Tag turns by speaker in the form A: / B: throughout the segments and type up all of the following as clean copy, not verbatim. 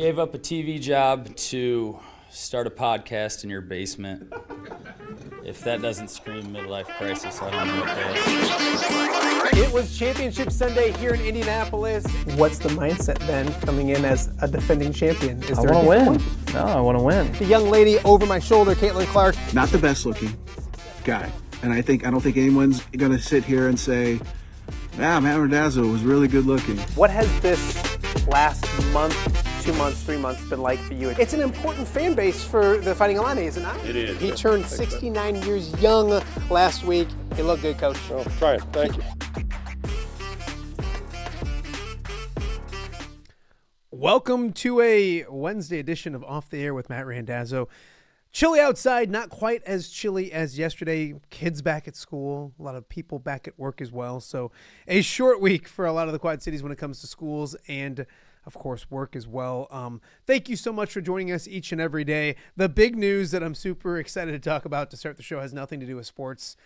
A: Gave up a TV job to start a podcast in your basement. If that doesn't scream midlife crisis, I don't know what does.
B: It was Championship Sunday here in Indianapolis. What's the mindset then coming in as a defending champion?
C: I want to win. No, I want to win.
B: The young lady over my shoulder, Caitlin Clark.
D: Not the best looking guy. And I don't think anyone's going to sit here and say, Matt Randazzo was really good looking.
B: What has this last month, 2 months, 3 months been like for you? It's an important fan base for the Fighting Illini, is it not?
E: It is.
B: He turned 69 years young last week. He looked good, Coach.
E: Oh, try it. Thank you.
B: Welcome to a Wednesday edition of Off the Air with Matt Randazzo. Chilly outside, not quite as chilly as yesterday. Kids back at school, a lot of people back at work as well. So a short week for a lot of the Quad Cities when it comes to schools and, of course, work as well. Thank you so much for joining us each and every day. The big news that I'm super excited to talk about to start the show has nothing to do with sports.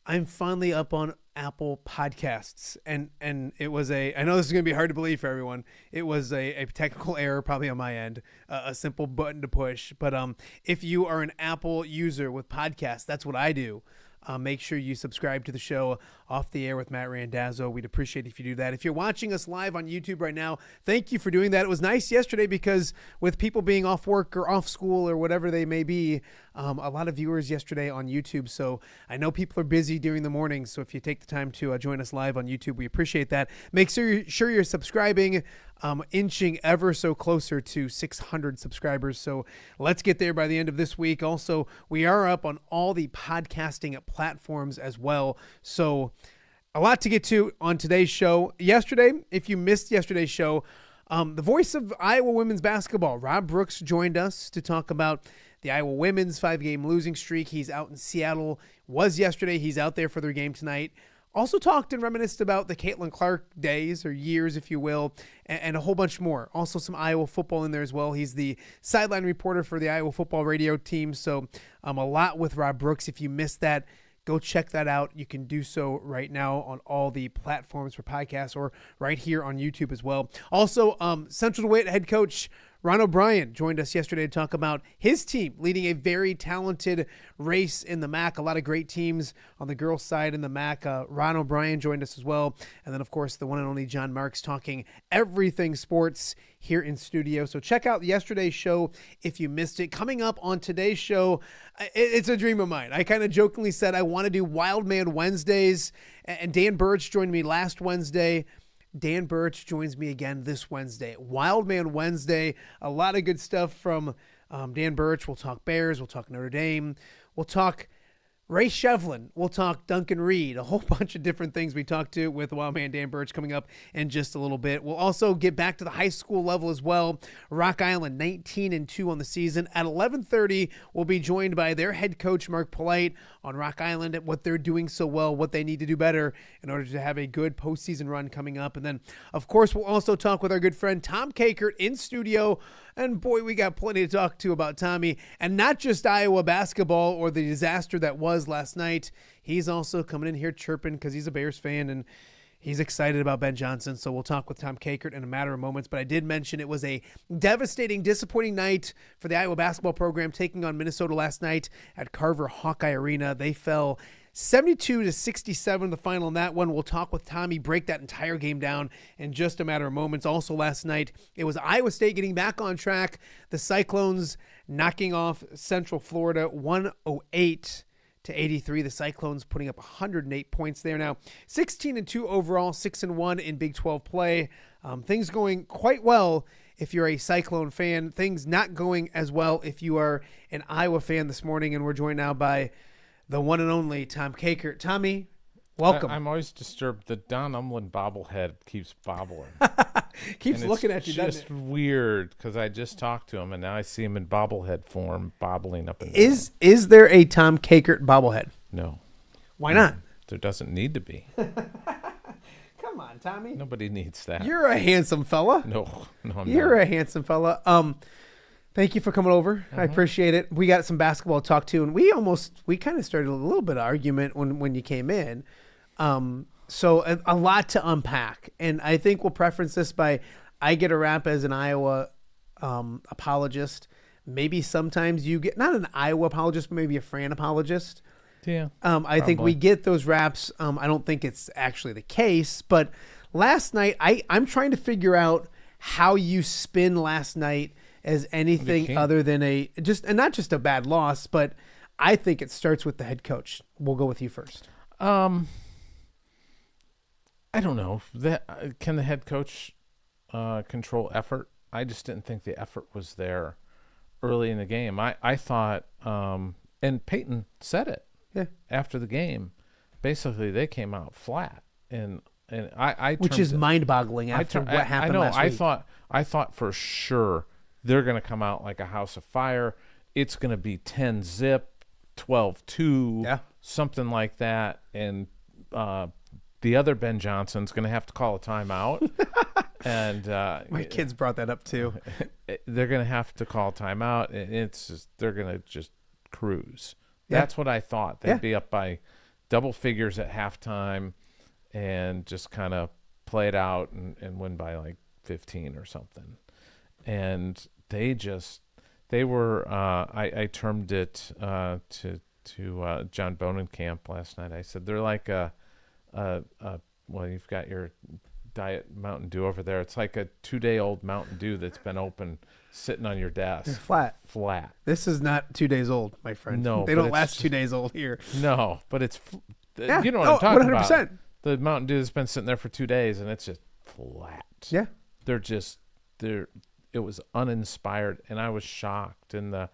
B: I'm finally up on Apple Podcasts, and it was I know this is going to be hard to believe for everyone. It was a technical error probably on my end, a simple button to push. But if you are an Apple user with podcasts, that's what I do. Make sure you subscribe to the show Off the Air with Matt Randazzo. We'd appreciate if you do that. If you're watching us live on YouTube right now, thank you for doing that. It was nice yesterday because with people being off work or off school or whatever they may be, a lot of viewers yesterday on YouTube. So I know people are busy during the morning. So if you take the time to join us live on YouTube, we appreciate that. Make sure you're subscribing, inching ever so closer to 600 subscribers. So let's get there by the end of this week. Also, we are up on all the podcasting platforms as well. So a lot to get to on today's show. Yesterday, if you missed yesterday's show, the voice of Iowa women's basketball, Rob Brooks, joined us to talk about the Iowa women's 5-game losing streak. He's out in Seattle, was yesterday. He's out there for their game tonight. Also talked and reminisced about the Caitlin Clark days, or years, if you will, and a whole bunch more. Also some Iowa football in there as well. He's the sideline reporter for the Iowa football radio team. So a lot with Rob Brooks. If you missed that, go check that out. You can do so right now on all the platforms for podcasts or right here on YouTube as well. Also, Central DeWitt head coach Ron O'Brien joined us yesterday to talk about his team leading a very talented race in the MAC. A lot of great teams on the girls' side in the MAC. Ron O'Brien joined us as well. And then, of course, the one and only John Marks talking everything sports here in studio. So check out yesterday's show if you missed it. Coming up on today's show, it's a dream of mine. I kind of jokingly said I want to do Wild Man Wednesdays, and Dan Burich joined me last Wednesday. Dan Burich joins me again this Wednesday. Wild Man Wednesday. A lot of good stuff from Dan Burich. We'll talk Bears. We'll talk Notre Dame. We'll talk Ray Shovlain. We'll talk Duncan Ried. A whole bunch of different things we talked to with Wild Man Dan Burich coming up in just a little bit. We'll also get back to the high school level as well. Rock Island 19-2 on the season. At 11:30, we'll be joined by their head coach Marc Polite on Rock Island and what they're doing so well, what they need to do better in order to have a good postseason run coming up. And then, of course, we'll also talk with our good friend Tom Kakert in studio. And boy, we got plenty to talk to about Tommy, and not just Iowa basketball or the disaster that was last night. He's also coming in here chirping because he's a Bears fan and he's excited about Ben Johnson. So we'll talk with Tom Kakert in a matter of moments. But I did mention it was a devastating, disappointing night for the Iowa basketball program taking on Minnesota last night at Carver Hawkeye Arena. They fell 72-67, the final in that one. We'll talk with Tommy, break that entire game down in just a matter of moments. Also last night, it was Iowa State getting back on track. The Cyclones knocking off Central Florida 108-83. The Cyclones putting up 108 points there now. 16-2 overall, 6-1 in Big 12 play. Things going quite well if you're a Cyclone fan. Things not going as well if you are an Iowa fan this morning. And we're joined now by the one and only Tom Kakert. Tommy, welcome.
F: I'm always disturbed. The Don Umlin bobblehead keeps bobbling.
B: Keeps looking at you, doesn't it?
F: It's just weird because I just talked to him and now I see him in bobblehead form bobbling up and down.
B: Is there a Tom Kakert bobblehead?
F: No.
B: Why not?
F: There doesn't need to be.
B: Come on, Tommy.
F: Nobody needs that.
B: You're a handsome fella.
F: No, I'm
B: You're
F: not.
B: a handsome fella. Thank you for coming over. I appreciate it. We got some basketball to talk to, and we kind of started a little bit of argument when you came in. So a lot to unpack, and I think we'll preference this by I get a rap as an Iowa apologist. Maybe sometimes you get not an Iowa apologist, but maybe a Fran apologist.
F: Yeah.
B: I think we get those raps. I don't think it's actually the case, but last night I'm trying to figure out how you spin last night as anything other than and not just a bad loss, but I think it starts with the head coach. We'll go with you first.
F: I don't know. Can the head coach control effort? I just didn't think the effort was there early in the game. I thought, and Peyton said it after the game. Basically, they came out flat, and
B: which is mind-boggling after what happened last week.
F: I thought for sure they're going to come out like a house of fire. It's going to be 10-zip, 12-2, something like that, and the other Ben Johnson's going to have to call a timeout. And
B: my kids brought that up too.
F: They're going to have to call a timeout, and they're going to just cruise. That's what I thought. They'd be up by double figures at halftime and just kind of play it out and win by like 15 or something. And they were I termed it to John Bonenkamp last night. I said they're like well, you've got your Diet Mountain Dew over there. It's like a 2-day-old Mountain Dew that's been open, sitting on your desk.
B: They're flat. This is not 2 days old, my friend.
F: No,
B: they don't last 2 days old here.
F: No, but it's you know what I'm talking
B: 100%.
F: about. The Mountain Dew has been sitting there for 2 days, and it's just flat.
B: Yeah,
F: it was uninspired, and I was shocked. And the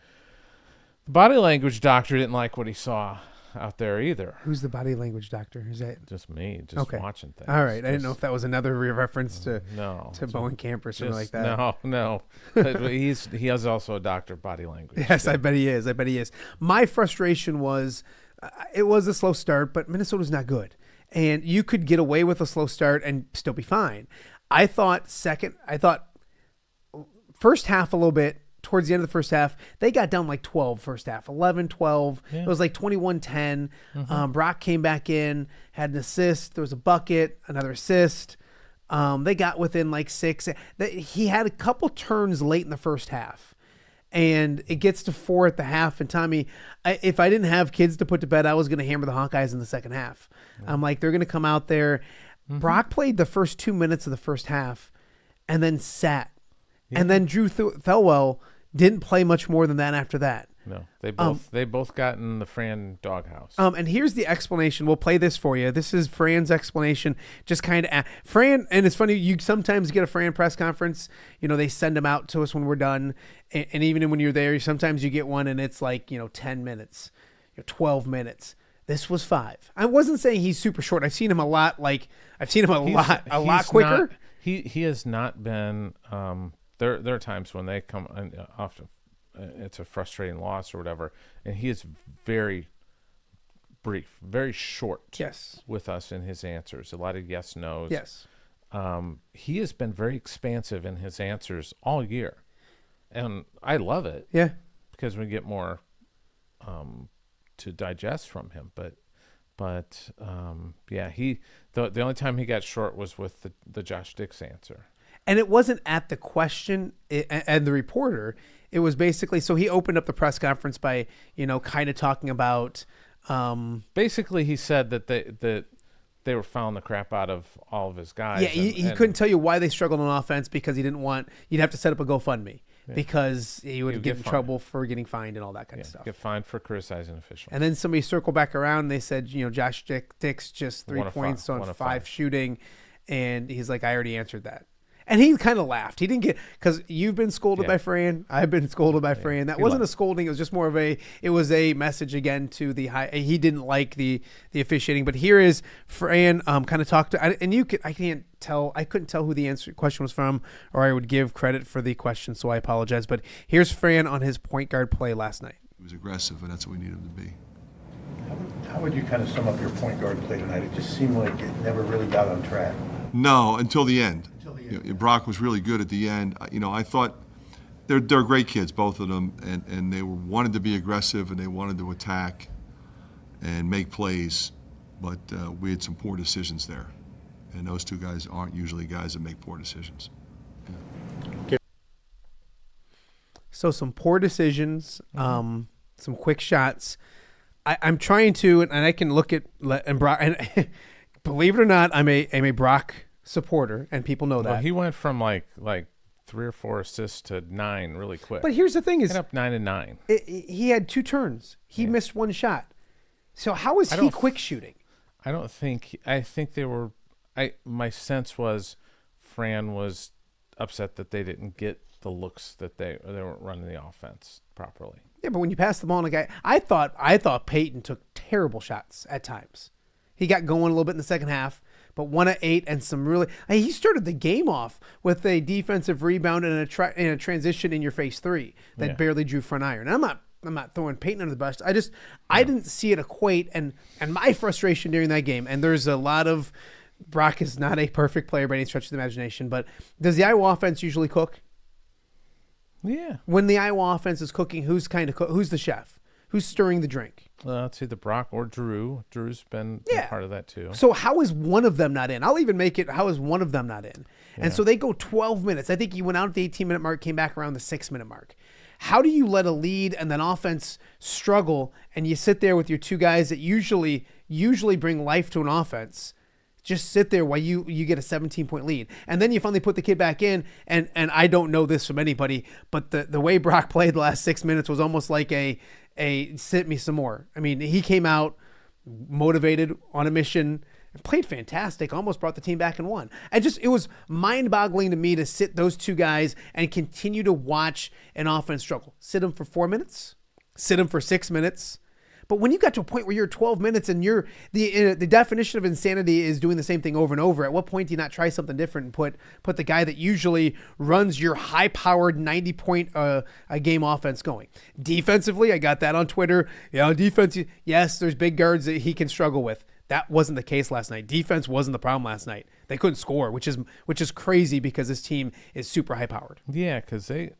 F: body language doctor didn't like what he saw out there either.
B: Who's the body language doctor? Is that
F: just me? Watching things.
B: All right, I didn't know if that was another reference to Bowenkamp or something like that.
F: No. But he is also a doctor of body language.
B: Yes, I bet he is. My frustration was it was a slow start, but Minnesota's not good, and you could get away with a slow start and still be fine. I thought first half a little bit. Towards the end of the first half, they got down like 12 first half, 11-12. Yeah. It was like 21-10. Brock came back in, had an assist. There was a bucket, another assist. They got within like 6. He had a couple turns late in the first half, and it gets to 4 at the half. And Tommy, if I didn't have kids to put to bed, I was going to hammer the Hawkeyes in the second half. I'm like, they're going to come out there. Brock played the first 2 minutes of the first half and then sat. Yeah. And then Drew Thelwell didn't play much more than that after that.
F: No, they both got in the Fran doghouse.
B: And here's the explanation. We'll play this for you. This is Fran's explanation. Just kind of Fran, and it's funny. You sometimes get a Fran press conference. You know, they send them out to us when we're done, and even when you're there, sometimes you get one and it's like 10 minutes, 12 minutes. This was 5. I wasn't saying he's super short. I've seen him a lot. A lot quicker.
F: He has not been. There are times when they come often it's a frustrating loss or whatever, and he is very brief, very short with us in his answers. A lot of yes, no's.
B: Yes.
F: He has been very expansive in his answers all year, and I love it.
B: Yeah.
F: Because we get more to digest from him. But the only time he got short was with the Josh Dix answer.
B: And it wasn't at the question and the reporter. It was basically, so he opened up the press conference by, kind of talking about.
F: Basically, he said that they were fouling the crap out of all of his guys.
B: Yeah, he couldn't tell you why they struggled on offense because he didn't want, you'd have to set up a GoFundMe because he would get in trouble for getting fined and all that kind of stuff.
F: Get fined for criticizing officials.
B: And then somebody circled back around and they said, Josh Dix just 3 points on 5 shooting. And he's like, I already answered that. And he kind of laughed. He didn't get, because you've been scolded by Fran. I've been scolded by Fran. That wasn't a scolding. It was just more of it was a message again to the high. He didn't like the officiating. But here is Fran kind of talked to, and I couldn't tell who the question was from, or I would give credit for the question. So I apologize. But here's Fran on his point guard play last night.
D: He was aggressive, and that's what we need him to be.
E: How would you kind of sum up your point guard play tonight? It just seemed like it never really got on track.
D: No, until the end. Brock was really good at the end. I thought they're great kids, both of them, and they wanted to be aggressive and they wanted to attack and make plays, but we had some poor decisions there, and those two guys aren't usually guys that make poor decisions. Yeah.
B: So some poor decisions, some quick shots. I'm trying to, and I can look at and Brock. And believe it or not, I'm a Brock supporter, and people know that.
F: Well, he went from like 3 or 4 assists to 9 really quick.
B: But here's the thing: is
F: ended up 9 and 9.
B: He had 2 turns. He missed 1 shot. So how is he quick shooting?
F: I think they were. My sense was, Fran was upset that they didn't get the looks that they weren't running the offense properly. Yeah,
B: but when you pass the ball on a guy, I thought Peyton took terrible shots at times. He got going a little bit in the second half, but 1 of 8 and some really. He started the game off with a defensive rebound and a transition in your face 3 that barely drew front iron. And I'm not throwing Peyton under the bus. I didn't see it equate, and my frustration during that game. And there's a lot of Brock is not a perfect player by any stretch of the imagination, but does the Iowa offense usually cook?
F: Yeah.
B: When the Iowa offense is cooking, who's the chef? Who's stirring the drink?
F: It's either Brock or Drew. Drew's been part of that too.
B: So how is one of them not in? I'll even make it, how is one of them not in? Yeah. And so they go 12 minutes. I think he went out at the 18-minute mark, came back around the 6-minute mark. How do you let a lead and then offense struggle, and you sit there with your 2 guys that usually bring life to an offense, just sit there while you get a 17-point lead. And then you finally put the kid back in, and I don't know this from anybody, but the way Brock played the last 6 minutes was almost like a sit me some more. I mean, he came out motivated, on a mission, played fantastic, almost brought the team back and won. It was mind-boggling to me to sit those 2 guys and continue to watch an offense struggle. Sit them for 4 minutes, sit them for 6 minutes. But when you got to a point where you're 12 minutes and the definition of insanity is doing the same thing over and over, at what point do you not try something different and put the guy that usually runs your high-powered 90-point a game offense going? Defensively, I got that on Twitter. Defense, yes, there's big guards that he can struggle with. That wasn't the case last night. Defense wasn't the problem last night. They couldn't score, which is crazy because this team is super high-powered.
F: Yeah, because they,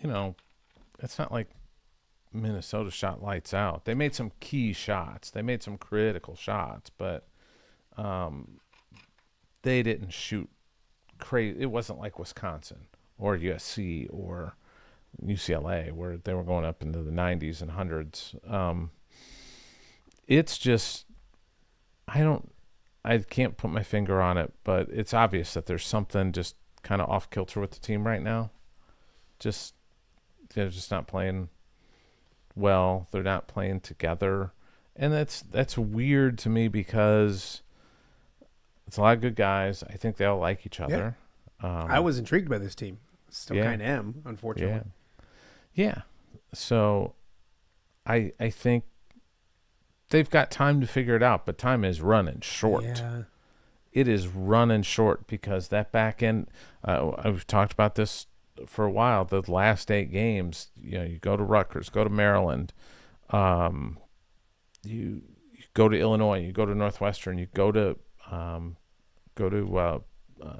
F: it's not like Minnesota shot lights out. They made some key shots. They made some critical shots, but they didn't shoot crazy. It wasn't like Wisconsin or USC or UCLA where they were going up into the 90s and 100s. It's just, I can't put my finger on it, but it's obvious that there's something just kind of off kilter with the team right now. They're just not playing well. They're not playing together, and that's weird to me because it's a lot of good guys. I think they all like each other.
B: I was intrigued by this team. Still kind of am, unfortunately.
F: Yeah. So I think they've got time to figure it out, but time is running short.
B: Yeah.
F: It is running short because that back end, I've talked about this for a while, the last 8 games, you go to Rutgers, go to Maryland, you go to Illinois, you go to Northwestern, you go to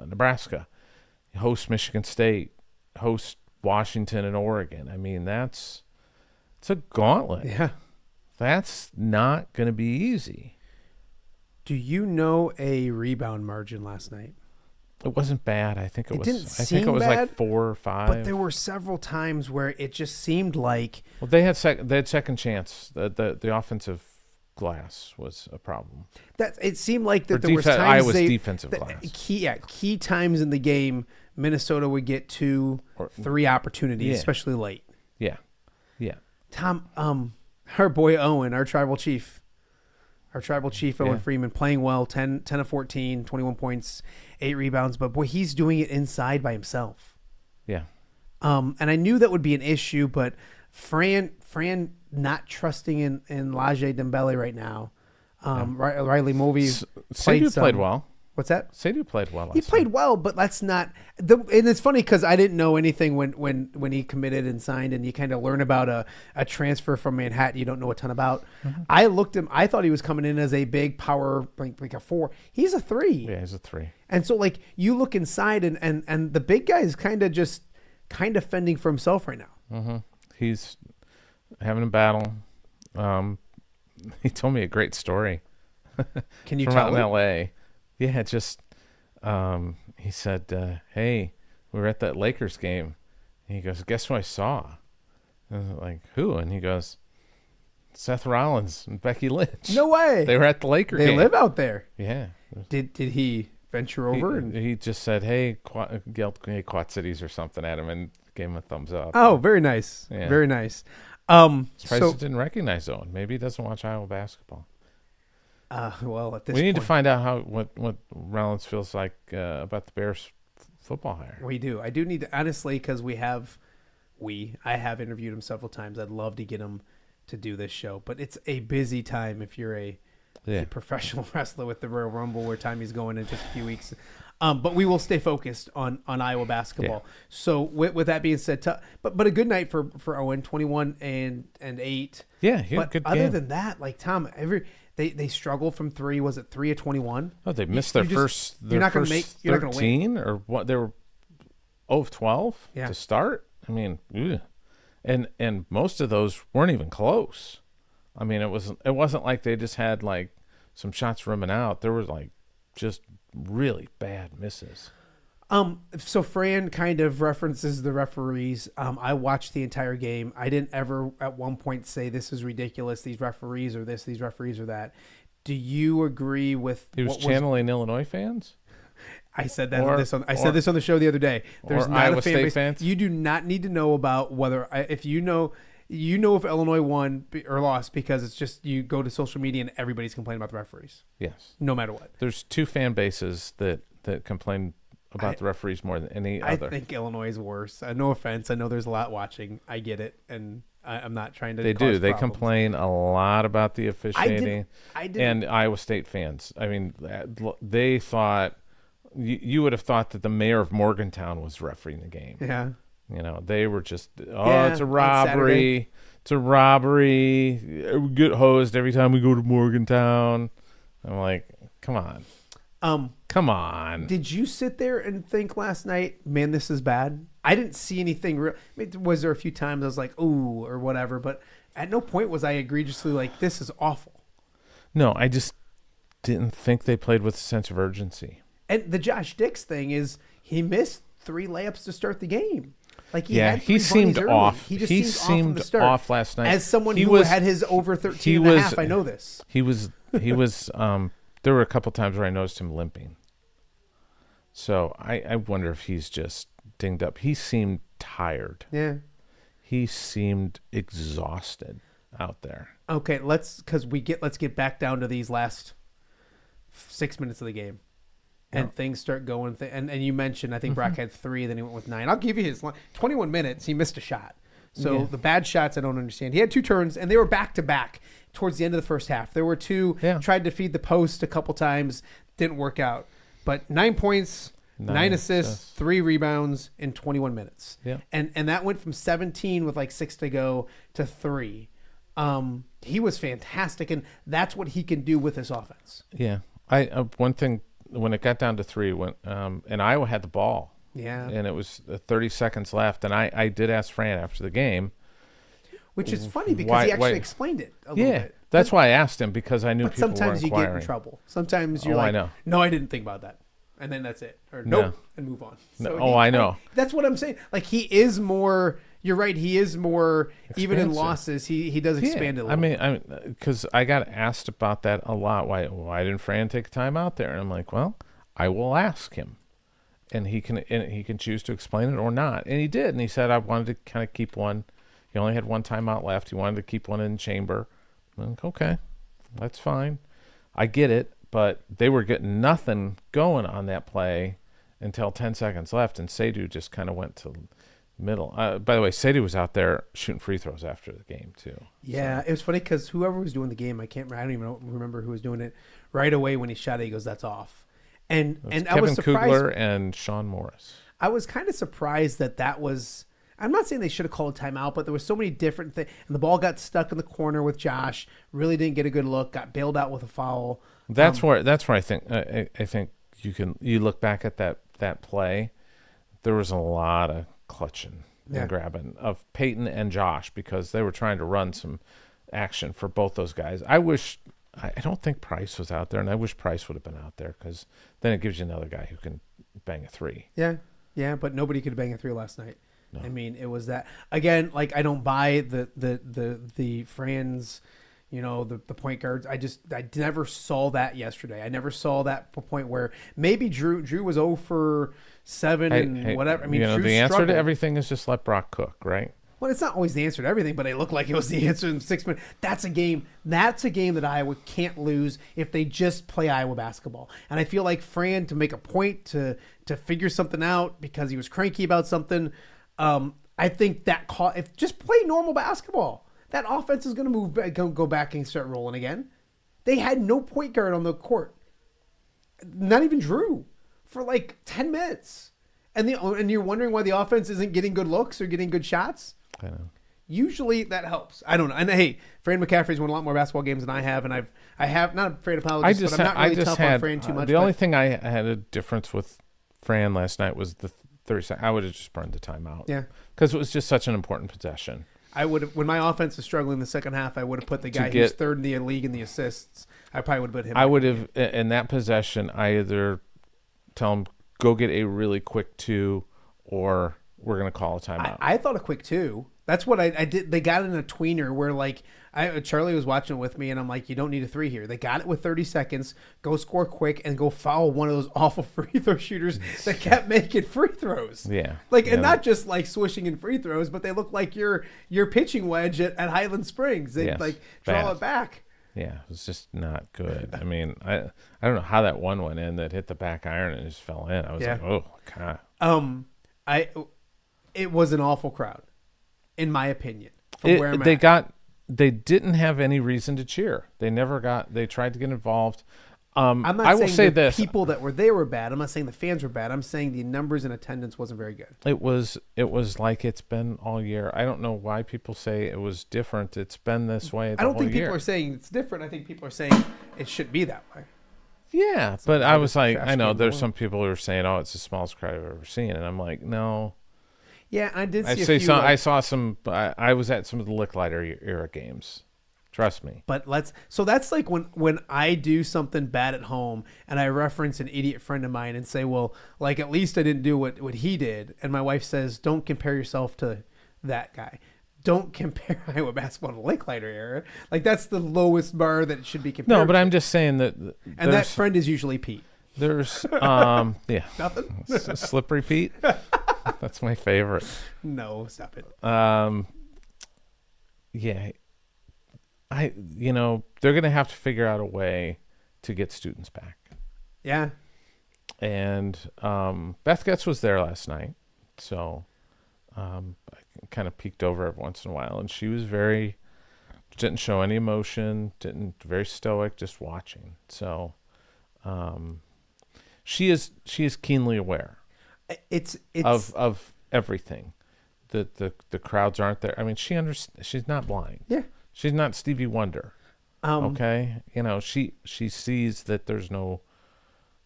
F: Nebraska, you host Michigan State, host Washington and Oregon. I mean, it's a gauntlet.
B: Yeah.
F: That's not going to be easy.
B: Do you know a rebound margin last night?
F: It wasn't bad. I think it was.
B: Didn't
F: I think it was
B: bad,
F: like 4 or 5.
B: But there were several times where it just seemed like.
F: Well, they had second chance. The offensive glass was a problem.
B: It seemed like that there was times
F: Iowa's defensive glass.
B: Key times in the game, Minnesota would get 2 or 3 opportunities, especially late.
F: Yeah.
B: Tom, our boy Owen, our tribal chief, Owen Freeman, playing well, 10 of 14, 21 points, 8 rebounds. But, boy, he's doing it inside by himself.
F: Yeah.
B: And I knew that would be an issue, but Fran not trusting in Laje Dembele right now. Riley Mulvey
F: played well.
B: What's that?
F: Sadhu played well.
B: He played well, but that's not and it's funny because I didn't know anything when he committed and signed, and you kind of learn about a transfer from Manhattan you don't know a ton about. Mm-hmm. I looked him. I thought he was coming in as a big power, like a 4. He's a 3.
F: Yeah, he's a 3.
B: And so like you look inside, and the big guy is kind of fending for himself right now.
F: Mm-hmm. He's having a battle. He told me a great story.
B: Can you
F: from
B: tell
F: out in
B: me?
F: L.A. Yeah, he said, hey, we were at that Lakers game. And he goes, guess who I saw? And I was like, who? And he goes, Seth Rollins and Becky Lynch.
B: No way.
F: They were at the Laker
B: They
F: game.
B: live out there.
F: Yeah.
B: Did he venture over? and
F: He just said, hey, Quad Cities or something at him and gave him a thumbs up.
B: Oh, very nice.
F: Yeah.
B: Very nice.
F: Surprised
B: So,
F: he didn't recognize Owen. Maybe he doesn't watch Iowa basketball.
B: well, at this
F: We need to
B: point,
F: find out what Rollins feels like about the Bears football hire.
B: we do. I do need to, honestly, because I have interviewed him several times. I'd love to get him to do this show, but it's a busy time if you're a professional wrestler with the Royal Rumble, where Tommy's going in just a few weeks. But we will stay focused on Iowa basketball.
F: Yeah.
B: So with that being said, but a good night for Owen, 21 and 8.
F: Yeah, he had a
B: But
F: good
B: other
F: game.
B: than that, like Tom, they struggled from 3. Was it 3 of 21?
F: Oh, they missed their first
B: you're not gonna make- you're not gonna win.
F: 13 or what? They were 0 of 12
B: Yeah.
F: to start. I mean, ugh. and most of those weren't even close. I mean, it wasn't like they just had like some shots rimming out. There was like just really bad misses.
B: So Fran kind of references the referees. I watched the entire game. I didn't ever at one point say this is ridiculous. These referees are this. These referees are that. Do you agree with?
F: He was
B: what
F: channeling Illinois fans.
B: I said that.
F: Or-
B: said this on the show the other day. There's
F: or
B: not
F: Iowa
B: a fan
F: State
B: base.
F: fans?
B: You do not need to know about whether if you know if Illinois won or lost, because it's just you go to social media and everybody's complaining about the referees,
F: Yes,
B: no matter what.
F: there's 2 fan bases that complain about the referees more than any
B: I
F: other.
B: think Illinois is worse. No offense. I know there's a lot watching. I get it, and I'm not trying to.
F: They
B: cause
F: do. They
B: problems.
F: complain a lot about the officiating.
B: I did.
F: And Iowa State fans. I mean, they thought you would have thought that the mayor of Morgantown was refereeing the game.
B: Yeah.
F: You know, they were just, it's a
B: on Saturday.
F: robbery. It's a robbery. We get hosed every time we go to Morgantown. I'm like, come on. Come on.
B: Did you sit there and think last night, man, this is bad? I didn't see anything real. I mean, was there a few times I was like, ooh, or whatever, but at no point was I egregiously like, this is awful.
F: No, I just didn't think they played with a sense of urgency.
B: And the Josh Dix thing is he missed 3 layups to start the game. Like he
F: Yeah,
B: had
F: he
B: 3
F: seemed
B: bunnies early.
F: off.
B: He just
F: He
B: seemed off from the
F: seemed
B: start.
F: off last night.
B: As someone
F: He
B: who
F: was-
B: had his over 13
F: he
B: and a
F: was-
B: half, I know this.
F: He was there were a couple times where I noticed him limping. So I wonder if he's just dinged up. He seemed tired.
B: Yeah.
F: He seemed exhausted out there.
B: Okay, let's get back down to these last 6 minutes of the game. And things start going. And you mentioned, I think Brock had 3, then he went with 9. I'll give you his 21 minutes. He missed a shot. So the bad shots, I don't understand. He had 2 turns, and they were back to back towards the end of the first half. There were 2, tried to feed the post a couple times, didn't work out. But 9 points, 9 assists, 3 rebounds in 21 minutes.
F: Yeah.
B: And that went from 17 with like 6 to go to 3. He was fantastic, and that's what he can do with this offense.
F: Yeah. I one thing, when it got down to 3, and Iowa had the ball.
B: Yeah.
F: And it was 30 seconds left. And I did ask Fran after the game.
B: Which is funny because he actually explained it a little bit.
F: That's why I asked him, because I knew
B: But
F: people were
B: sometimes you
F: inquiring.
B: get in trouble. Sometimes you're
F: Oh, I
B: like,
F: know.
B: no, I didn't think about that. And then that's it. Or
F: No.
B: nope, and move on.
F: No,
B: he-
F: I know.
B: That's what I'm saying. Like he is more, you're right, he is more, even in
F: Expansive.
B: losses, he does expand it a little.
F: I mean, because I got asked about that a lot. Why didn't Fran take time out there? And I'm like, well, I will ask him, and he can choose to explain it or not. And he did, and he said I wanted to kind of keep one. He only had 1 timeout left. He wanted to keep one in chamber. I'm like, okay, that's fine. I get it, but they were getting nothing going on that play until 10 seconds left, and Seydoux just kind of went to middle. By the way, Seydoux was out there shooting free throws after the game too.
B: Yeah, it was funny because whoever was doing the game, I don't even remember who was doing it. Right away when he shot it, he goes, "That's off." And I
F: Kevin
B: was surprised.
F: Kugler and Sean Morris.
B: I was kind of surprised that was. I'm not saying they should have called a timeout, but there were so many different things. And the ball got stuck in the corner with Josh. Really didn't get a good look. Got bailed out with a foul.
F: That's where I think I think you look back at that play. There was a lot of clutching and grabbing of Peyton and Josh because they were trying to run some action for both those guys. I don't think Price was out there, and I wish Price would have been out there because then it gives you another guy who can bang a 3.
B: Yeah, but nobody could bang a 3 last night. No. I mean, it was that again. Like I don't buy the Fran's the point guards. I never saw that yesterday. I never saw that point where maybe Drew was 0 for 7 and whatever. I mean, Drew
F: the answer
B: struggled.
F: to everything is just let Brock cook, right?
B: Well, it's not always the answer to everything, but it looked like it was the answer in 6 minutes. That's a game that Iowa can't lose if they just play Iowa basketball. And I feel like Fran, to make a point, to figure something out because he was cranky about something, I think if just play normal basketball, that offense is going to go back and start rolling again. They had no point guard on the court, not even Drew, for like 10 minutes. And you're wondering why the offense isn't getting good looks or getting good shots?
F: I know.
B: Usually that helps. I don't know. And hey, Fran McCaffrey's won a lot more basketball games than I have, and I have not afraid of apologies, but I'm not really tough on Fran too much.
F: The only thing I had a difference with Fran last night was the 30 seconds. I would have just burned the timeout.
B: Yeah. Because
F: it was just such an important possession.
B: I would have, when my offense was struggling in the second half, I would have put the guy who's third in the league in the assists. I probably would have put him.
F: I would have, in that possession, I either tell him, go get a really quick 2, or we're going to call a timeout.
B: I thought a quick 2. That's what I did. They got in a tweener where Charlie was watching it with me, and I'm like, you don't need a 3 here. They got it with 30 seconds. Go score quick and go foul one of those awful free throw shooters that kept making free throws.
F: Yeah.
B: And not just like swishing in free throws, but they look like your pitching wedge at Highland Springs. They draw it back.
F: Yeah, it was just not good. I mean, I don't know how that one went in that hit the back iron and just fell in. I was like, oh God.
B: It was an awful crowd, in my opinion. Where I'm at.
F: They didn't have any reason to cheer. They tried to get involved.
B: I'm not
F: I will
B: saying
F: say
B: the
F: this.
B: people that were there were bad. I'm not saying the fans were bad. I'm saying the numbers and attendance wasn't very good.
F: It was like it's been all year. I don't know why people say it was different. It's been this way
B: I don't think
F: year.
B: people are saying it's different. I think people are saying it should be that way.
F: Yeah, but I was like, I know there's some people who are saying, oh, it's the smallest crowd I've ever seen. And I'm like, no.
B: Yeah, I did see a few.
F: I saw some. I was at some of the Licklider era games. Trust me.
B: But so that's like when I do something bad at home and I reference an idiot friend of mine and say, well, like at least I didn't do what he did. And my wife says, don't compare yourself to that guy. Don't compare Iowa basketball to Licklider era. Like that's the lowest bar that it should be compared.
F: No, but I'm just saying that.
B: And that friend is usually Pete.
F: There's yeah.
B: Nothing.
F: Slippery Pete. That's my favorite.
B: No, stop it.
F: Yeah. They're going to have to figure out a way to get students back.
B: Yeah.
F: And Beth Getz was there last night. So I kind of peeked over every once in a while. And she was didn't show any emotion, very stoic, just watching. So she is keenly aware
B: it's
F: of everything. The crowds aren't there. I mean, she's not blind.
B: Yeah. She's
F: not Stevie Wonder. Okay? She sees that there's no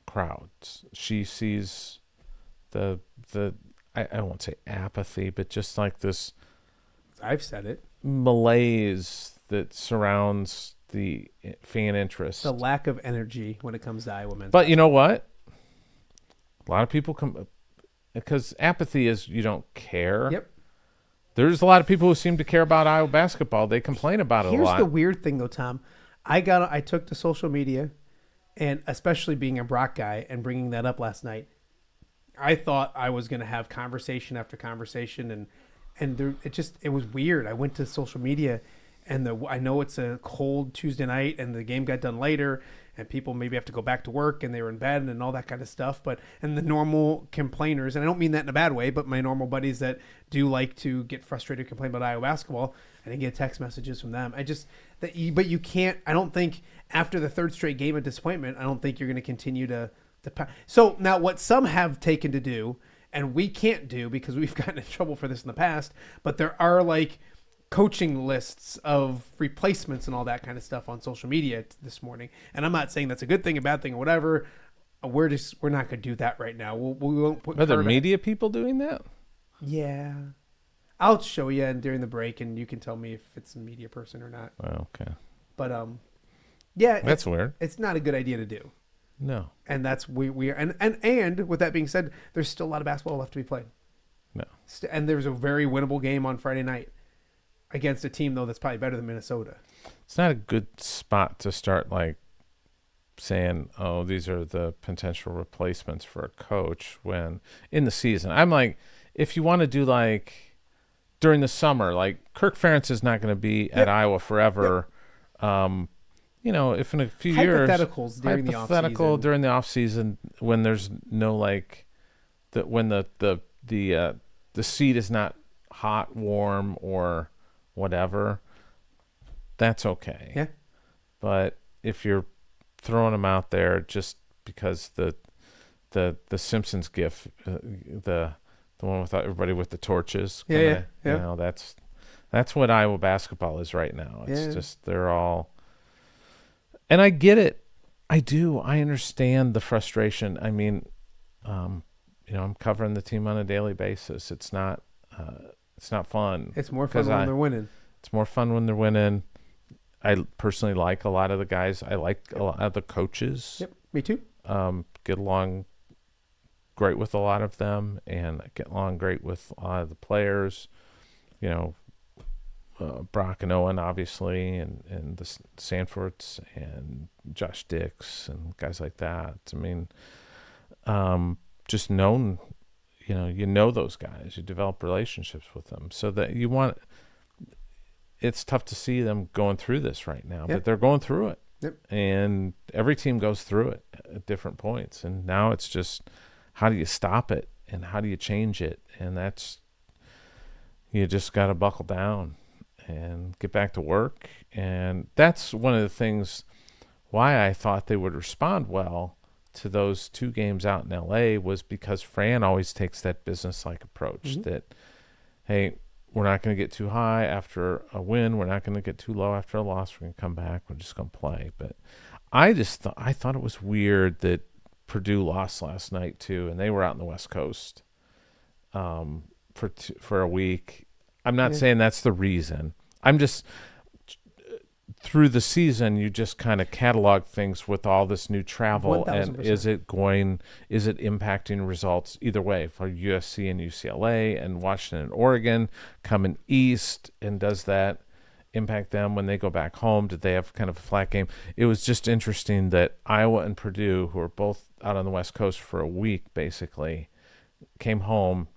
F: crowds. She sees the I won't say apathy, but just like this,
B: I've said it,
F: malaise that surrounds the fan interest.
B: The lack of energy when it comes to Iowa men's.
F: But you know what? A lot of people come because apathy is you don't care.
B: Yep.
F: There's a lot of people who seem to care about Iowa basketball. They complain about it a lot.
B: Here's the weird thing, though, Tom. I took to social media, and especially being a Brock guy and bringing that up last night, I thought I was going to have conversation after conversation, and it was weird. I went to social media, and I know it's a cold Tuesday night, and the game got done later, and people maybe have to go back to work, and they were in bed and all that kind of stuff. And the normal complainers, and I don't mean that in a bad way, but my normal buddies that do like to get frustrated, complain about Iowa basketball, and I get text messages from them. But you can't. I don't think after the third straight game of disappointment, I don't think you're going to continue to. So now, what some have taken to do, and we can't do because we've gotten in trouble for this in the past, but there are like coaching lists of replacements and all that kind of stuff on social media this morning. And I'm not saying that's a good thing, a bad thing, or whatever. We're not going to do that right now. We won't put.
F: Are there media people doing that?
B: Yeah, I'll show you during the break, and you can tell me if it's a media person or not.
F: Oh, okay.
B: But yeah,
F: that's weird.
B: It's not a good idea to do.
F: No.
B: And that's we are, and with that being said, there's still a lot of basketball left to be played.
F: No.
B: And there's a very winnable game on Friday night. against a team though that's probably better than Minnesota.
F: It's not a good spot to start like saying, oh, these are the potential replacements for a coach when in the season. I'm like, if you want to do like during the summer, like Kirk Ferentz is not going to be at Iowa forever. You know, if in a few years,
B: during
F: the off season when there's no like when the seat is not hot, warm, or whatever, that's okay.
B: Yeah.
F: But if you're throwing them out there just because the Simpsons gif, the one with everybody with the torches, you know, that's what Iowa basketball is right now. It's just they're all, and I get it. I do. I understand the frustration. I mean, you know, I'm covering the team on a daily basis. It's not fun.
B: It's more fun when they're winning.
F: It's more fun when they're winning. I personally like a lot of the guys. I like a lot of the coaches.
B: Yep, me too.
F: Get along great with a lot of them, and I get along great with a lot of the players. You know, Brock and Owen, obviously, and the Sanfords and Josh Dix and guys like that. I mean, just known, you know those guys. You develop relationships with them, so that you want. It's tough to see them going through this right now, but they're going through it.
B: Yep.
F: And every team goes through it at different points. And now it's just, how do you stop it and how do you change it? And that's, you just got to buckle down and get back to work. And that's one of the things why I thought they would respond well to those 2 games out in LA was because Fran always takes that business-like approach that, hey, we're not going to get too high after a win. We're not going to get too low after a loss. We're going to come back. We're just going to play. But I thought it was weird that Purdue lost last night too, and they were out in the West Coast for a week. I'm not saying that's the reason. I'm just through the season, you just kind of catalog things with all this new travel,
B: 1000%.
F: and is it impacting results either way for USC and UCLA and Washington and Oregon coming east, and does that impact them when they go back home? Did they have kind of a flat game? It was just interesting that Iowa and Purdue, who are both out on the West Coast for a week basically, came home,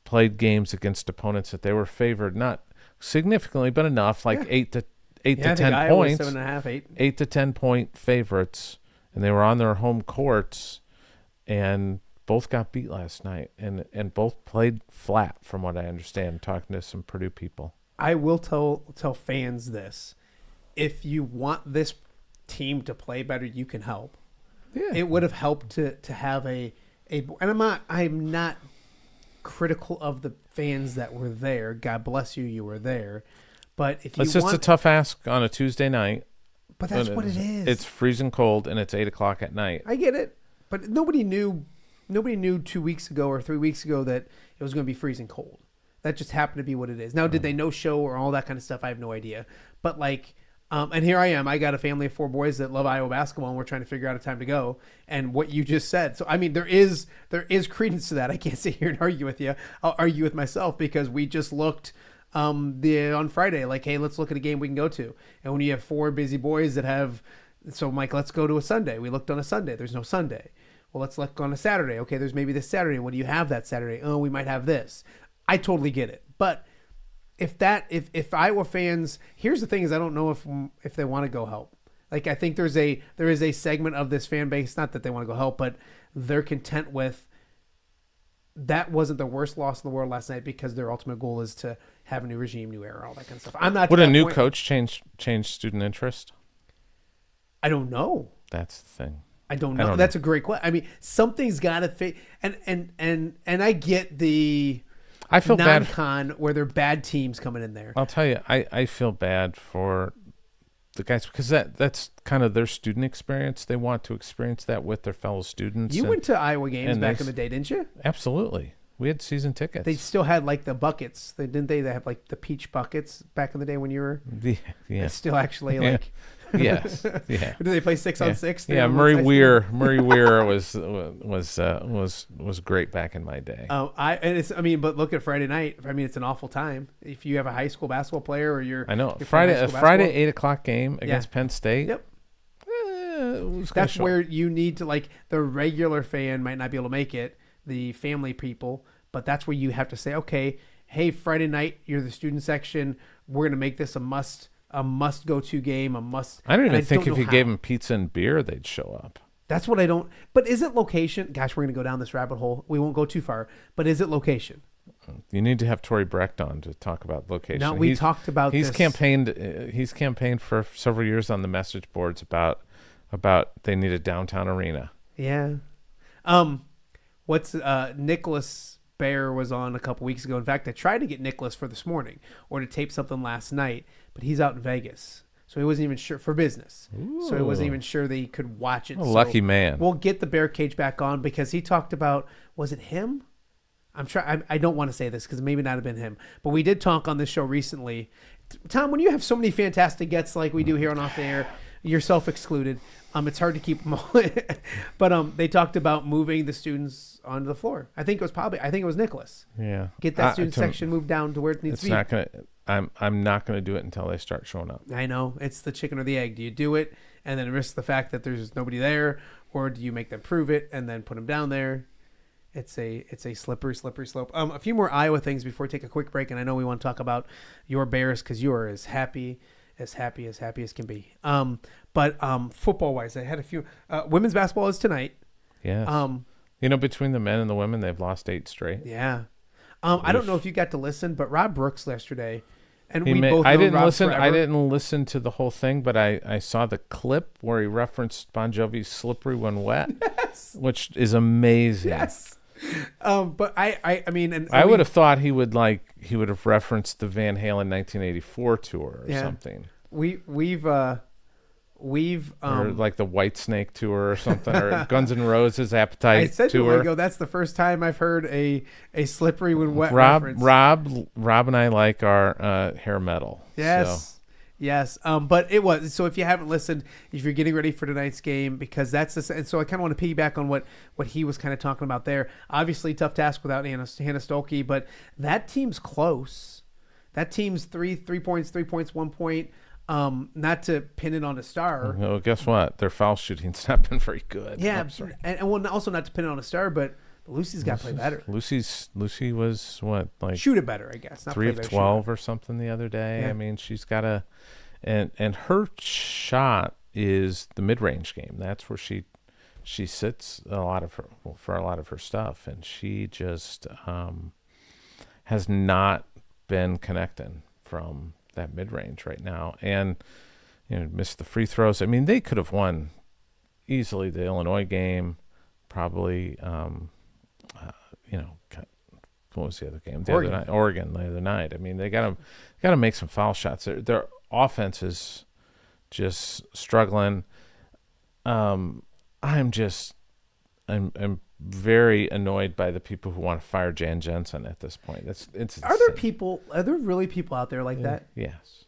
F: played games against opponents that they were favored, not significantly, but enough, like 8 to 10 points,
B: 7.5,
F: 8 to 10 point favorites, and they were on their home courts, and both got beat last night, and both played flat, from what I understand, talking to some Purdue people.
B: I will tell fans this: if you want this team to play better, you can help.
F: Yeah.
B: It would have helped to have a and I'm not critical of the fans that were there. God bless you, you were there. But if
F: it's just a tough ask on a Tuesday night.
B: But that's what it is.
F: It's freezing cold, and it's 8:00 at night.
B: I get it, but nobody knew 2 weeks ago or 3 weeks ago that it was going to be freezing cold. That just happened to be what it is. Now, did they know show or all that kind of stuff? I have no idea. But like, and here I am. I got a family of 4 boys that love Iowa basketball, and we're trying to figure out a time to go. And what you just said. So I mean, there is credence to that. I can't sit here and argue with you. I'll argue with myself because we just looked. On Friday, like, hey, let's look at a game we can go to. And when you have 4 busy boys that have, so Mike, let's go to a Sunday. We looked on a Sunday. There's no Sunday. Well, let's look on a Saturday. Okay, there's maybe this Saturday. What do you have that Saturday? Oh, we might have this. I totally get it. But if Iowa fans, here's the thing is I don't know if they want to go help. Like, I think there is a segment of this fan base, not that they want to go help, but they're content with that wasn't the worst loss in the world last night because their ultimate goal is to have a new regime, new era, all that kind of stuff. I'm not.
F: Would a new coach change student interest?
B: I don't know.
F: That's the thing.
B: I don't know. That's a great question. I mean, something's got to fit. And I get the.
F: I feel
B: non-con where they're bad teams coming in there.
F: I'll tell you, I feel bad for the guys because that's kind of their student experience. They want to experience that with their fellow students.
B: You went to Iowa games back in the day, didn't you?
F: Absolutely. We had season tickets.
B: They still had like the buckets. They had like the peach buckets back in the day when you were.
F: Yeah.
B: It's still actually like
F: Yes. Yeah.
B: Do they play 6-on-6?
F: Yeah. Murray Weir was great back in my day.
B: But look at Friday night. I mean, it's an awful time if you have a high school basketball player or you're.
F: I know.
B: You're
F: Friday
B: basketball.
F: 8:00 game against Penn State.
B: Yep. That's where you need to, like, the regular fan might not be able to make it, the family people, but that's where you have to say, okay, hey, Friday night, you're the student section. We're going to make this a must go to game,
F: I don't even think if you gave them pizza and beer, they'd show up.
B: That's what I don't. But is it location? Gosh, we're going to go down this rabbit hole. We won't go too far. But is it location?
F: You need to have Tory Brecht on to talk about location.
B: No, we talked about
F: he's
B: this.
F: He's campaigned for several years on the message boards about they need a downtown arena.
B: Yeah. Nicholas Bear was on a couple weeks ago. In fact, I tried to get Nicholas for this morning or to tape something last night, but he's out in Vegas. So he wasn't even sure for business. Ooh. So he wasn't even sure that he could watch it.
F: Lucky man.
B: We'll get the Bear Cage back on because he talked about, was it him? I don't want to say this because it maybe not have been him, but we did talk on this show recently. Tom, when you have so many fantastic guests like we do here on Off the Air, yourself excluded, it's hard to keep them all. But they talked about moving the students onto the floor. I think it was Nicholas.
F: Yeah.
B: Get that student section moved down to where it needs to be.
F: I'm not gonna do it until they start showing up.
B: I know. It's the chicken or the egg. Do you do it and then risk the fact that there's nobody there, or do you make them prove it and then put them down there? It's a slippery slope. A few more Iowa things before we take a quick break, and I know we want to talk about your Bears because you are as happy as can be. But football wise, I had a few. Women's basketball is tonight.
F: Yes. Between the men and the women, they've lost 8 straight.
B: Yeah. I don't know if you got to listen, but Rob Brooks yesterday, and
F: I didn't listen to the whole thing, but I saw the clip where he referenced Bon Jovi's "Slippery When Wet," which is amazing.
B: Yes. But I mean,
F: I would have thought he would have referenced the Van Halen 1984 tour or something.
B: We've
F: or like the Whitesnake tour or something, or Guns N' Roses Appetite
B: I said
F: tour.
B: To him, that's the first time I've heard a Slippery When Wet
F: Rob and I like our hair metal.
B: Yes.
F: So.
B: Yes. But it was, so if you haven't listened, if you're getting ready for tonight's game, because that's and so I kind of want to piggyback on what he was kind of talking about there. Obviously tough task without Hannah Stolke, but that team's close. That team's 3 points, 1 point. Not to pin it on a star.
F: Well, guess what? Their foul shooting's not been very good.
B: Yeah, and also not to pin it on a star, but Lucy's got to play better.
F: Lucy was what, like
B: shoot it better, I guess. Not
F: 3 of 12 or something the other day. Yeah. I mean, she's got to, and her shot is the mid-range game. That's where she sits for a lot of her stuff, and she just has not been connecting from that mid-range right now, and missed the free throws. I mean, they could have won easily the Illinois game, probably. What was the other game? Other night, Oregon the other night. I mean, they got to make some foul shots. Their offense is just struggling. I'm very annoyed by the people who want to fire Jan Jensen at this point. Are
B: there really people out there like that?
F: Yes.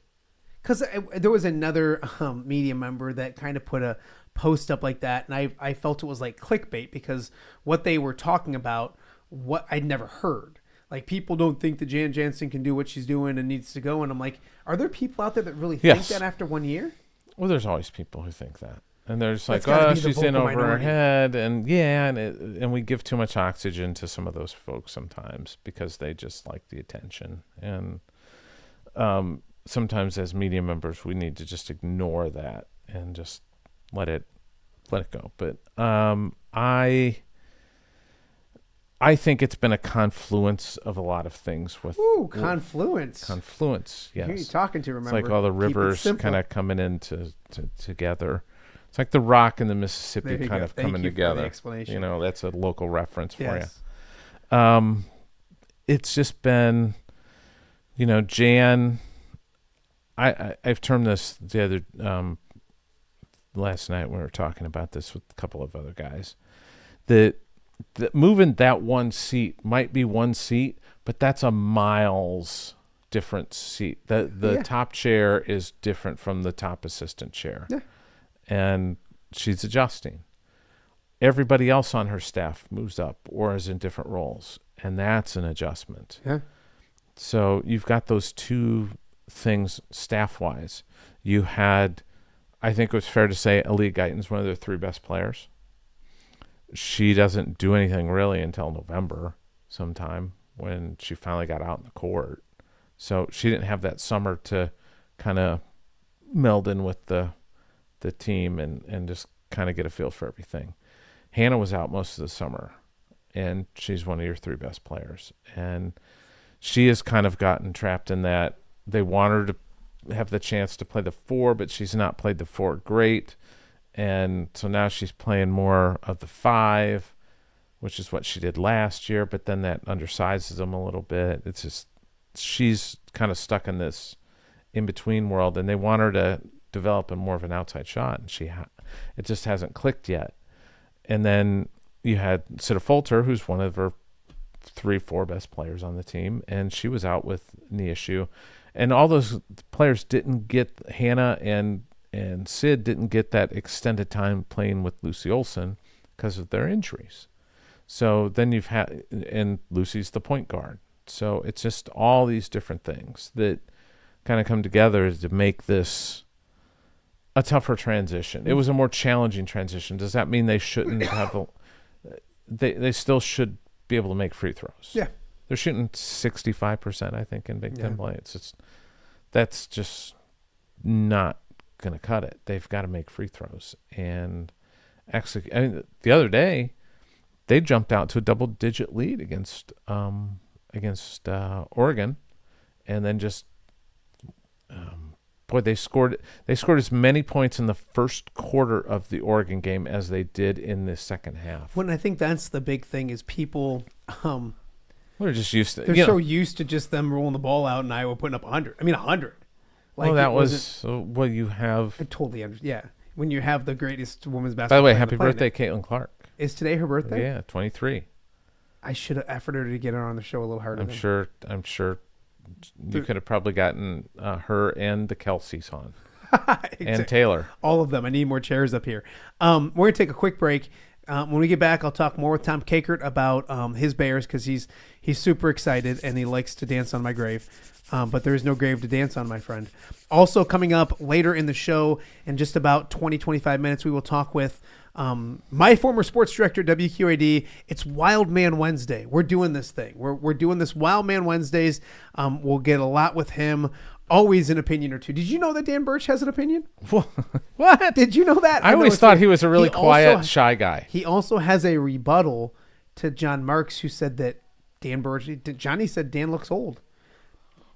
B: Because there was another media member that kind of put a post up like that, and I felt it was like clickbait because what they were talking about, what I'd never heard. Like, people don't think that Jan Jensen can do what she's doing and needs to go, and I'm like, are there people out there that really think that after 1 year?
F: Well, there's always people who think that. And they're just like, oh, she's in over her head. And we give too much oxygen to some of those folks sometimes because they just like the attention. And sometimes as media members, we need to just ignore that and just let it go. But I think it's been a confluence of a lot of things with.
B: Ooh, confluence.
F: Confluence, yes.
B: Who are you talking to, remember?
F: It's like all the rivers kind of coming in together. It's like the Rock and the Mississippi kind of coming together.
B: For the explanation.
F: That's a local reference for you. It's just been, Jan. I've termed this the other last night when we were talking about this with a couple of other guys. That moving that one seat might be one seat, but that's a miles different seat. The top chair is different from the top assistant chair.
B: Yeah.
F: And she's adjusting. Everybody else on her staff moves up or is in different roles, and that's an adjustment.
B: Yeah.
F: So you've got those two things staff-wise. You had, I think it was fair to say, Aaliyah Guyton's one of their 3 best players. She doesn't do anything really until November sometime when she finally got out in the court. So she didn't have that summer to kind of meld in with the team and just kind of get a feel for everything. Hannah was out most of the summer, and she's one of your 3 best players. And she has kind of gotten trapped in that they want her to have the chance to play the 4, but she's not played the 4 great. And so now she's playing more of the 5, which is what she did last year, but then that undersizes them a little bit. It's just she's kind of stuck in this in-between world, and they want her to develop more of an outside shot, and it just hasn't clicked yet. And then you had Sita Folter, who's one of her 3-4 best players on the team, and she was out with knee issue. And all those players didn't get, Hannah and Sid didn't get that extended time playing with Lucy Olson because of their injuries. So then you've had, and Lucy's the point guard. So it's just all these different things that kind of come together to make this a tougher transition. It was a more challenging transition. Does that mean they shouldn't have they still should be able to make free throws?
B: Yeah.
F: They're shooting 65%, I think, in Big Ten play. That's just not going to cut it. They've got to make free throws. And actually, the other day, they jumped out to a double-digit lead against Oregon, and then just they scored as many points in the first quarter of the Oregon game as they did in the second half.
B: When I think that's the big thing is people
F: we're just used to.
B: They're so used to just them rolling the ball out and Iowa putting up 100. I mean, 100.
F: Like, that was what you have.
B: I totally understand. Yeah, when you have the greatest women's
F: By
B: basketball.
F: the way, happy birthday, Caitlin Clark.
B: Is today her birthday?
F: Yeah, 23.
B: I should have offered her to get her on the show a little harder.
F: I'm sure you could have probably gotten her and the Kelseys on.
B: Exactly.
F: And Taylor.
B: All of them. I need more chairs up here. We're going to take a quick break. When we get back, I'll talk more with Tom Kakert about his Bears because he's super excited and he likes to dance on my grave. But there is no grave to dance on, my friend. Also coming up later in the show, in just about 20-25 minutes, we will talk with my former sports director at WQAD. It's Wild Man Wednesday. We're doing this thing. We're doing this Wild Man Wednesdays. We'll get a lot with him. Always an opinion or two. Did you know that Dan Burich has an opinion?
F: What?
B: Did you know that?
F: I always thought he was a really quiet, shy guy.
B: He also has a rebuttal to John Marks, who said that Johnny said Dan looks old.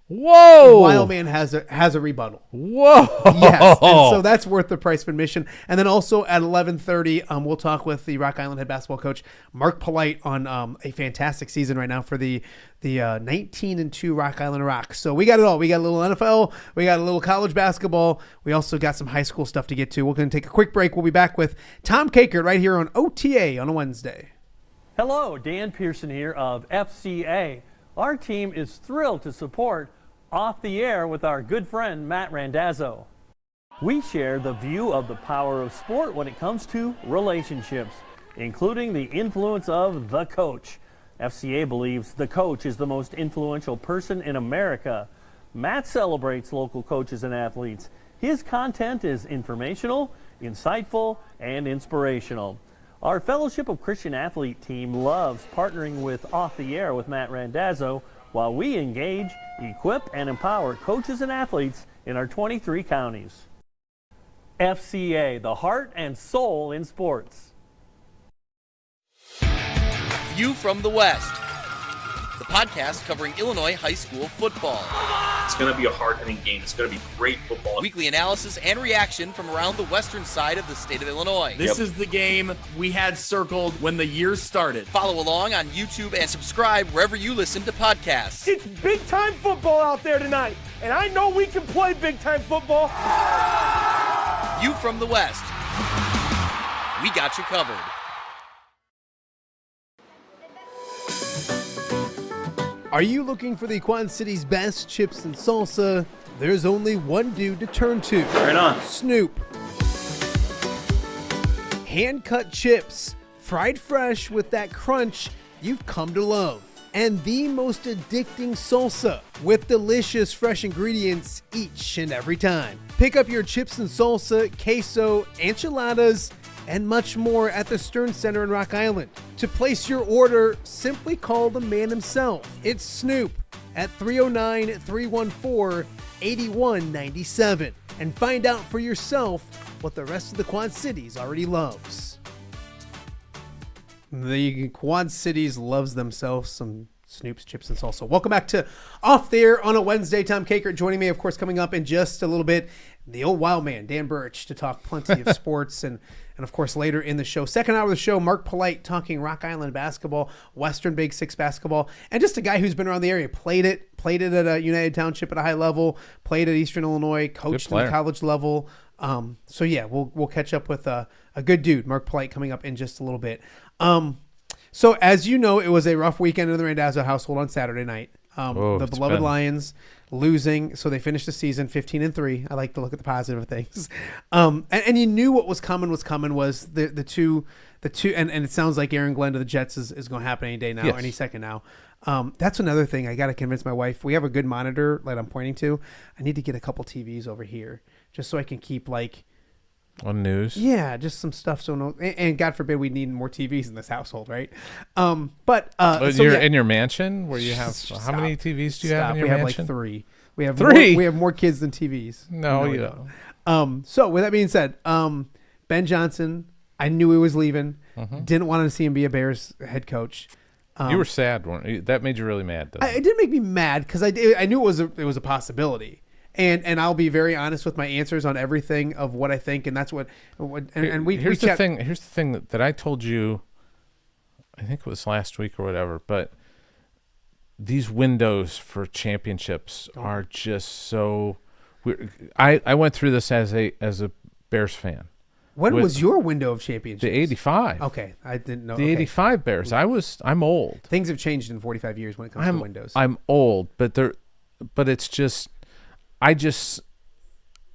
F: Whoa!
B: Wild Man has a rebuttal.
F: Whoa!
B: Yes, and so that's worth the price of admission. And then also at 11:30, we'll talk with the Rock Island head basketball coach Marc Polite on a fantastic season right now for the 19-2 Rock Island Rocks. So we got it all. We got a little NFL. We got a little college basketball. We also got some high school stuff to get to. We're going to take a quick break. We'll be back with Tom Kakert right here on OTA on a Wednesday.
G: Hello, Dan Pearson here of FCA. Our team is thrilled to support Off the Air with our good friend Matt Randazzo. We share the view of the power of sport when it comes to relationships, including the influence of the coach. FCA believes the coach is the most influential person in America. Matt celebrates local coaches and athletes. His content is informational, insightful, and inspirational. Our Fellowship of Christian Athlete team loves partnering with Off the Air with Matt Randazzo while we engage, equip, and empower coaches and athletes in our 23 counties. FCA, the heart and soul in sports.
H: View from the West, the podcast covering Illinois high school football.
I: It's going to be a hard-hitting game. It's going to be great football.
H: Weekly analysis and reaction from around the western side of the state of Illinois.
J: This is the game we had circled when the year started.
H: Follow along on YouTube and subscribe wherever you listen to podcasts.
K: It's big-time football out there tonight, and I know we can play big-time football.
H: View from the West. We got you covered.
B: Are you looking for the Quad City's best chips and salsa? There's only one dude to turn to.
I: Right on.
B: Snoop. Hand-cut chips, fried fresh with that crunch you've come to love. And the most addicting salsa with delicious fresh ingredients each and every time. Pick up your chips and salsa, queso, enchiladas, and much more at the Stern Center in Rock Island. To place your order, simply call the man himself. It's Snoop at 309-314-8197 and find out for yourself what the rest of the Quad Cities already loves. The Quad Cities loves themselves some Snoop's chips and salsa. Welcome back to Off the Air on a Wednesday. Tom Kakert joining me, of course, coming up in just a little bit. The old wild man, Dan Burich, to talk plenty of sports. And of course, later in the show, second hour of the show, Marc Polite talking Rock Island basketball, Western Big Six basketball, and just a guy who's been around the area, played it at a United Township at a high level, played at Eastern Illinois, coached at the college level. So yeah, we'll catch up with a good dude, Marc Polite, coming up in just a little bit. So as you know, it was a rough weekend in the Randazzo household on Saturday night. The beloved Lions losing, so they finished the season 15-3. I like to look at the positive things. And you knew what was coming was the two, and it sounds like Aaron Glenn to the Jets is going to happen any day now,
F: yes.
B: any second now. That's another thing I got to convince my wife. We have a good monitor that I'm pointing to. I need to get a couple TVs over here just so I can keep
F: on news.
B: Yeah, just some stuff. So no, and God forbid we need more TVs in this household, right? But
F: you're in your mansion where you have how many TVs do you have in your mansion?
B: We have like 3. We have
F: three.
B: We have more kids than TVs.
F: No, you don't.
B: So with that being said, Ben Johnson, I knew he was leaving. Didn't want to see him be a Bears head coach.
F: You were sad, weren't you? That made you really mad.
B: It did make me mad because I knew it was a possibility. And I'll be very honest with my answers on everything of what I think, and that's what
F: here's the thing that I told you, I think it was last week or whatever, but these windows for championships are just so weird. I went through this as a Bears fan.
B: When was your window of championships?
F: The 85.
B: Okay, I didn't know.
F: The 85 Bears. I'm old.
B: Things have changed in 45 years when it comes to windows.
F: I'm old, but it's just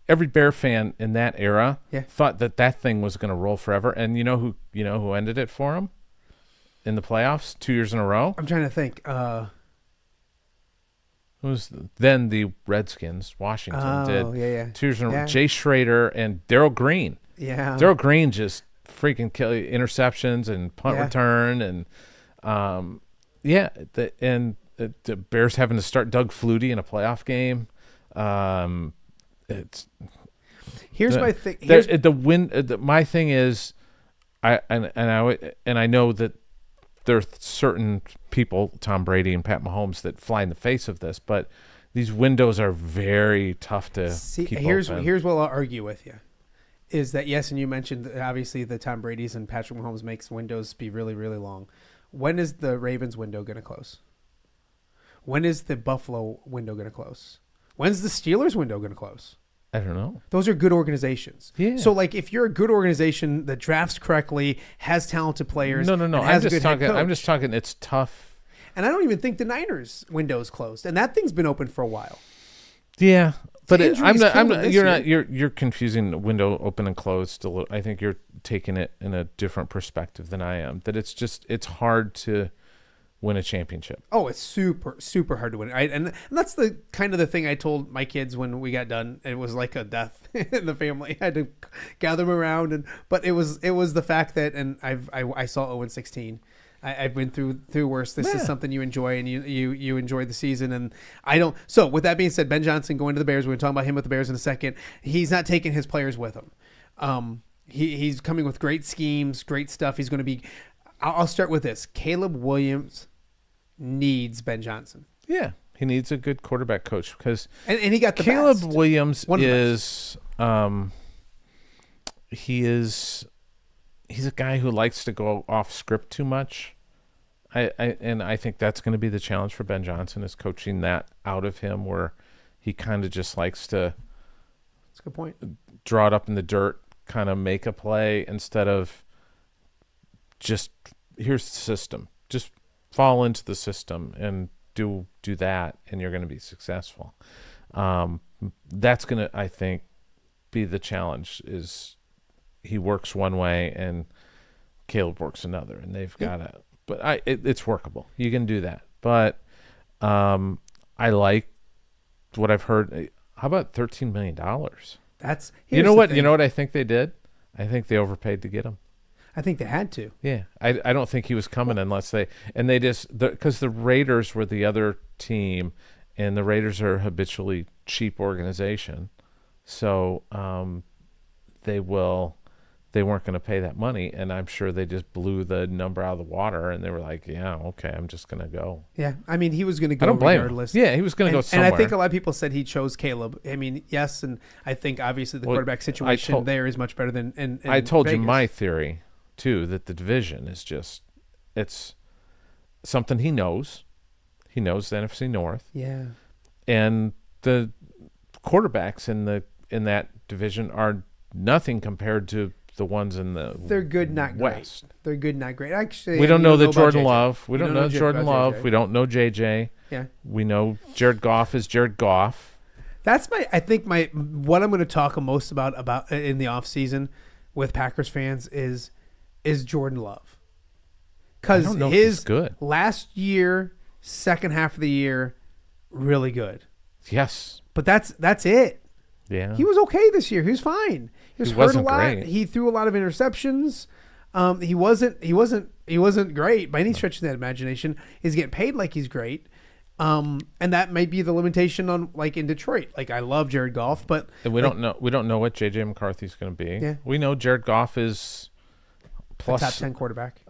F: every Bear fan in that era thought that thing was going to roll forever. And you know who ended it for them in the playoffs 2 years in a row?
B: I'm trying to think.
F: It was then the Redskins. Washington did.
B: Yeah.
F: 2 years in a row. Jay Schrader and Darryl Green.
B: Yeah.
F: Darryl Green just freaking kill interceptions and punt return and the Bears having to start Doug Flutie in a playoff game. My thing is, I know that there are certain people, Tom Brady and Pat Mahomes, that fly in the face of this, but these windows are very tough to keep open.
B: Here's what I'll argue with you. Is that yes, and you mentioned obviously the Tom Brady's and Patrick Mahomes makes windows be really, really long. When is the Ravens window going to close? When is the Buffalo window going to close? When's the Steelers window going to close?
F: I don't know.
B: Those are good organizations.
F: Yeah.
B: So if you're a good organization that drafts correctly, has talented players,
F: no.
B: I'm
F: just talking. It's tough.
B: And I don't even think the Niners window is closed, and that thing's been open for a while.
F: Yeah. But you're confusing window open and closed a little. I think you're taking it in a different perspective than I am. That it's hard to win a championship.
B: Oh, it's super, super hard to win. And that's the kind of the thing I told my kids when we got done. It was like a death in the family. I had to gather them around, but it was the fact that, and I saw 0-16. I've been through worse. This is something you enjoy, and you enjoy the season, and I don't. So with that being said, Ben Johnson going to the Bears. We're going to talk about him with the Bears in a second. He's not taking his players with him. He's coming with great schemes, great stuff. He's going to be. I'll start with this. Caleb Williams needs Ben Johnson.
F: Yeah, he needs a good quarterback coach because
B: and he got the
F: Caleb
B: best.
F: Williams is he's a guy who likes to go off script too much. I think that's going to be the challenge for Ben Johnson, is coaching that out of him, where he kind of just likes to.
B: That's a good point.
F: Draw it up in the dirt, kind of make a play instead of just here's the system. Just fall into the system and do that, and you're going to be successful. That's going to, I think, be the challenge. Is he works one way and Caleb works another, and they've got to. But it's workable. You can do that. But I like what I've heard. How about $13 million?
B: That's
F: you know what I think they did. I think they overpaid to get him.
B: I think they had to.
F: Yeah, I don't think he was coming unless they just because the Raiders were the other team, and the Raiders are a habitually cheap organization, so they weren't going to pay that money, and I'm sure they just blew the number out of the water, and they were like, yeah, okay, I'm just going to go.
B: Yeah, I mean, he was going to go
F: I don't blame
B: regardless.
F: him. Yeah, he was going to go somewhere.
B: And I think a lot of people said he chose Caleb. I mean, yes, and I think obviously the quarterback situation there is much better than in
F: I told
B: Vegas.
F: you my theory, too, that the division is just it's something he knows. He knows the NFC North.
B: Yeah.
F: And the quarterbacks in that division are nothing compared to the ones in the
B: They're good, not
F: West.
B: great. They're good, not great. Actually,
F: we don't know that Jordan
B: JJ.
F: Love. We don't know Jordan Love. We don't know JJ.
B: Yeah.
F: We know Jared Goff is Jared Goff.
B: That's what I'm going to talk most about in the offseason with Packers fans is Jordan Love. Because his
F: good.
B: Last year, second half of the year, really good.
F: Yes.
B: But that's it.
F: Yeah.
B: He was okay this year. He was fine. He was hurt a lot.
F: Great.
B: He threw a lot of interceptions. He wasn't great by any stretch of that imagination. He's getting paid like he's great. And that might be the limitation on like in Detroit. Like I love Jared Goff, but
F: and we don't know what JJ McCarthy's going to be.
B: Yeah.
F: We know Jared Goff is plus
B: a top 10 quarterback.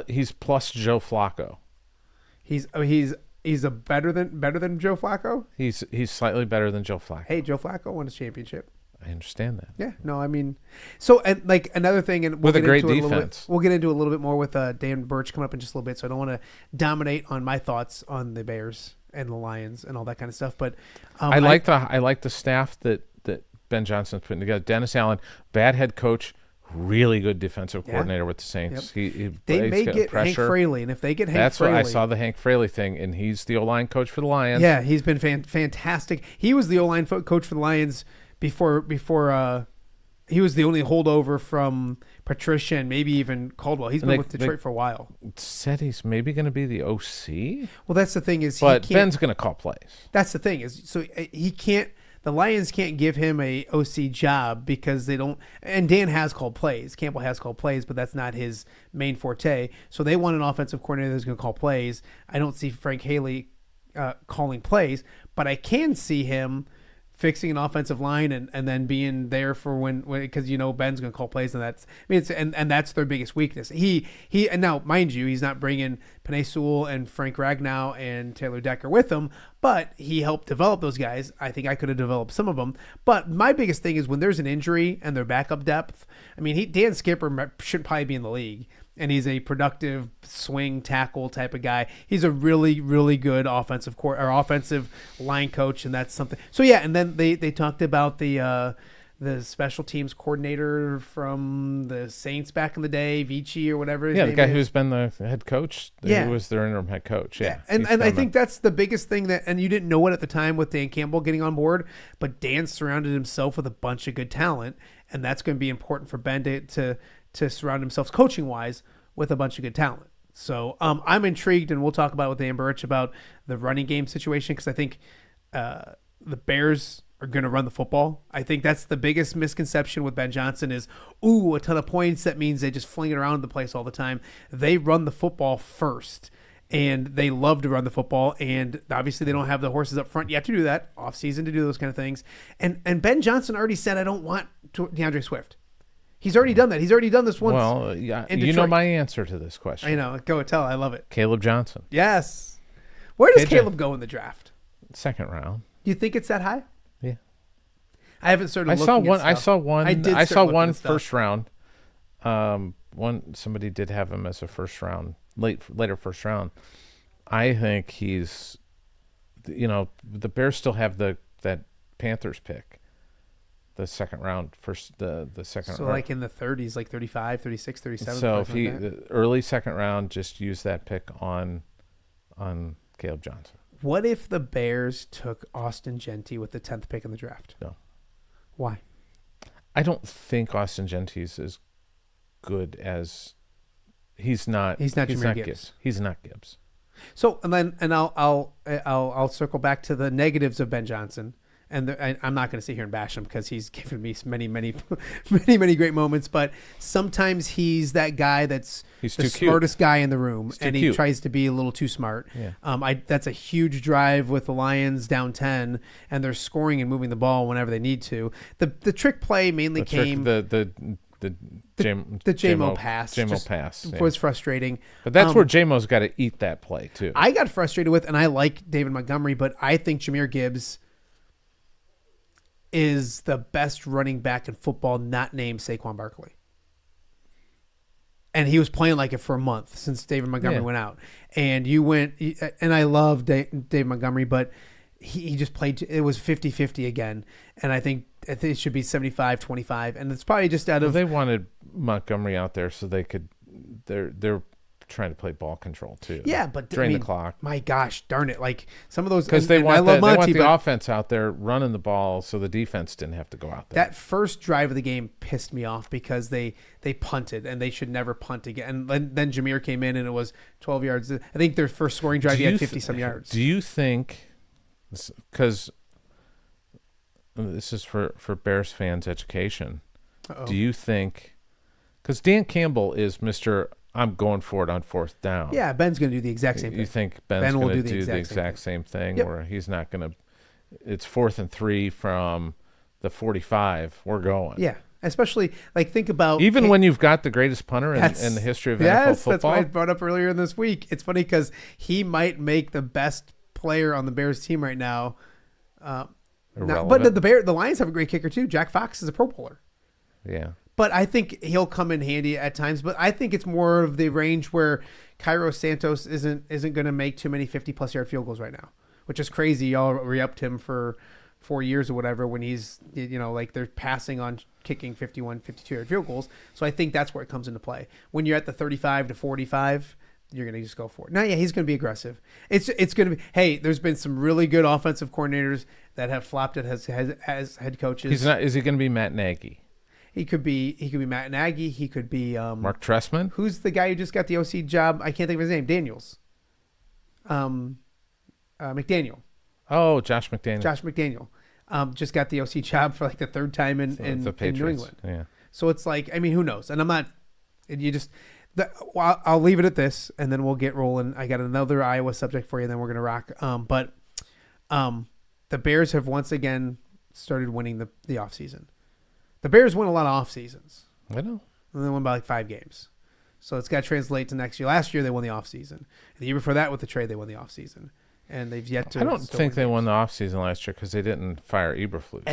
F: He's plus Joe Flacco.
B: He's a better than Joe Flacco.
F: He's slightly better than Joe Flacco.
B: Hey, Joe Flacco won a championship.
F: I understand that.
B: Yeah, no, I mean, so and like another thing, and
F: with a great defense,
B: we'll get into a little bit more with Dan Burich coming up in just a little bit. So I don't want to dominate on my thoughts on the Bears and the Lions and all that kind of stuff. But
F: I like the staff that Ben Johnson's putting together. Dennis Allen, bad head coach, really good defensive coordinator with the Saints.
B: Yep. They may get Hank Fraley, and if they get Hank
F: Fraley,
B: what
F: I saw the Hank Fraley thing, and he's the O-line coach for the Lions.
B: Yeah, he's been fantastic. He was the O-line coach for the Lions before he was the only holdover from Patricia and maybe even Caldwell. He's been with Detroit for a while.
F: Said he's maybe going to be the OC.
B: Well, that's the thing is,
F: but Ben's going to call plays.
B: That's the thing is, so he can't. The Lions can't give him a OC job because they don't. And Dan has called plays. Campbell has called plays, but that's not his main forte. So they want an offensive coordinator that's going to call plays. I don't see Frank Haley calling plays, but I can see him fixing an offensive line and then being there for when because Ben's going to call plays, and that's and that's their biggest weakness. He and now mind you, he's not bringing Penei Sewell and Frank Ragnow and Taylor Decker with him, but he helped develop those guys. I think I could have developed some of them, but my biggest thing is when there's an injury and their backup depth. I mean, Dan Skipper should probably be in the league. And he's a productive swing tackle type of guy. He's a really, really good offensive line coach, and that's something. So yeah, and then they talked about the special teams coordinator from the Saints back in the day, Vici or whatever.
F: Yeah, the guy who's been the head coach. Yeah, who was their interim head coach. Yeah,
B: and I think that's the biggest thing that, and you didn't know it at the time with Dan Campbell getting on board, but Dan surrounded himself with a bunch of good talent, and that's going to be important for Ben to surround himself coaching wise with a bunch of good talent. So I'm intrigued, and we'll talk about with Dan Burich about the running game situation, because I think the Bears are going to run the football. I think that's the biggest misconception with Ben Johnson is, a ton of points. That means they just fling it around the place all the time. They run the football first, and they love to run the football. And obviously they don't have the horses up front. You have to do that off season to do those kind of things. And Ben Johnson already said, I don't want DeAndre Swift. He's already done that. He's already done this once.
F: Well, yeah, you know my answer to this question.
B: I know. Go tell. I love it.
F: Caleb Johnson.
B: Yes. Where does Caleb go in the draft?
F: Second round.
B: Do you think it's that high?
F: Yeah.
B: I haven't started looking at stuff.
F: I saw one first round. Somebody did have him as a first round, later first round. I think he's, the Bears still have that Panthers pick. The second round, the second round.
B: So like in the 30s, like 35, 36, 37.
F: So if early second round, just use that pick on Caleb Johnson.
B: What if the Bears took Austin Genty with the 10th pick in the draft?
F: No.
B: Why?
F: I don't think Austin Genty's as good as he's not
B: Jahmyr Gibbs.
F: He's not Gibbs.
B: So I'll circle back to the negatives of Ben Johnson, and I'm not going to sit here and bash him because he's given me many great moments. But sometimes he's that guy that's the smartest guy in the room, and he tries to be a little too smart.
F: Yeah.
B: That's a huge drive with the Lions down 10, and they're scoring and moving the ball whenever they need to. The trick play mainly came.
F: The
B: JMO pass.
F: JMO pass
B: was frustrating.
F: But that's where JMO's got to eat that play, too.
B: I got frustrated with, and I like David Montgomery, but I think Jahmyr Gibbs is the best running back in football not named Saquon Barkley. And he was playing like it for a month since David Montgomery went out. And and I love David Montgomery, but he just played, it was 50-50 again. And I think it should be 75-25. And it's probably just out of...
F: They wanted Montgomery out there so they could... They're trying to play ball control too.
B: Yeah, but
F: drain the clock.
B: My gosh, darn it! Like some of those,
F: because they want the offense out there running the ball, so the defense didn't have to go out there.
B: That first drive of the game pissed me off because they punted and they should never punt again. And then Jahmyr came in and it was 12 yards. I think their first scoring drive he had 50-some yards.
F: Do you think? Because this is for Bears fans' education.
B: Uh-oh.
F: Do you think? Because Dan Campbell is Mr. I'm going for it on fourth down.
B: Yeah, Ben's going to do the exact same thing.
F: You think Ben's going to do the exact same thing
B: yep.
F: where he's not going to – it's 4th and 3 from the 45. We're going.
B: Yeah, especially like think about –
F: even when you've got the greatest punter in the history of NFL football.
B: That's what I brought up earlier in this week. It's funny because he might make the best player on the Bears team right now. But the Lions have a great kicker too. Jack Fox is a Pro Bowler.
F: Yeah.
B: But I think he'll come in handy at times. But I think it's more of the range where Cairo Santos isn't going to make too many 50-plus yard field goals right now, which is crazy. Y'all re-upped him for 4 years or whatever when he's, like they're passing on kicking 51, 52-yard field goals. So I think that's where it comes into play. When you're at the 35 to 45, you're going to just go for it. Now, yeah, he's going to be aggressive. It's going to be, hey, there's been some really good offensive coordinators that have flopped it as head coaches.
F: He's not. Is he going to be Matt Nagy?
B: He could be Matt Nagy. He could be
F: Mark Trestman.
B: Who's the guy who just got the OC job? I can't think of his name. Daniels. McDaniel.
F: Oh, Josh McDaniel.
B: Josh McDaniel. Just got the OC job for like the third time in New England.
F: Yeah.
B: So it's like, I mean, who knows? And I'm not. I'll leave it at this, and then we'll get rolling. I got another Iowa subject for you, and then we're gonna rock. But the Bears have once again started winning the offseason. The Bears win a lot of off seasons.
F: I know.
B: And they won by like 5 games. So it's got to translate to next year. Last year they won the off season. And the year before that with the trade they won the off season. And they've yet to.
F: I don't think they won the off season last year because they didn't fire Eberflus.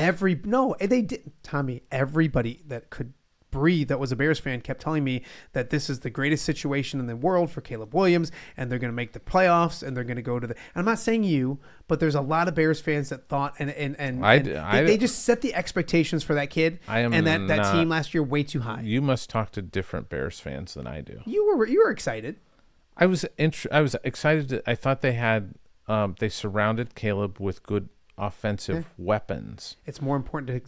B: They did. Tommy, everybody that could breathe that was a Bears fan kept telling me that this is the greatest situation in the world for Caleb Williams, and they're going to make the playoffs, and they're going to go to the. I'm not saying you, but there's a lot of Bears fans that thought and they just set the expectations for that kid and that team last year way too high.
F: You must talk to different Bears fans than I do.
B: You were excited.
F: I was excited. I thought they had they surrounded Caleb with good offensive weapons.
B: It's more important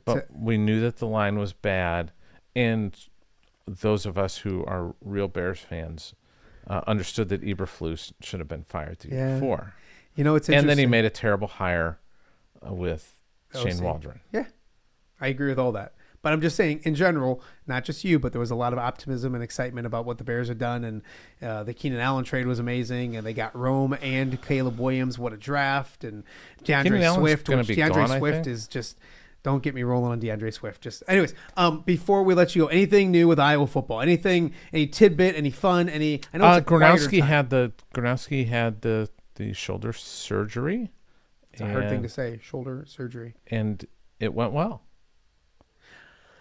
F: But we knew that the line was bad, and those of us who are real Bears fans understood that Eberflus should have been fired the year before.
B: It's interesting.
F: And then he made a terrible hire with Shane Waldron.
B: Yeah, I agree with all that. But I'm just saying, in general, not just you, but there was a lot of optimism and excitement about what the Bears had done. And the Keenan Allen trade was amazing. And they got Rome and Caleb Williams. What a draft. And DeAndre Swift. DeAndre Swift is just, don't get me rolling on DeAndre Swift. Just, anyways, before we let you go, anything new with Iowa football? Anything, any tidbit, any fun, any, I know it's
F: Gronowski had the shoulder surgery.
B: It's a hard thing to say, shoulder surgery.
F: And it went well.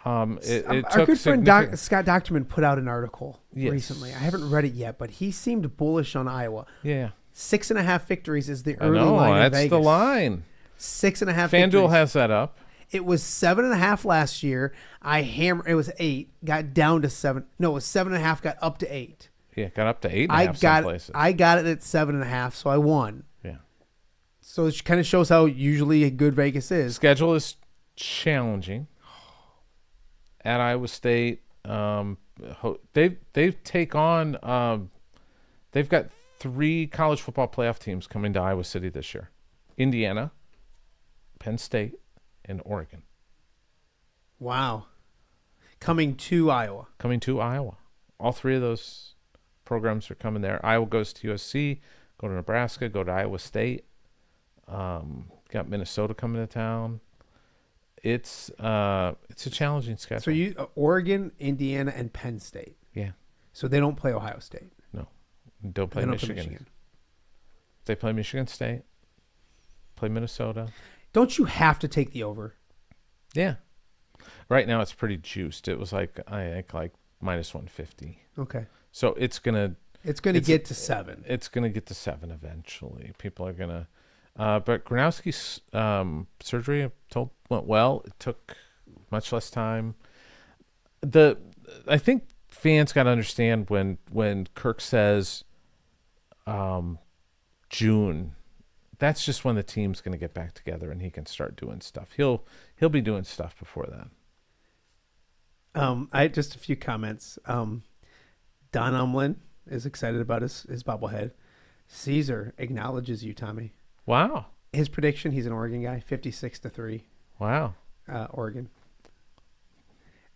B: Our good friend Scott Docterman put out an article recently. I haven't read it yet, but he seemed bullish on Iowa.
F: Yeah.
B: 6.5 victories is the early line in Vegas.
F: That's the line.
B: 6.5
F: FanDuel
B: victories.
F: has that up.
B: It was 7.5 last year. It was 8, got down to 7. No, it was 7.5, got up to 8.
F: Yeah, got up to 8.5 some places.
B: I got it at 7.5, so I won.
F: Yeah.
B: So it kind of shows how usually good Vegas is.
F: Schedule is challenging. At Iowa State, they take on. They've got 3 college football playoff teams coming to Iowa City this year: Indiana, Penn State, and Oregon.
B: Wow. Coming to Iowa.
F: All 3 of those programs are coming there. Iowa goes to USC, go to Nebraska, go to Iowa State. Got Minnesota coming to town. It's a challenging schedule.
B: So you Oregon, Indiana, and Penn State.
F: Yeah.
B: So they don't play Ohio State.
F: No. Don't play Michigan. They play Michigan State. Play Minnesota.
B: Don't you have to take the over?
F: Yeah. Right now it's pretty juiced. It was like I think like minus 150.
B: Okay.
F: So it's gonna
B: get to 7.
F: It's gonna get to 7 eventually. People are gonna but Gronowski's surgery went well. It took much less time. I think fans got to understand when Kirk says June, that's just when the team's going to get back together and he can start doing stuff. He'll be doing stuff before then.
B: I just a few comments. Don Umlin is excited about his bobblehead. Caesar acknowledges you, Tommy.
F: Wow.
B: His prediction, he's an Oregon guy, 56-3.
F: Wow.
B: Oregon.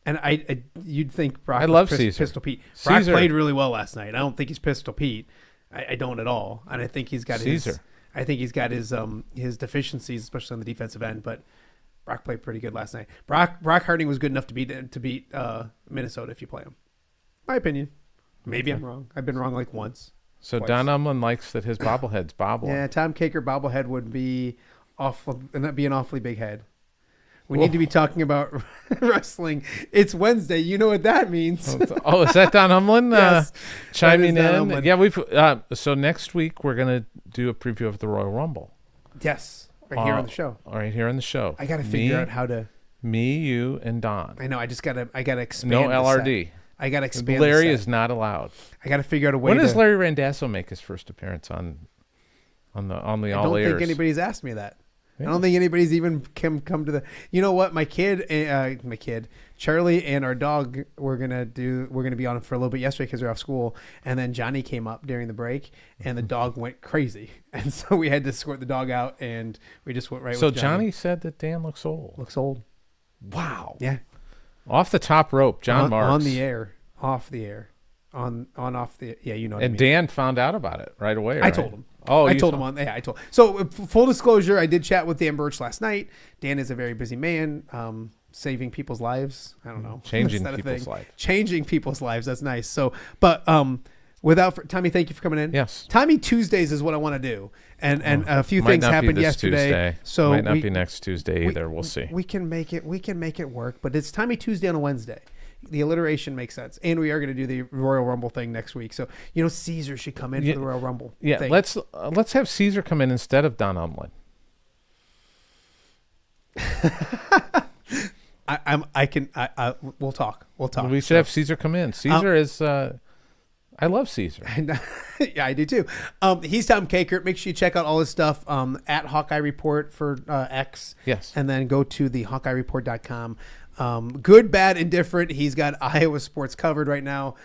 B: And you'd think Brock
F: I love
B: was
F: Caesar.
B: Pistol Pete. Brock
F: Caesar
B: played really well last night. I don't think he's Pistol Pete. I don't at all. And I think he's got
F: Caesar.
B: his deficiencies, especially on the defensive end. But Brock played pretty good last night. Brock Harding was good enough to beat Minnesota if you play him. My opinion. Maybe I'm wrong. I've been wrong like once.
F: So
B: twice.
F: Don Umlin likes that his bobblehead's bobbling.
B: Yeah, Tom Kakert bobblehead would be awful, and that'd be an awfully big head. We need to be talking about wrestling. It's Wednesday. You know what that means.
F: Oh, is that Don Umlin
B: Yes,
F: chiming
B: that is
F: in?
B: Don Umlin.
F: Yeah, we've. So next week we're gonna do a preview of the Royal Rumble.
B: Yes, right here on the show.
F: All right, here on the show.
B: I got to figure out how to.
F: Me, you, and Don.
B: I know. I got to expand.
F: No
B: the
F: LRD.
B: set. I got to expand.
F: Larry is not allowed.
B: I got to figure out a way.
F: When does Larry Randazzo make his first appearance on the All Airs?
B: I don't think anybody's asked me that. Yeah. I don't think anybody's even come to the. You know what? My kid, Charlie, and our dog were gonna be on for a little bit yesterday because they're off school, and then Johnny came up during the break, and the dog went crazy, and so we had to escort the dog out, and we just went right.
F: So
B: with
F: Johnny said that Dan looks old.
B: Looks old.
F: Wow.
B: Yeah.
F: Off the top rope, John Marks.
B: On the air, off the air, off the. Yeah, you know. What
F: and
B: I mean.
F: Dan found out about it right away. Right?
B: I told him.
F: Oh,
B: I told him on. Yeah, I told. So full disclosure, I did chat with Dan Burich last night. Dan is a very busy man, saving people's lives. I don't know,
F: changing people's lives.
B: Changing people's lives. That's nice. So, but Tommy, thank you for coming in.
F: Yes,
B: Tommy Tuesdays is what I want to do, and a few things happened yesterday.
F: Tuesday.
B: So
F: might not be next Tuesday either. We'll see.
B: We can make it. We can make it work. But it's Tommy Tuesday on a Wednesday. The alliteration makes sense, and we are going to do the Royal Rumble thing next week. So Caesar should come in for the Royal Rumble.
F: Yeah,
B: thing.
F: let's have Caesar come in instead of Don Umlin.
B: We'll talk.
F: We should have Caesar come in. Caesar is. I love Caesar.
B: Yeah, I do too. He's Tom Kakert. Make sure you check out all his stuff at Hawkeye Report for X.
F: Yes,
B: and then go to the HawkeyeReport.com. Good, bad, indifferent. He's got Iowa sports covered right now.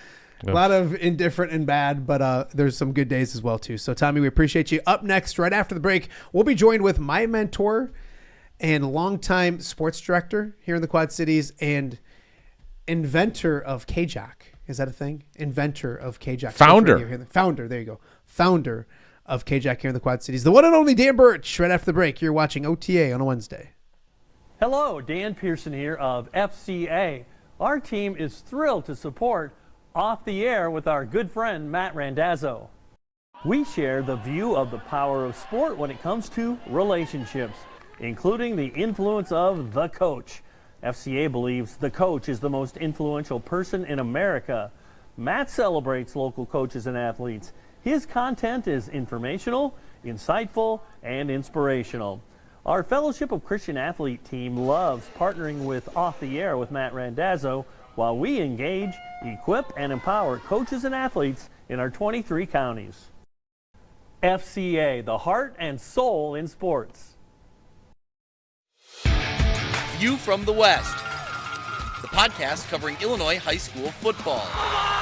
B: A lot of indifferent and bad, but there's some good days as well, too. So, Tommy, we appreciate you. Up next, right after the break, we'll be joined with my mentor and longtime sports director here in the Quad Cities and inventor of K-Jock. Is that a thing? Inventor of K-Jock.
F: Founder.
B: Founder. There you go. Founder of K-Jock here in the Quad Cities. The one and only Dan Burich. Right after the break, you're watching OTA on a Wednesday.
G: Hello, Dan Pearson here of FCA. Our team is thrilled to support Off the Air with our good friend Matt Randazzo. We share the view of the power of sport when it comes to relationships, including the influence of the coach. FCA believes the coach is the most influential person in America. Matt celebrates local coaches and athletes. His content is informational, insightful, and inspirational. Our Fellowship of Christian Athlete team loves partnering with Off the Air with Matt Randazzo while we engage, equip, and empower coaches and athletes in our 23 counties. FCA, the heart and soul in sports.
H: View from the West, the podcast covering Illinois high school football.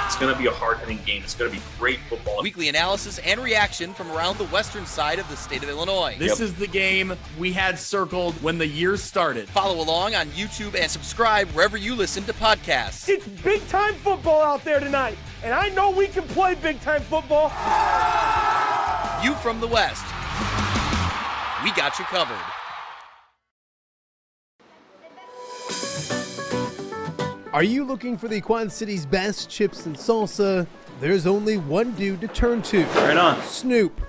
I: It's going to be a hard-hitting game. It's going to be great football.
H: Weekly analysis and reaction from around the western side of the state of Illinois.
J: This is the game we had circled when the year started.
H: Follow along on YouTube and subscribe wherever you listen to podcasts.
K: It's big-time football out there tonight, and I know we can play big-time football.
H: View from the West. We got you covered.
B: Are you looking for the Quad City's best chips and salsa? There's only one dude to turn to.
I: Right on.
B: Snoop.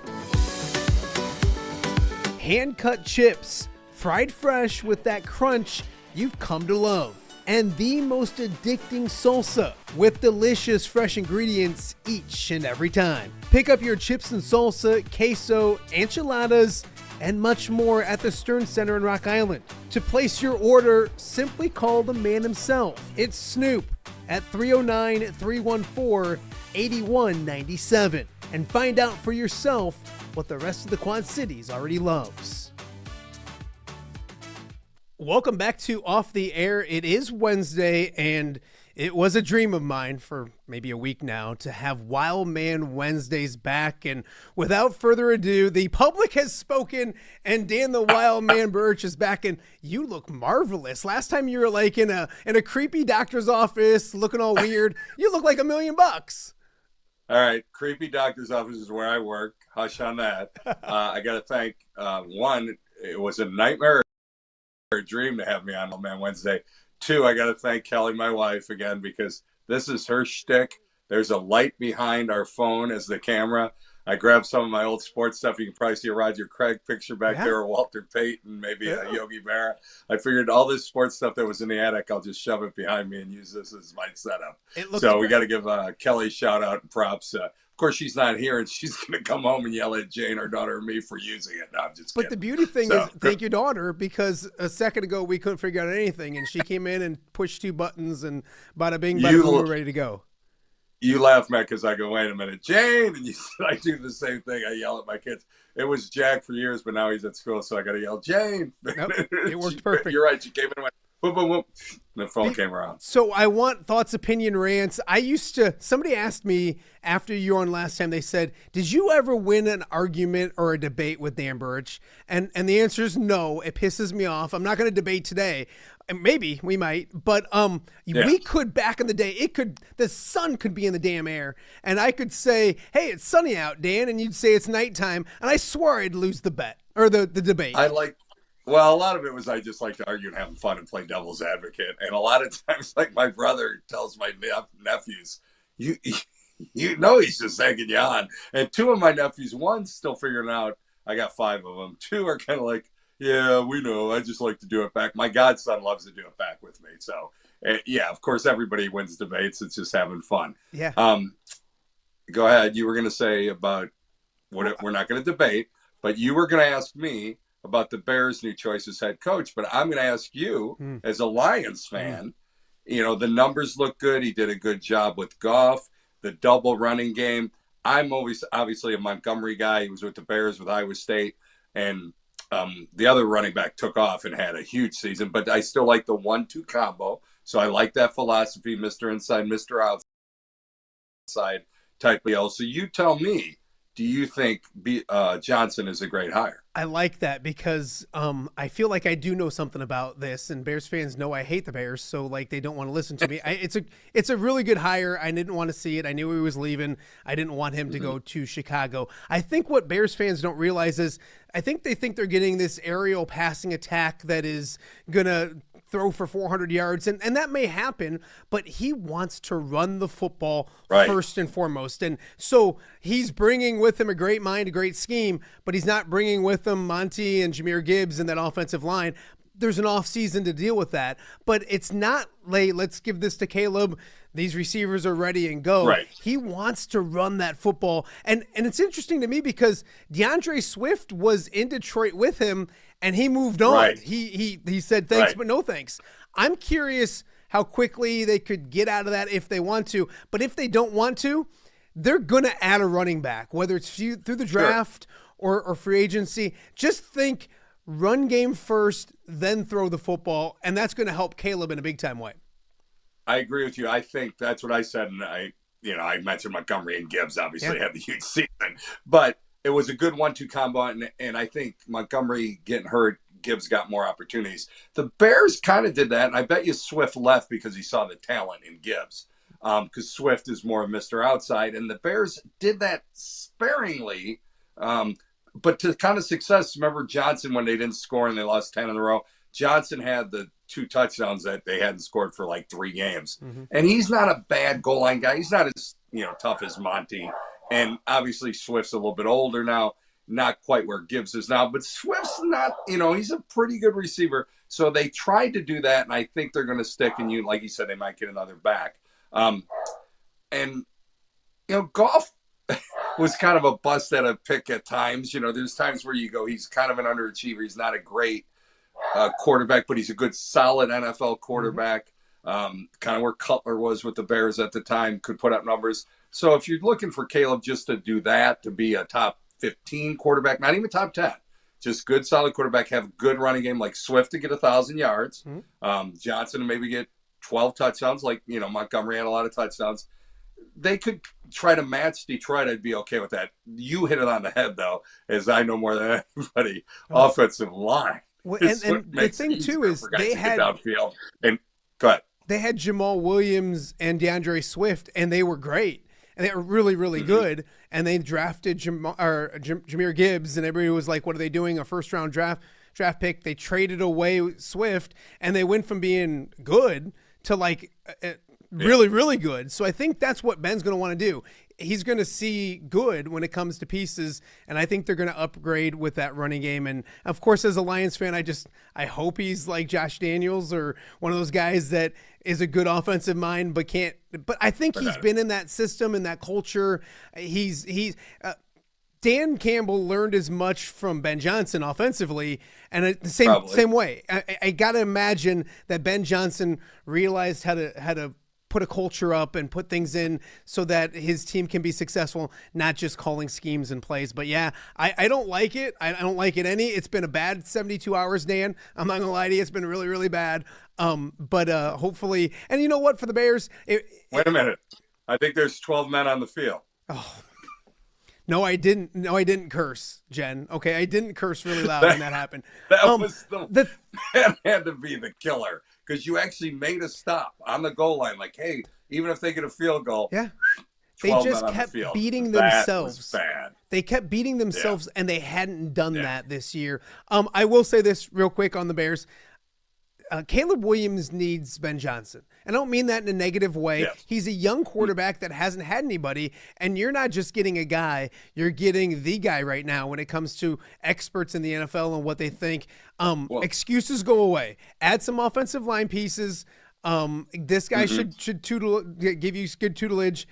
B: Hand-cut chips, fried fresh with that crunch you've come to love. And the most addicting salsa with delicious fresh ingredients each and every time. Pick up your chips and salsa, queso, enchiladas, and much more at the Stern Center in Rock Island. To place your order, simply call the man himself. It's Snoop at 309-314-8197 and find out for yourself what the rest of the Quad Cities already loves. Welcome back to Off the Air. It is Wednesday, and it was a dream of mine for maybe a week now to have Wild Man Wednesdays back. And without further ado, the public has spoken, and Dan the Wild Man Burich is back. And you look marvelous. Last time you were like in a creepy doctor's office, looking all weird. You look like $1 million.
L: All right, creepy doctor's office is where I work. Hush on that. I got to thank one. It was a nightmare, or a dream to have me on Wild Man Wednesday. Two, I got to thank Kelly, my wife, again, because this is her shtick. There's a light behind our phone as the camera. I grabbed some of my old sports stuff. You can probably see a Roger Craig picture back there, or Walter Payton, maybe a Yogi Berra. I figured all this sports stuff that was in the attic, I'll just shove it behind me and use this as my setup. So we got to give Kelly a shout out and props. Of course, she's not here, and she's going to come home and yell at Jane, our daughter, or me for using it. No, I'm just kidding.
B: But the beauty thing is, thank your daughter, because a second ago we couldn't figure out anything, and she came in and pushed 2 buttons, and bada bing, bada boom, we're ready to go.
L: You laugh, Matt, because I go, wait a minute, Jane, and I do the same thing. I yell at my kids. It was Jack for years, but now he's at school, so I got to yell, Jane.
B: Nope, it worked perfect.
L: You're right. She came in and went, whoop, whoop, whoop. And the phone came around.
B: So I want thoughts, opinion, rants. Somebody asked me after you were on last time, they said, did you ever win an argument or a debate with Dan Burich? And the answer is no. It pisses me off. I'm not going to debate today. Maybe we might, but we could back in the day. The sun could be in the damn air, and I could say, "Hey, it's sunny out, Dan," and you'd say it's nighttime, and I swore I'd lose the bet or the debate.
L: Well, a lot of it was I just like to argue and have fun and play devil's advocate, and a lot of times, like my brother tells my nephews, "You know, he's just egging you on," and 2 of my nephews, one's still figuring out. I got 5 of them. 2 are kind of like, yeah, we know. I just like to do it back. My godson loves to do it back with me. So, yeah, of course, everybody wins debates. It's just having fun.
B: Yeah.
L: Go ahead. You were going to say about what we're not going to debate, but you were going to ask me about the Bears' new choice as head coach. But I'm going to ask you, as a Lions fan, the numbers look good. He did a good job with Goff, the double running game. I'm always obviously a Montgomery guy. He was with the Bears, with Iowa State, and the other running back took off and had a huge season, but I still like the 1-2 combo. So I like that philosophy, Mr. Inside, Mr. Outside type deal. So you tell me, do you think Johnson is a great hire?
B: I like that because I feel like I do know something about this, and Bears fans know I hate the Bears, so like they don't want to listen to me. It's a really good hire. I didn't want to see it. I knew he was leaving. I didn't want him to go to Chicago. I think what Bears fans don't realize is they think they're getting this aerial passing attack that is gonna throw for 400 yards, and that may happen, but he wants to run the football first and foremost. And so he's bringing with him a great mind, a great scheme, but he's not bringing with him Monty and Jahmyr Gibbs and that offensive line. There's an off season to deal with that, but it's not late. Let's give this to Caleb. These receivers are ready and go.
L: Right.
B: He wants to run that football. And it's interesting to me because DeAndre Swift was in Detroit with him and he moved on.
L: Right.
B: He said thanks, but no thanks. I'm curious how quickly they could get out of that if they want to. But if they don't want to, they're going to add a running back, whether it's through the draft or free agency. Just think run game first, then throw the football, and that's going to help Caleb in a big-time way.
L: I agree with you. I think that's what I said, and I mentioned Montgomery and Gibbs obviously had the huge season, but it was a good 1-2 combo, and I think Montgomery getting hurt, Gibbs got more opportunities. The Bears kind of did that, and I bet you Swift left because he saw the talent in Gibbs, because Swift is more of Mr. Outside, and the Bears did that sparingly, but to kind of success. Remember Johnson when they didn't score and they lost 10 in a row? Johnson had the 2 touchdowns that they hadn't scored for like 3 games. And he's not a bad goal line guy. He's not as tough as Monty. And obviously Swift's a little bit older now, not quite where Gibbs is now, but Swift's not, he's a pretty good receiver. So they tried to do that, and I think they're going to stick, and like you said, they might get another back. Goff was kind of a bust at a pick at times. There's times where you go, he's kind of an underachiever. He's not a great quarterback, but he's a good, solid NFL quarterback. Kind of where Cutler was with the Bears at the time, could put up numbers. So if you're looking for Caleb just to do that, to be a top 15 quarterback, not even top 10, just good, solid quarterback, have a good running game, like Swift to get 1,000 yards, Johnson to maybe get 12 touchdowns, like, Montgomery had a lot of touchdowns. They could try to match Detroit. I'd be okay with that. You hit it on the head, though, as I know more than anybody. Offensive line.
B: Well, and the thing, too, is they had
L: downfield. And go ahead.
B: They had Jamal Williams and DeAndre Swift, and they were great. And they were really, really good. And they drafted Jahmyr Gibbs, and everybody was like, what are they doing? A first-round draft pick. They traded away Swift, and they went from being good to, like, really, really good. So I think that's what Ben's going to want to do. He's going to see good when it comes to pieces, and I think they're going to upgrade with that running game. And, of course, as a Lions fan, I hope he's like Josh Daniels or one of those guys that is a good offensive mind but can't – but I think he's been in that system and that culture. Dan Campbell learned as much from Ben Johnson offensively, and the same way. I got to imagine that Ben Johnson realized how to put a culture up and put things in so that his team can be successful, not just calling schemes and plays. But yeah, I don't like it. I don't like it any. It's been a bad 72 hours, Dan. I'm not gonna lie to you. It's been really, really bad. But hopefully, and you know what, for the Bears.
L: Wait a minute. I think there's 12 men on the field.
B: Oh. No, I didn't. No, I didn't curse, Jen. Okay, I didn't curse really loud when that happened.
L: That had to be the killer, because you actually made a stop on the goal line. Like, hey, even if they get a field goal,
B: they just kept beating themselves.
L: That was bad.
B: They kept beating themselves, and they hadn't done that this year. I will say this real quick on the Bears. Caleb Williams needs Ben Johnson. And I don't mean that in a negative way. Yes. He's a young quarterback that hasn't had anybody, and you're not just getting a guy, you're getting the guy right now when it comes to experts in the NFL and what they think. Excuses go away. Add some offensive line pieces. This guy should give you good tutelage.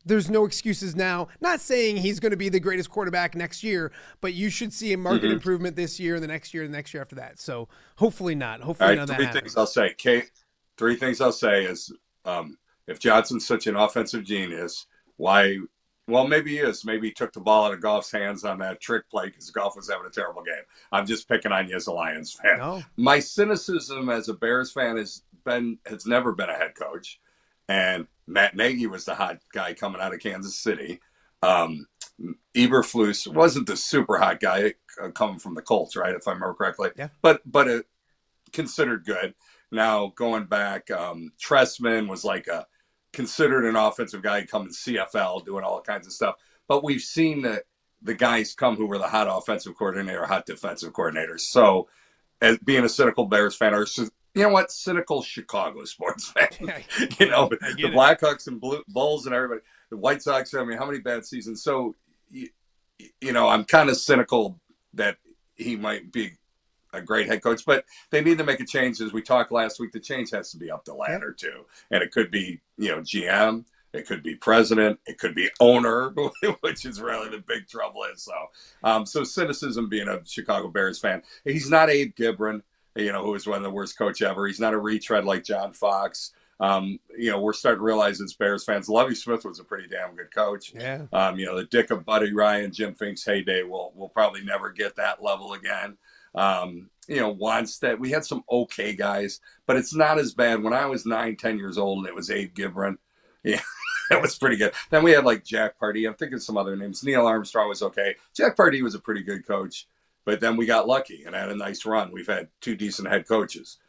B: There's no excuses now. Not saying he's going to be the greatest quarterback next year, but you should see a market improvement this year and the next year and the next year after that. So hopefully not. Hopefully none of that happens.
L: 3 things I'll say. Kate, 3 things I'll say is if Johnson's such an offensive genius, why – well, maybe he is. Maybe he took the ball out of Goff's hands on that trick play because Goff was having a terrible game. I'm just picking on you as a Lions fan.
B: No.
L: My cynicism as a Bears fan has never been a head coach. And Matt Nagy was the hot guy coming out of Kansas City. Eberflus wasn't the super hot guy coming from the Colts, right, if I remember correctly.
B: Yeah.
L: But considered good. Now, going back, Tressman was like considered an offensive guy coming CFL, doing all kinds of stuff. But we've seen the guys come who were the hot offensive coordinator, hot defensive coordinators. So, as being a cynical Bears fan, or you know what? Cynical Chicago sports fan. The Blackhawks and Bulls and everybody. The White Sox, I mean, how many bad seasons? So, I'm kind of cynical that he might be a great head coach, but they need to make a change. As we talked last week, the change has to be up the ladder too. And it could be, GM, it could be president, it could be owner, which is really the big trouble is. So cynicism being a Chicago Bears fan. He's not Abe Gibran, who was one of the worst coach ever. He's not a retread like John Fox. We're starting to realize as Bears fans, Lovie Smith was a pretty damn good coach.
B: Yeah.
L: The Dick of Buddy Ryan, Jim Fink's heyday will probably never get that level again. Wanstead, we had some okay guys, but it's not as bad. When I was 9-10 years old and it was Abe Gibran, yeah, that was pretty good. Then we had like Jack Pardee. I'm thinking some other names. Neil Armstrong was okay. Jack Pardee was a pretty good coach, but then we got lucky and had a nice run. We've had 2 decent head coaches,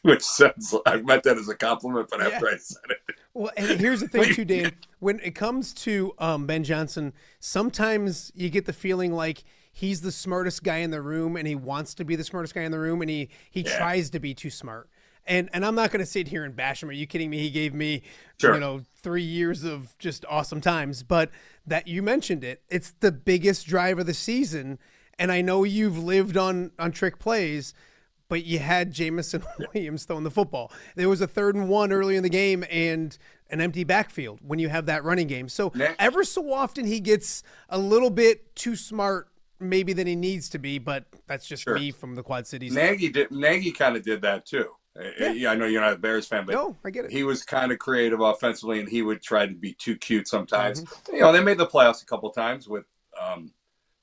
L: which sounds, I meant that as a compliment, but after I said it.
B: Well, and here's the thing too, Dan. When it comes to Ben Johnson, sometimes you get the feeling like he's the smartest guy in the room and he wants to be the smartest guy in the room and he tries to be too smart. And I'm not going to sit here and bash him. Are you kidding me? He gave me, 3 years of just awesome times. But that you mentioned it, it's the biggest drive of the season. And I know you've lived on trick plays, but you had Jamison Williams throwing the football. There was a 3rd and 1 early in the game and an empty backfield when you have that running game. So ever so often he gets a little bit too smart maybe than he needs to be, but that's just me from the Quad Cities.
L: Nagy kind of did that too. Yeah, I know you're not a Bears fan, but
B: no, I get it.
L: He was kind of creative offensively, and he would try to be too cute sometimes. They made the playoffs a couple of times with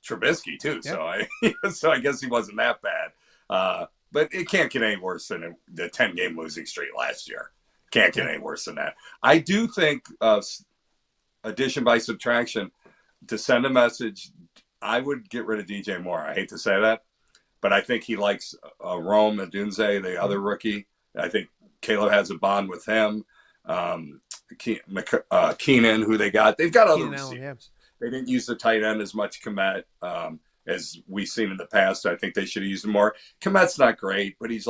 L: Trubisky too, so I guess he wasn't that bad. But it can't get any worse than the 10-game losing streak last year. Can't get any worse than that. I do think addition by subtraction, to send a message, I would get rid of DJ Moore. I hate to say that, but I think he likes Rome Odunze, the other rookie. I think Caleb has a bond with him. Keenan, who they got. They've got other receivers. They didn't use the tight end as much, Komet, as we've seen in the past. I think they should have used him more. Komet's not great, but he's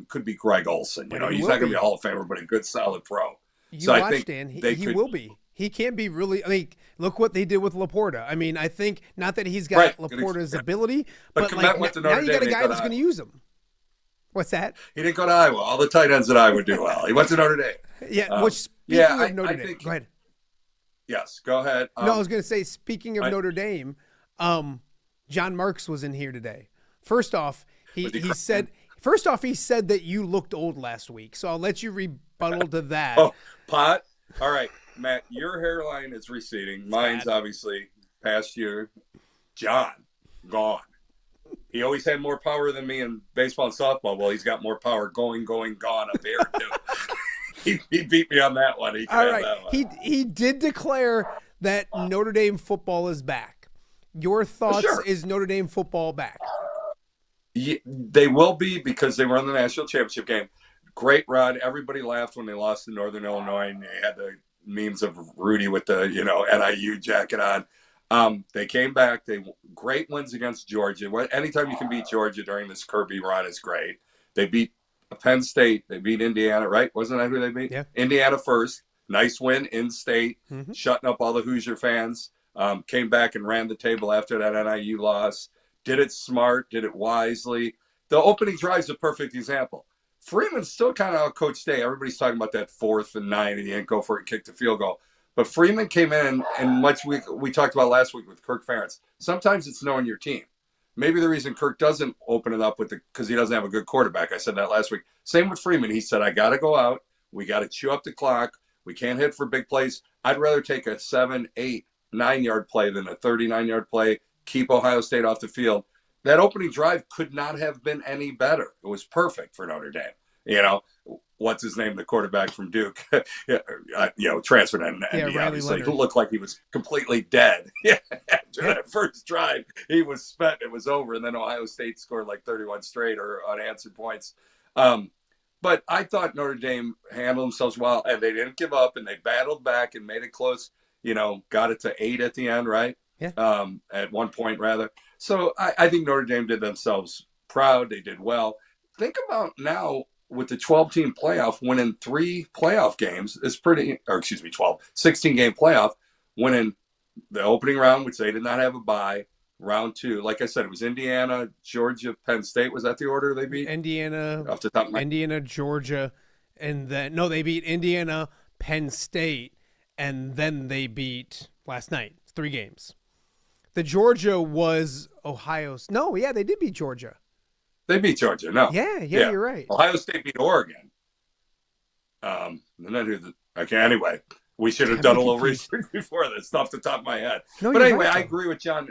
L: could be Greg Olson. He's not going to be a Hall of Famer, but a good, solid pro.
B: I think Dan, he will be. He can't be really. I mean, look what they did with Laporta. I mean, I think not that he's got Laporta's ability, but
L: went to Notre
B: now you got a guy that's going to use him. What's that?
L: He didn't go to Iowa. All the tight ends at Iowa do well. He went to Notre Dame.
B: Yeah. Which speaking of Notre Dame, go ahead.
L: Yes, go ahead.
B: No, I was going to say, speaking of Notre Dame, John Marks was in here today. First off, he said that you looked old last week. So I'll let you rebuttal to that.
L: Oh, pot. All right. Matt, your hairline is receding. Mine's obviously past you. John, gone. He always had more power than me in baseball and softball. Well, he's got more power going, gone up here, too. he beat me on that one.
B: All right. He did declare that Notre Dame football is back. Your thoughts, is Notre Dame football back?
L: Yeah, they will be, because they were in the national championship game. Great run. Everybody laughed when they lost to Northern Illinois, and they had the memes of Rudy with the NIU jacket on. They came back. Great wins against Georgia. Anytime you can beat Georgia during this Kirby run is great. They beat Penn State. They beat Indiana, right? Wasn't that who they beat?
B: Yeah.
L: Indiana first. Nice win in state, shutting up all the Hoosier fans. Came back and ran the table after that NIU loss. Did it smart, did it wisely. The opening drive's a perfect example. Freeman's still kind of out-coached Day. Everybody's talking about that 4th and 9, and he didn't go for it and kicked the field goal. But Freeman came in, and much we talked about last week with Kirk Ferentz. Sometimes it's knowing your team. Maybe the reason Kirk doesn't open it up because he doesn't have a good quarterback. I said that last week. Same with Freeman. He said, I got to go out. We got to chew up the clock. We can't hit for big plays. I'd rather take a 7, 8, 9-yard play than a 39-yard play, keep Ohio State off the field. That opening drive could not have been any better. It was perfect for Notre Dame. What's his name? The quarterback from Duke, transferred to ND, obviously. He looked like he was completely dead. After that first drive, he was spent. It was over. And then Ohio State scored like 31 straight or unanswered points. But I thought Notre Dame handled themselves well, and they didn't give up, and they battled back and made it close. Got it to 8 at the end, right?
B: Yeah.
L: At one point, rather. So I think Notre Dame did themselves proud. They did well. Think about now with the 12-team playoff, winning 3 playoff games is 16-game playoff, winning the opening round, which they did not have a bye. Round 2, like I said, it was Indiana, Georgia, Penn State. Was that the order they beat?
B: Indiana,
L: off the top of my
B: Indiana, Georgia, and then they beat Indiana, Penn State, and then they beat last night. 3 games. The Georgia was Ohio's. No, yeah, they did beat Georgia.
L: They beat Georgia. No.
B: Yeah, you're right.
L: Ohio State beat Oregon. Okay, anyway, we should have done a little research before this, off the top of my head.
B: No,
L: but anyway,
B: right,
L: I agree with John.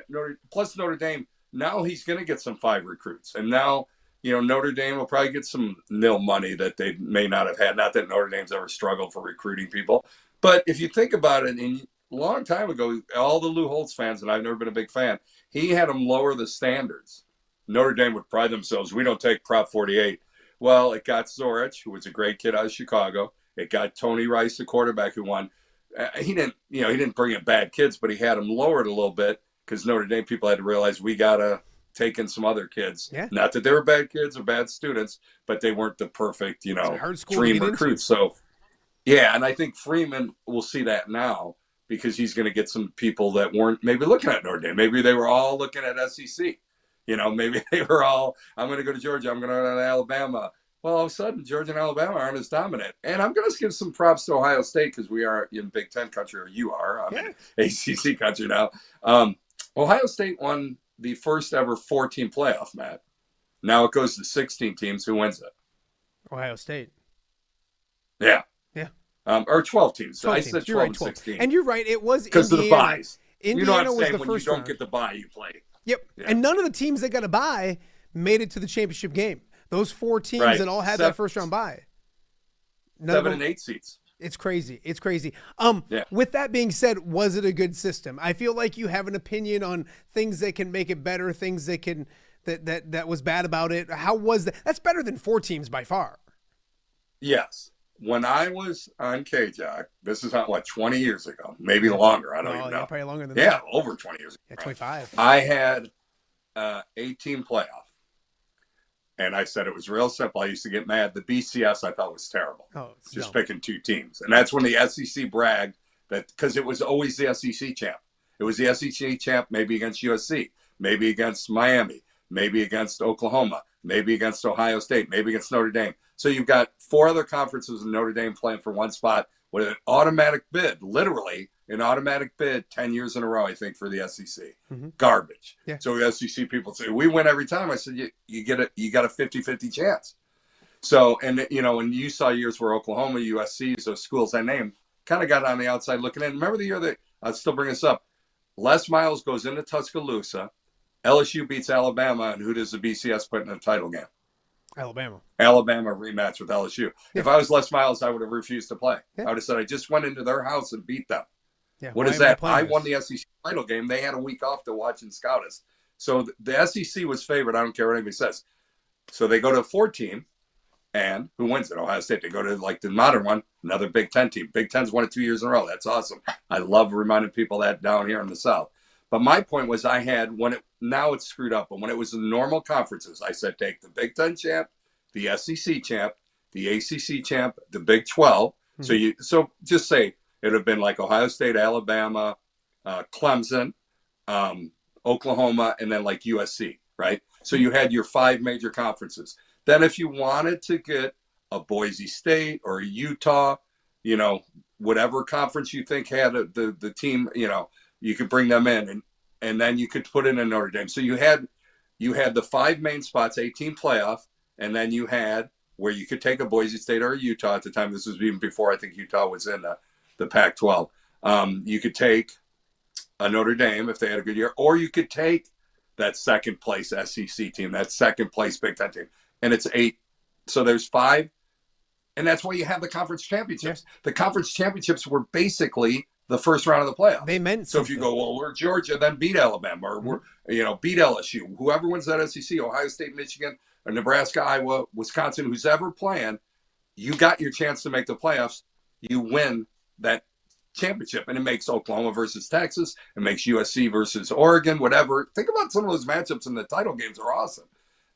L: Plus Notre Dame, now he's going to get some 5 recruits. And now, Notre Dame will probably get some nil money that they may not have had. Not that Notre Dame's ever struggled for recruiting people. But if you think about it, a long time ago, all the Lou Holtz fans, and I've never been a big fan, he had them lower the standards. Notre Dame would pride themselves, we don't take Prop 48. Well, it got Zorich, who was a great kid out of Chicago. It got Tony Rice, the quarterback who won. He didn't bring in bad kids, but he had them lowered a little bit because Notre Dame people had to realize we got to take in some other kids.
B: Yeah.
L: Not that they were bad kids or bad students, but they weren't the perfect, dream recruits. So, yeah, and I think Freeman will see that now because he's going to get some people that weren't maybe looking at Notre Dame. Maybe they were all looking at SEC. Maybe they were all, I'm going to go to Georgia, I'm going to go to Alabama. Well, all of a sudden, Georgia and Alabama aren't as dominant. And I'm going to give some props to Ohio State because we are in Big Ten country, or you are. I'm in ACC country now. Ohio State won the first ever 4-team playoff, Matt. Now it goes to 16 teams. Who wins it?
B: Ohio State.
L: Yeah.
B: Yeah.
L: Or 12 teams.
B: 12
L: I
B: teams.
L: said 12
B: You're right,
L: and
B: 12.
L: 16.
B: And you're right. It was
L: because of the buys.
B: Indiana was the
L: when
B: first
L: you don't
B: round.
L: get the bye, you play.
B: Yep. Yeah. And none of the teams that got a bye made it to the championship game. Those 4 teams that all had that first round bye.
L: 7 and 8 seats.
B: It's crazy. It's crazy.
L: Yeah.
B: With that being said, was it a good system? I feel like you have an opinion on things that can make it better, things that can that was bad about it. How was that? That's better than 4 teams by far.
L: Yes. When I was on KJOC, this is 20 years ago, maybe longer. I don't even know.
B: Yeah, probably longer than
L: that.
B: that.
L: Over 20 years ago.
B: Yeah, 25.
L: I had 18 playoff. And I said it was real simple. I used to get mad. The BCS I thought was terrible. Just picking 2 teams. And that's when the SEC bragged that because it was always the SEC champ. It was the SEC champ maybe against USC, maybe against Miami, maybe against Oklahoma, maybe against Ohio State, maybe against Notre Dame. So you've got 4 other conferences in Notre Dame playing for one spot with an automatic bid, literally an automatic bid 10 years in a row, I think, for the SEC. Mm-hmm. Garbage. Yeah. So the SEC people say, we win every time. I said, you got a 50-50 chance. So, and you saw years where Oklahoma, USC, those schools I named, kind of got on the outside looking in. Remember the year that, I'll still bring this up, Les Miles goes into Tuscaloosa, LSU beats Alabama, and who does the BCS put in the title game?
B: Alabama
L: rematch with LSU. Yeah. If I was Les Miles, I would have refused to play. Yeah. I would have said, I just went into their house and beat them. Yeah, what is that? I won the SEC title game. They had a week off to watch and scout us. So the SEC was favored. I don't care what anybody says. So they go to a 4-team, and who wins it? Ohio State. They go to like the modern one, another Big Ten team. Big Ten's won it 2 years in a row. That's awesome. I love reminding people that down here in the South. But my point was now it's screwed up. But when it was the normal conferences, I said take the Big Ten champ, the SEC champ, the ACC champ, the Big 12. Mm-hmm. So just say it would have been like Ohio State, Alabama, Clemson, Oklahoma, and then like USC, right? So you had your 5 major conferences. Then if you wanted to get a Boise State or a Utah, whatever conference you think had the team, you could bring them in and then you could put in a Notre Dame. So you had the 5 main spots, 18 playoff, and then you had where you could take a Boise State or a Utah at the time. This was even before I think Utah was in the Pac-12. You could take a Notre Dame if they had a good year, or you could take that second place SEC team, that second place Big Ten team, and it's 8. So there's 5, and that's why you have the conference championships. Yeah. The conference championships were basically the first round of the playoffs.
B: They meant
L: so. If you go, well, we're Georgia, then beat Alabama, or we're beat LSU. Whoever wins that SEC, Ohio State, Michigan, or Nebraska, Iowa, Wisconsin, who's ever playing, you got your chance to make the playoffs. You win that championship, and it makes Oklahoma versus Texas. It makes USC versus Oregon, whatever. Think about some of those matchups, and the title games are awesome.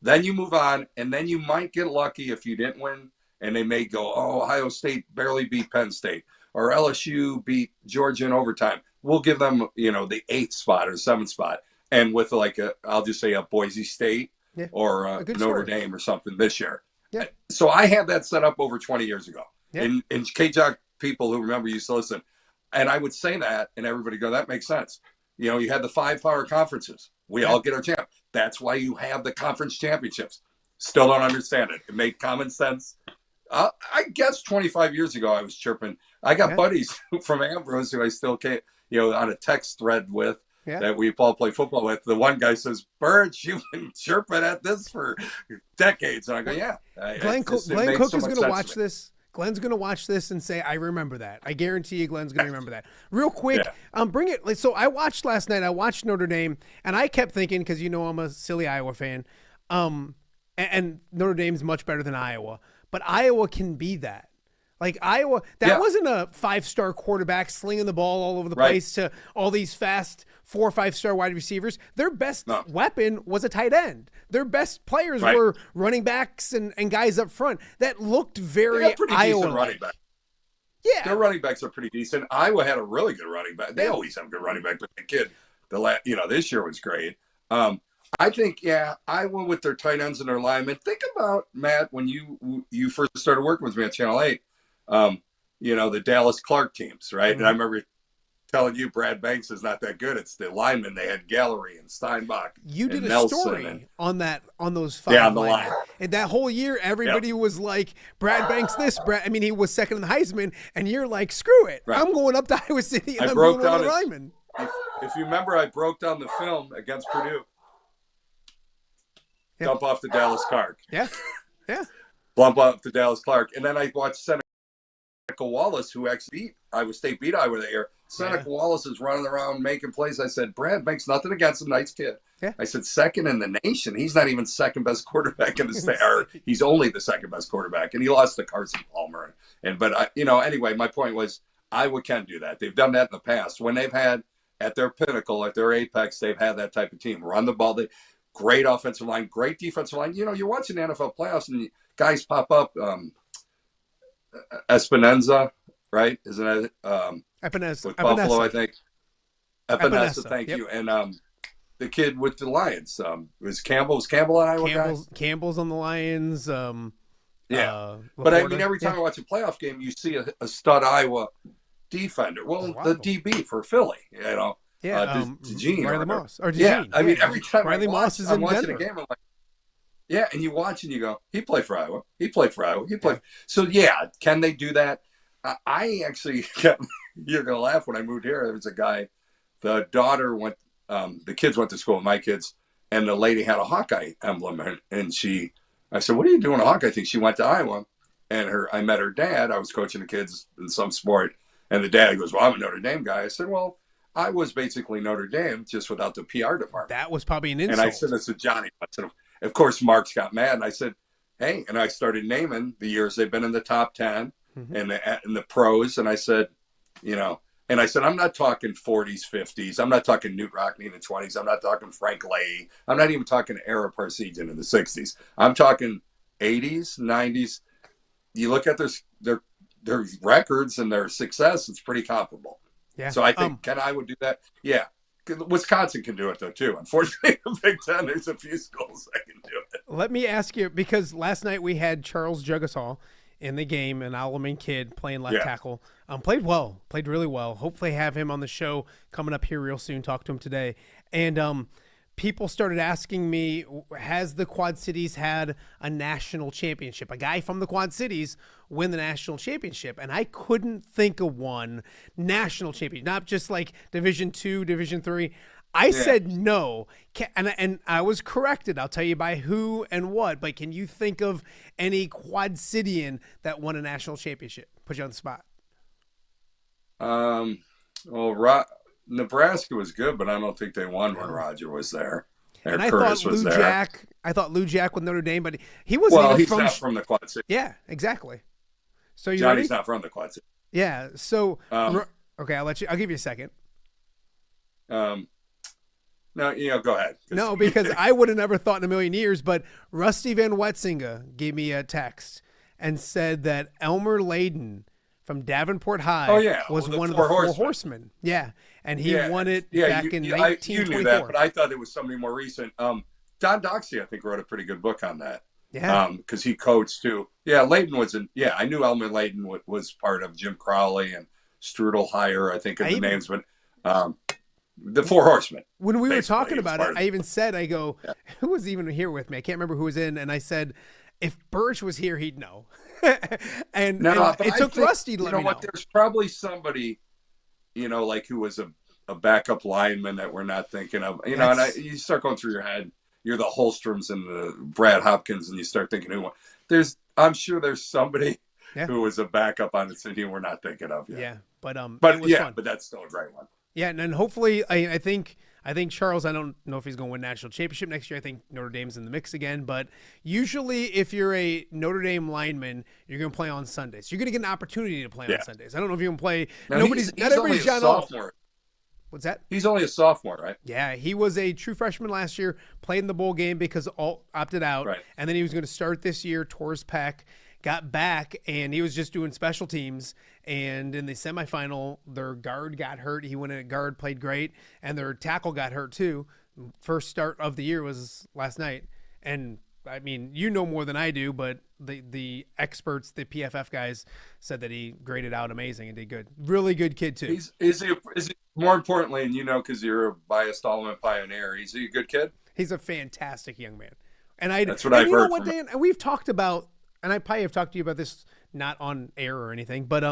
L: Then you move on, and then you might get lucky if you didn't win, and they may go, oh, Ohio State barely beat Penn State, or LSU beat Georgia in overtime. We'll give them, the 8th spot or 7th spot. And with I'll just say a Boise State or Notre Dame or something this year. Yeah. So I had that set up over 20 years ago. Yeah. And KJOC people who remember used to listen. And I would say that, and everybody go, that makes sense. You had the 5 power conferences. We all get our champ. That's why you have the conference championships. Still don't understand it. It made common sense I guess 25 years ago I was chirping. I got buddies from Ambrose who I still can't, on a text thread with that we all play football with. The one guy says, Burich, you've been chirping at this for decades. And I go, yeah.
B: Glenn Cook is going to watch this. Glenn's going to watch this and say, I remember that. I guarantee you Glenn's going to remember that. Real quick, bring it. So I watched last night. I watched Notre Dame, and I kept thinking, because I'm a silly Iowa fan, and Notre Dame's much better than Iowa. But Iowa can be that. Like Iowa, that wasn't a 5-star quarterback slinging the ball all over the place to all these fast 4 or 5-star wide receivers. Their best weapon was a tight end. Their best players were running backs and guys up front that looked very Iowa running back. Yeah,
L: their running backs are pretty decent. Iowa had a really good running back. They always have good running back, but the kid, this year was great. I think, Iowa with their tight ends and their linemen. Think about, Matt, when you first started working with me at Channel 8, the Dallas Clark teams, right?
B: Mm-hmm.
L: And I remember telling you Brad Banks is not that good. It's the linemen. They had Gallery and Steinbach.
B: You did
L: and
B: a
L: Nelson
B: story on those 5
L: on the line.
B: And that whole year, everybody was like, Brad Banks this. He was second in the Heisman, and you're like, screw it. Right. I'm going up to Iowa City, and I'm going on the linemen.
L: If you remember, I broke down the film against Purdue. Dump off the Dallas Clark.
B: Yeah.
L: Bump off the Dallas Clark. And then I watched Seneca Wallace, who actually Iowa State beat Iowa that year. Seneca Wallace is running around making plays. I said, Brad makes nothing against him. Nice kid. Yeah. I said, second in the nation. He's not even second best quarterback in the state. He's only the second best quarterback. And he lost to Carson Palmer. Anyway, my point was Iowa can do that. They've done that in the past. When they've had at their pinnacle, at their apex, they've had that type of team. Run the ball. Great offensive line, great defensive line. You're watching the NFL playoffs and guys pop up. Espinenza, right? Isn't it?
B: Epinesa.
L: With Buffalo, I think. Epinesa, thank you. And the kid with the Lions. Was Campbell on Iowa?
B: Campbell's on the Lions.
L: But every time I watch a playoff game, you see a stud Iowa defender. Well, the DB for Philly,
B: Yeah,
L: DeGene
B: Riley Moss. Or DeGene.
L: Yeah, I mean, every time
B: Riley Moss is in
L: watching
B: Denver.
L: a game, I'm like, and you watch and you go, he played for Iowa. So, can they do that? I actually, you're going to laugh when I moved here. There was a guy, the daughter went, the kids went to school with my kids, and the lady had a Hawkeye emblem. And I said, what are you doing a Hawkeye thing? She went to Iowa, and I met her dad. I was coaching the kids in some sport. And the dad goes, well, I'm a Notre Dame guy. I said, well, I was basically Notre Dame, just without the PR department.
B: That was probably an insult.
L: And I said this to Johnny. I said, of course, Mark's got mad. And I said, hey, and I started naming the years they've been in the top 10 and the pros. And I said, I'm not talking 40s, 50s. I'm not talking Newt Rockne in the 20s. I'm not talking Frank Leahy. I'm not even talking Ara Parseghian in the 60s. I'm talking 80s, 90s. You look at their records and their success, it's pretty comparable. Yeah. So I think can Iowa do that? Yeah. Wisconsin can do it though too. Unfortunately, in the Big Ten, there's a few schools that can do it.
B: Let me ask you, because last night we had Charles Jugasol in the game, an Alleman kid playing left tackle. Played really well. Hopefully have him on the show coming up here real soon. Talk to him today. And people started asking me, has the Quad Cities had a national championship? A guy from the Quad Cities win the national championship? And I couldn't think of one national champion, not just like Division II, Division III. I said no. And I was corrected. I'll tell you by who and what. But can you think of any Quad Citian that won a national championship? Put you on the spot.
L: Nebraska was good, but I don't think they won when Roger was there.
B: And I thought Lou Jack with Notre Dame, but he wasn't
L: he's not from the Quad Cities.
B: Yeah, exactly. So
L: Johnny's not from the Quad Cities.
B: Yeah. So okay, I'll give you a second.
L: No, go ahead.
B: No, because I would have never thought in a million years, but Rusty Van Wetsinga gave me a text and said that Elmer Layden from Davenport High was one of the four horsemen. Yeah. And he won it back in 1924.
L: You knew that, but I thought it was somebody more recent. Don Doxey, I think, wrote a pretty good book on that.
B: Yeah.
L: Because he coached too. Yeah, Layden was I knew Elmer Layden was part of Jim Crowley and Strudel Heyer, I think, the names, but the Four Horsemen.
B: When we were talking about it, I even said, who was even here with me? I can't remember who was in. And I said, if Burich was here, he'd know. and
L: but
B: it took Rusty to let me know.
L: There's probably somebody, like who was a backup lineman that we're not thinking of. You start going through your head. You're the Holstroms and the Brad Hopkins, and you start thinking I'm sure there's somebody who was a backup on the team we're not thinking of yet.
B: Yeah, but
L: it was fun. But that's still a great one.
B: Yeah, and hopefully, I think Charles, I don't know if he's going to win national championship next year. I think Notre Dame's in the mix again. But usually if you're a Notre Dame lineman, you're going to play on Sundays. You're going to get an opportunity to play on Sundays. I don't know if you're going to play.
L: Now,
B: not
L: he's
B: everybody's John
L: sophomore.
B: What's that?
L: He's only a sophomore, right?
B: Yeah, he was a true freshman last year, played in the bowl game because all opted out.
L: Right.
B: And then he was going to start this year, tore his pec, got back, and he was just doing special teams. And in the semifinal, their guard got hurt. He went in at guard, played great, and their tackle got hurt too. First start of the year was last night. And I mean, you know more than I do, but the experts, the PFF guys, said that he graded out amazing and did good. Really good kid too.
L: Is he more importantly, and because you're a biased All-American pioneer, is he a good kid?
B: He's a fantastic young man. And
L: that's what I've heard.
B: Dan, we've talked about, and I probably have talked to you about this, not on air or anything, but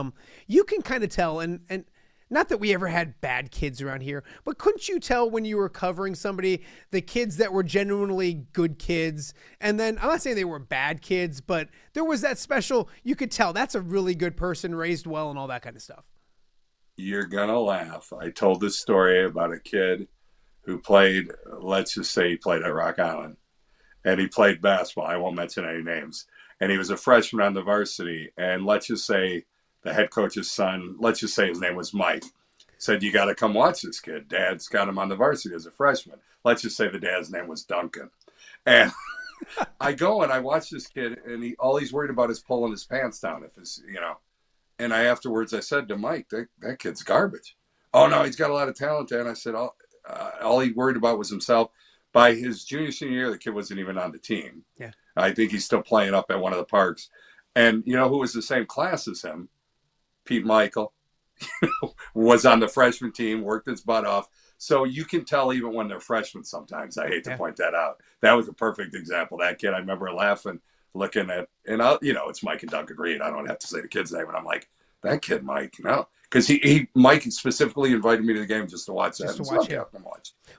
B: you can kind of tell, and not that we ever had bad kids around here, but couldn't you tell when you were covering somebody, the kids that were genuinely good kids, and then, I'm not saying they were bad kids, but there was that special, you could tell that's a really good person, raised well, and all that kind of stuff.
L: You're going to laugh. I told this story about a kid who played, let's just say he played at Rock Island, and he played basketball. I won't mention any names. And he was a freshman on the varsity, and let's just say the head coach's son, let's just say his name was Mike, said, you got to come watch this kid. Dad's got him on the varsity as a freshman. Let's just say the dad's name was Duncan. And I go and I watch this kid, and all he's worried about is pulling his pants down. And afterwards I said to Mike, that kid's garbage. Oh, no, he's got a lot of talent there. And I said, all he worried about was himself. By his senior year, the kid wasn't even on the team.
B: Yeah.
L: I think he's still playing up at one of the parks. And you know who was the same class as him? Pete Michael was on the freshman team, worked his butt off. So you can tell even when they're freshmen sometimes. I hate to point that out. That was a perfect example. That kid, I remember laughing, looking at, and it's Mike and Duncan Ried. I don't have to say the kid's name, but I'm like, that kid, Mike, no. Because Mike specifically invited me to the game just to watch that.
B: Just to watch him.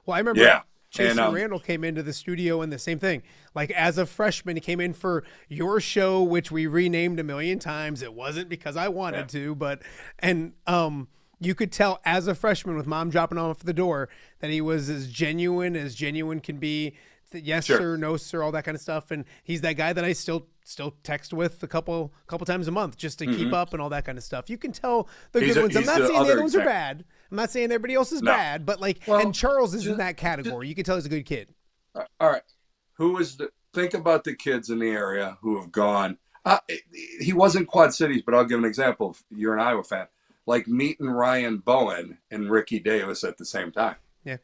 B: Well, I remember.
L: Yeah.
B: Jason Randall came into the studio and the same thing. Like as a freshman, he came in for your show, which we renamed a million times. It wasn't because I wanted to, but you could tell as a freshman with mom dropping off the door that he was as genuine can be. Yes, sir, no, sir, all that kind of stuff. And he's that guy that I still text with a couple times a month just to keep up and all that kind of stuff. You can tell the good ones. I'm not saying the other ones are bad. I'm not saying everybody else is bad, but and Charles is in that category. You can tell he's a good kid.
L: All right. Think about the kids in the area who have gone. He wasn't Quad Cities, but I'll give an example. You're an Iowa fan. Like meeting Ryan Bowen and Ricky Davis at the same time.
B: Yeah.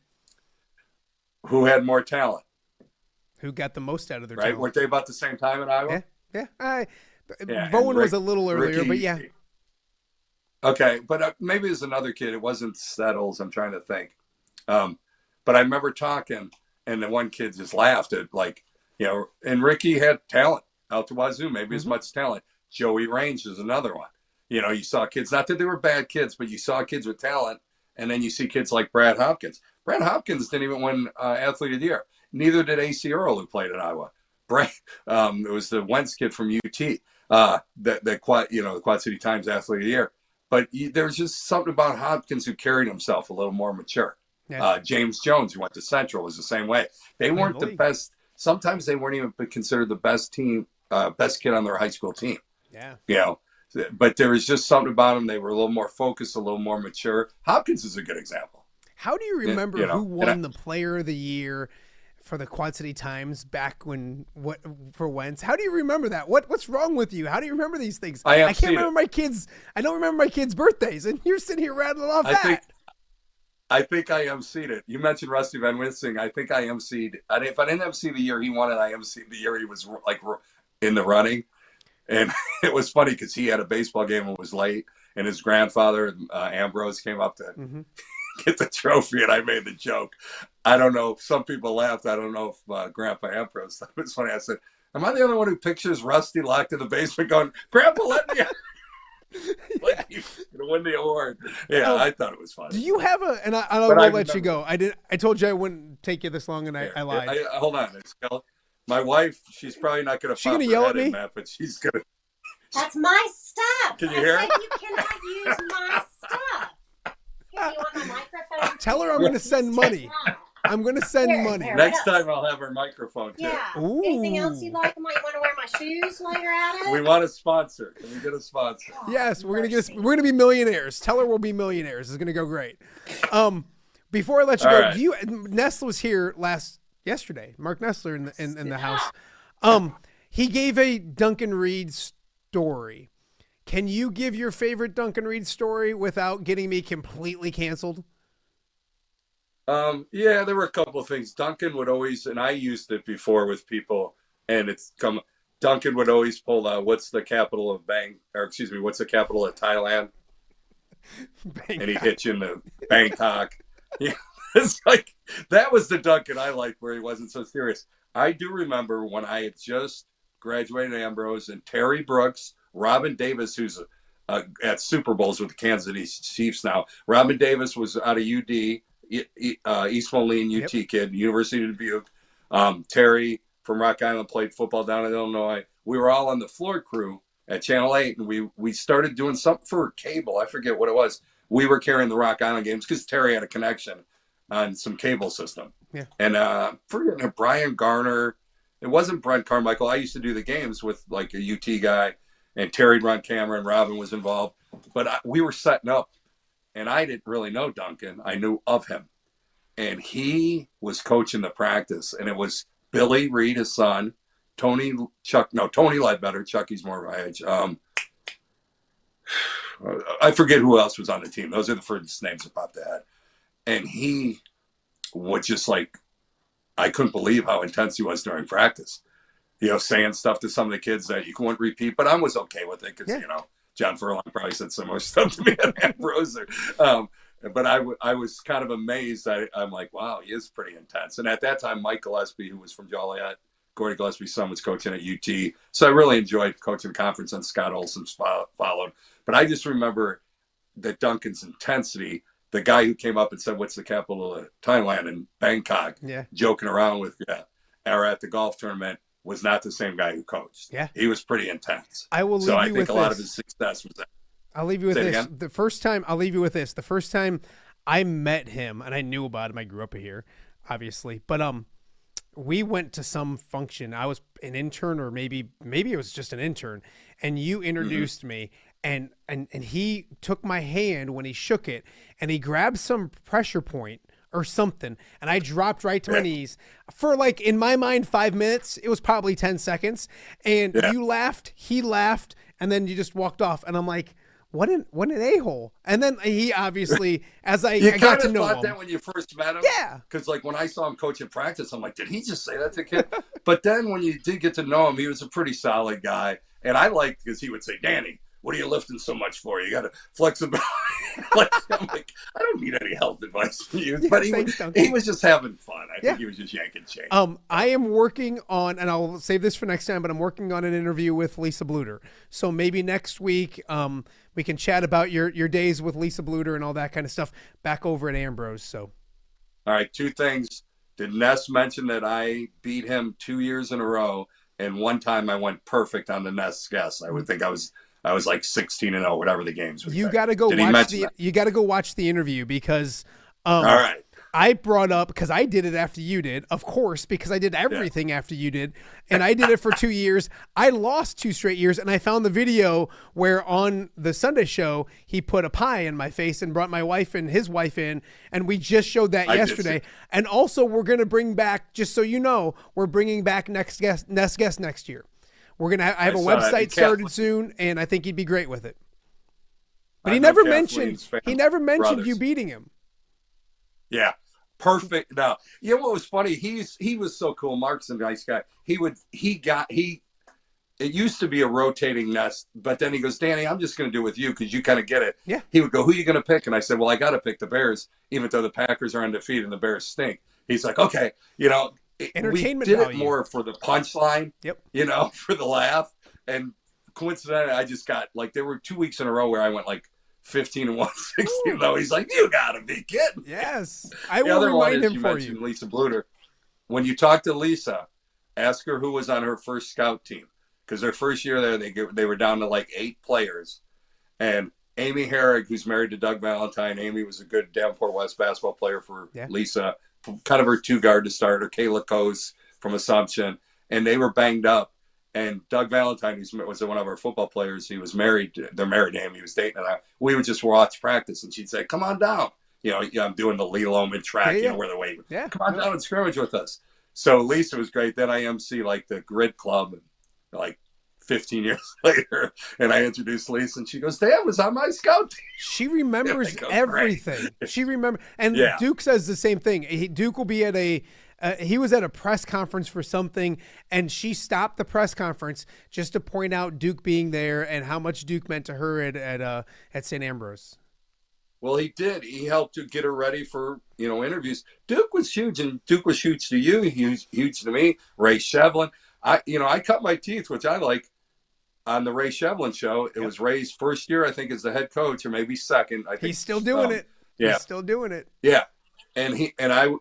L: Who had more talent?
B: Who got the most out of their
L: right?
B: talent.
L: Weren't they about the same time in Iowa?
B: Yeah. Bowen was a little earlier, but yeah.
L: Okay, but maybe there's another kid. It wasn't Settles. I'm trying to think. But I remember talking, and the one kid just laughed at and Ricky had talent out to wazoo, maybe as much talent. Joey Range is another one. You saw kids, not that they were bad kids, but you saw kids with talent, and then you see kids like Brad Hopkins. Brad Hopkins didn't even win Athlete of the Year. Neither did A.C. Earl, who played at Iowa. It was the Wentz kid from UT, the Quad City Times Athlete of the Year. But there was just something about Hopkins who carried himself a little more mature. Yeah. James Jones, who went to Central, was the same way. They weren't the best. Sometimes they weren't even considered the best kid on their high school team.
B: Yeah.
L: But there was just something about them. They were a little more focused, a little more mature. Hopkins is a good example.
B: How do you remember who won the Player of the Year for the Quad City Times back for Wentz? How do you remember that? What's wrong with you? How do you remember these things? I can't remember my kids. I don't remember my kids' birthdays, and you're sitting here rattling off that.
L: I think I emceed it. You mentioned Rusty Van Winsing. I think I emceed. If I didn't MC the year he won it, I emceed the year he was in the running. And it was funny because he had a baseball game and was late, and his grandfather, Ambrose, came up to get the trophy, and I made the joke. I don't know. Some people laughed. I don't know if Grandpa Ambrose thought it was funny. I said, Am I the only one who pictures Rusty locked in the basement going, Grandpa, let me out? Like he's going to win the award. Yeah, I thought it was funny.
B: Do you have and I will let you go. I told you I wouldn't take you this long, and I lied.
L: Hold on. My wife, she's probably not going to
B: She's going to yell at me?
L: Matt, but she's going to.
M: That's my stuff.
L: Can you hear it?
M: You cannot use my stuff. Here, you want my microphone?
B: Tell her I'm going to send money. I'm going to send money.
L: Next time I'll have her microphone too.
M: Yeah. Ooh. Anything else you'd like? You want to wear my shoes while you're at it?
L: We want a sponsor. Can we get a sponsor?
B: Yes, we're gonna be millionaires. Tell her we'll be millionaires. It's gonna go great. Before I let you go, Nessler was here yesterday. Mark Nessler in the house. He gave a Duncan Ried story. Can you give your favorite Duncan Ried story without getting me completely canceled?
L: Yeah, there were a couple of things. Duncan would always, and I used it before with people, and Duncan would always pull out, what's the capital of what's the capital of Thailand? Bangkok. And he'd hit you in the Bangkok. Yeah, it's like, that was the Duncan I liked, where he wasn't so serious. I do remember when I had just graduated Ambrose, and Terry Brooks, Robin Davis, who's at Super Bowls with the Kansas City Chiefs now. Robin Davis was out of UD. East Moline, UT kid, University of Dubuque. Terry from Rock Island played football down in Illinois. We were all on the floor crew at Channel 8, and we started doing something for cable. I forget what it was. We were carrying the Rock Island games because Terry had a connection on some cable system.
B: Yeah.
L: And forgetting Brian Garner. It wasn't Brent Carmichael. I used to do the games with like a UT guy, and Terry'd run camera, and Robin was involved. But we were setting up. And I didn't really know Duncan. I knew of him. And he was coaching the practice. And it was Billy Ried, his son, Tony Ledbetter. Chucky's more of my age. I forget who else was on the team. Those are the first names that popped ahead. And he was just like, I couldn't believe how intense he was during practice. Saying stuff to some of the kids that you couldn't repeat. But I was okay with it because, John Furlong probably said similar stuff to me at Ambrose. But I was kind of amazed. I'm like, wow, he is pretty intense. And at that time, Mike Gillespie, who was from Joliet, Gordy Gillespie's son, was coaching at UT. So I really enjoyed coaching conference, and Scott Olson followed. But I just remember that Duncan's intensity, the guy who came up and said, what's the capital of Thailand, in Bangkok, joking around with, or at the golf tournament, was not the same guy who coached.
B: Yeah.
L: He was pretty intense.
B: I will leave
L: so I
B: you
L: think
B: with
L: a lot
B: this.
L: of his success was that.
B: I'll leave you with
L: Say it
B: this.
L: again?
B: I'll leave you with this. The first time I met him, and I knew about him, I grew up here, obviously, but we went to some function. I was an intern, or maybe it was just an intern, and you introduced me, and he took my hand when he shook it, and he grabbed some pressure point or something, and I dropped right to my knees for, like, in my mind, 5 minutes. It was probably 10 seconds, and you laughed, he laughed, and then you just walked off, and I'm like, what an a-hole. And then he obviously, as I got to know him.
L: You thought that when you first met him?
B: Yeah.
L: Because, like, when I saw him coach in practice, I'm like, did he just say that to a kid? But then when you did get to know him, he was a pretty solid guy. And I liked, because he would say, Danny, what are you lifting so much for? You got to flexibility. I'm like, I don't need any health advice from you. But he was just having fun. I think he was just yanking chain.
B: I am working on, and I'll save this for next time, but I'm working on an interview with Lisa Bluter. So maybe next week we can chat about your days with Lisa Bluter and all that kind of stuff back over at Ambrose. So,
L: all right, 2 things. Did Ness mention that I beat him 2 years in a row, and one time I went perfect on the Ness guess? I would think I was like 16-0, whatever the games were.
B: You got to go watch the interview, because
L: all right.
B: I brought up, because I did it after you did, of course, because I did everything after you did, and I did it for 2 years. I lost 2 straight years, and I found the video where on the Sunday show he put a pie in my face and brought my wife and his wife in, and we just showed that yesterday. And also, we're going to bring back, just so you know, we're bringing back Nest Guest next year. We're gonna. I have a website started soon, and I think he'd be great with it. But he never mentioned you beating him.
L: Yeah, perfect. Now, you know what was funny? He was so cool. Mark's a nice guy. It used to be a rotating nest, but then he goes, Danny, I'm just going to do it with you because you kind of get it.
B: Yeah.
L: He would go, who are you going to pick? And I said, well, I got to pick the Bears, even though the Packers are undefeated and the Bears stink. He's like, okay,
B: Entertainment
L: we did
B: value.
L: it more for the punchline.
B: Yep.
L: You know, for the laugh. And coincidentally, I just got like, there were 2 weeks in a row where I went like 15 and 116. Though he's like, you gotta be kidding.
B: Yes, I
L: The
B: will
L: other one
B: remind
L: is
B: him
L: you
B: for
L: mentioned
B: you.
L: Lisa Bluter. When you talk to Lisa, ask her who was on her first scout team, because their first year there, they were down to like 8 players, and Amy Herrig, who's married to Doug Valentine. Amy was a good Davenport West basketball player for Lisa, kind of her 2-guard to start her. Kayla Coase from Assumption, and they were banged up. And Doug Valentine, who was one of our football players, he was married. They're married to him. He was dating her. We would just watch practice, and she'd say, "Come on down." You know, I'm doing the Lee Loman track. You know, where they're waiting.
B: Yeah,
L: come on down and scrimmage with us. So Lisa was great. Then I MC like the Grid Club, like 15 years later, and I introduced Lisa, and she goes, "Dad was on my scout team."
B: She remembers everything. She remembers, and Duke says the same thing. Duke will be at he was at a press conference for something, and she stopped the press conference just to point out Duke being there and how much Duke meant to her at St. Ambrose.
L: Well, he did. He helped to get her ready for, interviews. Duke was huge, and Duke was huge to you, huge to me. Ray Shovlain. I cut my teeth, which I like, on the Ray Shovlain show. It was Ray's first year, I think, as the head coach, or maybe second. I think
B: he's still doing it.
L: Yeah,
B: he's still doing it.
L: Yeah, and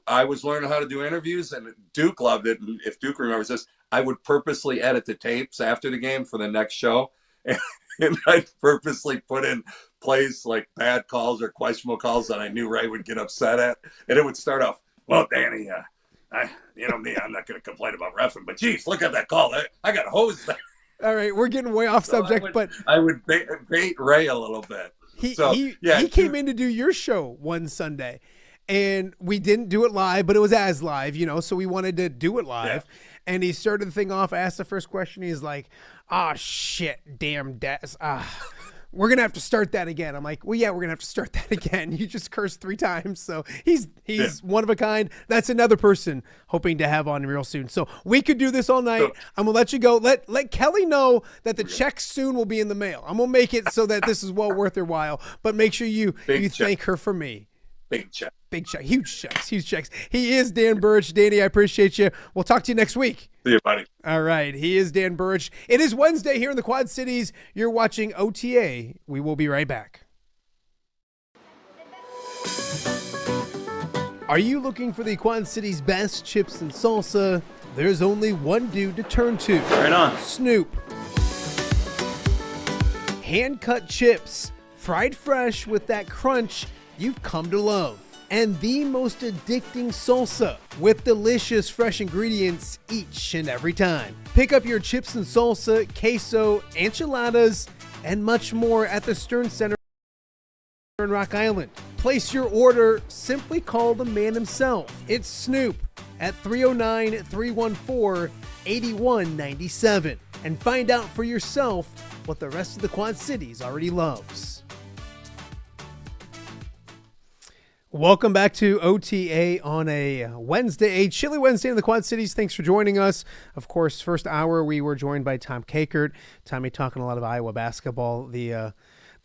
L: I was learning how to do interviews, and Duke loved it. And if Duke remembers this, I would purposely edit the tapes after the game for the next show, and I'd purposely put in plays like bad calls or questionable calls that I knew Ray would get upset at, and it would start off, "Well, Danny, me, I'm not going to complain about reffing, but geez, look at that call. I got hosed there."
B: All right, we're getting way off subject, but
L: I would bait Ray a little bit.
B: He came in to do your show one Sunday, and we didn't do it live, but it was as live, so we wanted to do it live. Yeah. And he started the thing off, asked the first question. He's like, "Ah, shit, damn, we're going to have to start that again." I'm like, "Well, yeah, we're going to have to start that again." You just cursed 3 times. So he's one of a kind. That's another person hoping to have on real soon. So we could do this all night. I'm going to let you go. Let Kelly know that the checks soon will be in the mail. I'm going to make it so that this is well worth your while, but make sure you thank her for me.
L: Big check.
B: Big check. Huge checks. He is Dan Burich. Danny, I appreciate you. We'll talk to you next week.
L: See you, buddy.
B: All right. He is Dan Burich. It is Wednesday here in the Quad Cities. You're watching OTA. We will be right back. Are you looking for the Quad Cities' best chips and salsa? There's only one dude to turn to.
A: Right on.
B: Snoop. Hand-cut chips, fried fresh with that crunch you've come to love. And the most addicting salsa with delicious fresh ingredients each and every time. Pick up your chips and salsa, queso, enchiladas, and much more at the Stern Center in Rock Island. Place your order, simply call the man himself. It's Snoop at 309-314-8197 and find out for yourself what the rest of the Quad Cities already loves. Welcome back to OTA on a Wednesday, a chilly Wednesday in the Quad Cities. Thanks for joining us. Of course, first hour we were joined by Tom Kakert. Tommy talking a lot of Iowa basketball, the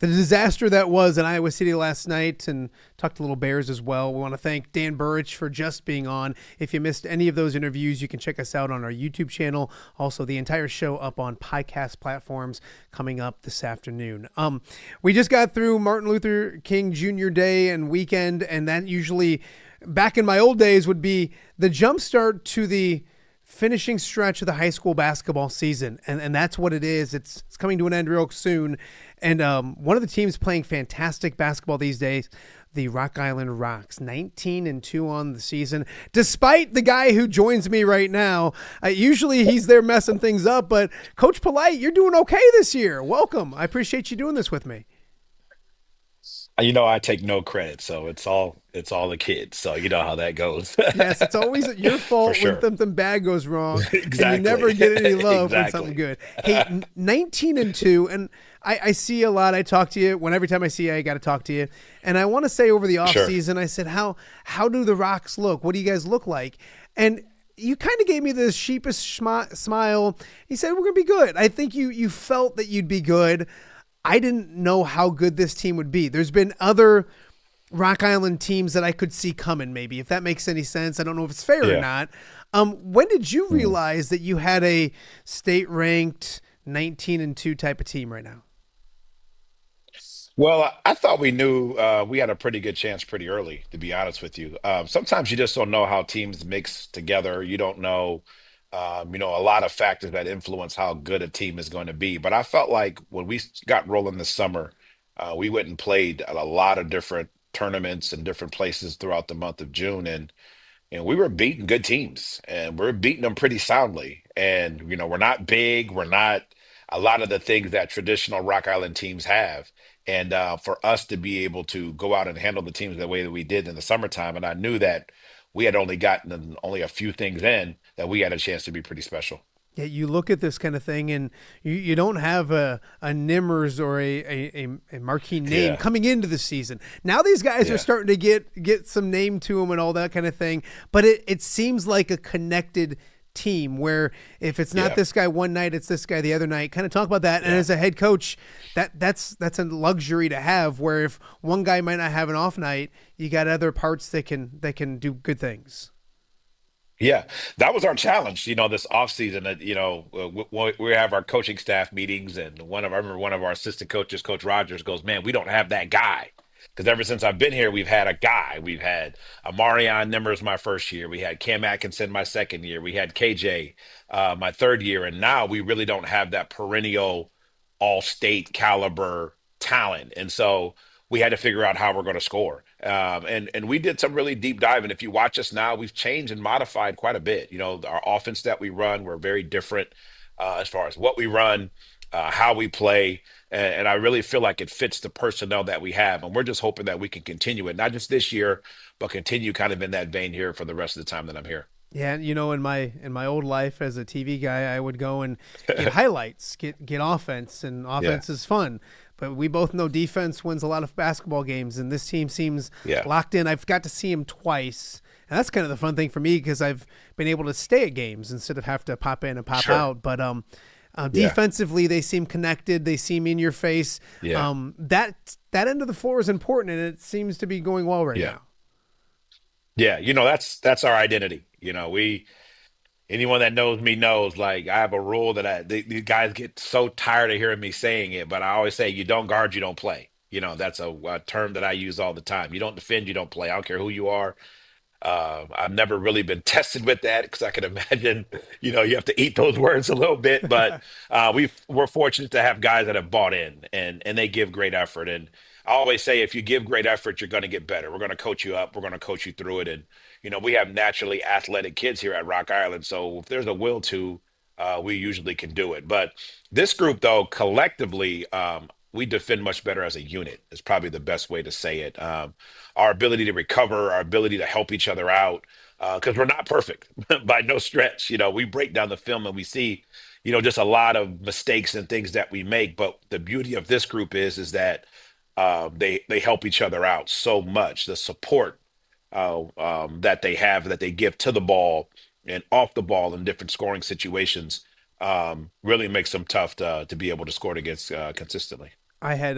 B: disaster that was in Iowa City last night, and talked a little Bears as well. We want to thank Dan Burich for just being on. If you missed any of those interviews, you can check us out on our YouTube channel. Also, the entire show up on podcast platforms coming up this afternoon. We just got through Martin Luther King Jr. Day and weekend, and that usually, back in my old days, would be the jumpstart to the finishing stretch of the high school basketball season. And that's what it is. It's coming to an end real soon. And one of the teams playing fantastic basketball these days, the Rock Island Rocks, 19-2 on the season. Despite the guy who joins me right now, usually he's there messing things up, but Coach Polite, you're doing okay this year. Welcome. I appreciate you doing this with me.
N: I take no credit, so it's all the kids. So you know how that goes.
B: Yes, it's always your fault
N: sure.
B: when something bad goes wrong.
N: Exactly.
B: And you never get any love when
N: Exactly.
B: something good. Hey, 19-2, and I see a lot. I talk to you. Every time I see you, I got to talk to you. And I want to say over the offseason, I said, how do the Rocks look? What do you guys look like? And you kind of gave me this sheepish smile. You said, we're going to be good. I think you felt that you'd be good. I didn't know how good this team would be. There's been other Rock Island teams that I could see coming, maybe, if that makes any sense. I don't know if it's fair or
N: Yeah.
B: not. When did you realize that you had a state-ranked 19-2 type of team right now?
N: Well, I thought we knew we had a pretty good chance pretty early, to be honest with you. Sometimes you just don't know how teams mix together. You don't know, a lot of factors that influence how good a team is going to be. But I felt like when we got rolling this summer, we went and played at a lot of different tournaments and different places throughout the month of June, and we were beating good teams, and we're beating them pretty soundly. And we're not big, we're not a lot of the things that traditional Rock Island teams have. And for us to be able to go out and handle the teams the way that we did in the summertime, and I knew that we had only gotten only a few things in, that we had a chance to be pretty special.
B: Yeah, you look at this kind of thing, and you don't have a Nimmers or a marquee name
N: Yeah.
B: coming into the season. Now these guys
N: Yeah.
B: are starting to get some name to them and all that kind of thing. But it seems like a connected team where if it's not
N: Yeah.
B: this guy one night, it's this guy the other night. Kind of talk about that. And
N: Yeah.
B: as a head coach, that's a luxury to have. Where if one guy might not have an off night, you got other parts that can do good things.
N: Yeah, that was our challenge, this off season. That we have our coaching staff meetings, and I remember one of our assistant coaches, Coach Rogers, goes, "Man, we don't have that guy." Because ever since I've been here, we've had a guy. We've had Amarion Nimmers my first year. We had Cam Atkinson my second year. We had KJ my third year, and now we really don't have that perennial all-state caliber talent. And so we had to figure out how we're going to score. And we did some really deep dive. And if you watch us now, we've changed and modified quite a bit. Our offense that we run, we're very different as far as what we run, how we play. And I really feel like it fits the personnel that we have. And we're just hoping that we can continue it, not just this year, but continue kind of in that vein here for the rest of the time that I'm here.
B: Yeah, in my old life as a TV guy, I would go and get highlights, get offense, and offense is fun. But we both know defense wins a lot of basketball games, and this team seems locked in. I've got to see him twice, and that's kind of the fun thing for me because I've been able to stay at games instead of have to pop in and pop out. But defensively, they seem connected. They seem in your face.
N: Yeah.
B: That end of the floor is important, and it seems to be going well right now.
N: Yeah, that's our identity. Anyone that knows me knows, like, I have a rule that these guys get so tired of hearing me saying it, but I always say, you don't guard, you don't play. That's a term that I use all the time. You don't defend, you don't play. I don't care who you are. I've never really been tested with that because I can imagine, you have to eat those words a little bit, but we're fortunate to have guys that have bought in and they give great effort. And I always say, if you give great effort, you're going to get better. We're going to coach you up. We're going to coach you through it. And, we have naturally athletic kids here at Rock Island. So if there's a will to, we usually can do it. But this group, though, collectively, we defend much better as a unit is probably the best way to say it. Our ability to recover, our ability to help each other out, because we're not perfect by no stretch. We break down the film and we see, just a lot of mistakes and things that we make. But the beauty of this group is that they help each other out so much. The support that they have, that they give to the ball and off the ball in different scoring situations really makes them tough to be able to score against consistently.
B: I had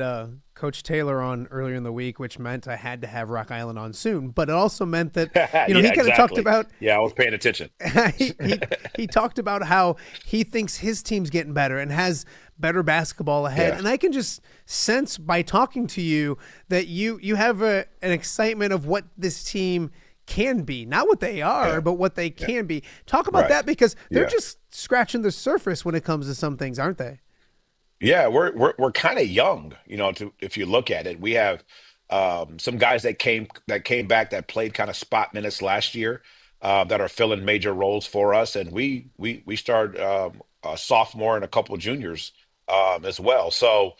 B: Coach Taylor on earlier in the week, which meant I had to have Rock Island on soon. But it also meant that he kind of talked about.
N: Yeah, I was paying attention.
B: he talked about how he thinks his team's getting better and has better basketball ahead.
N: Yeah.
B: And I can just sense by talking to you that you have an excitement of what this team can be, not what they are, but what they can be. Talk about that, because they're just scratching the surface when it comes to some things, aren't they?
N: Yeah, we're kind of young, if you look at it. We have some guys that came back that played kind of spot minutes last year that are filling major roles for us, and we started a sophomore and a couple of juniors as well. So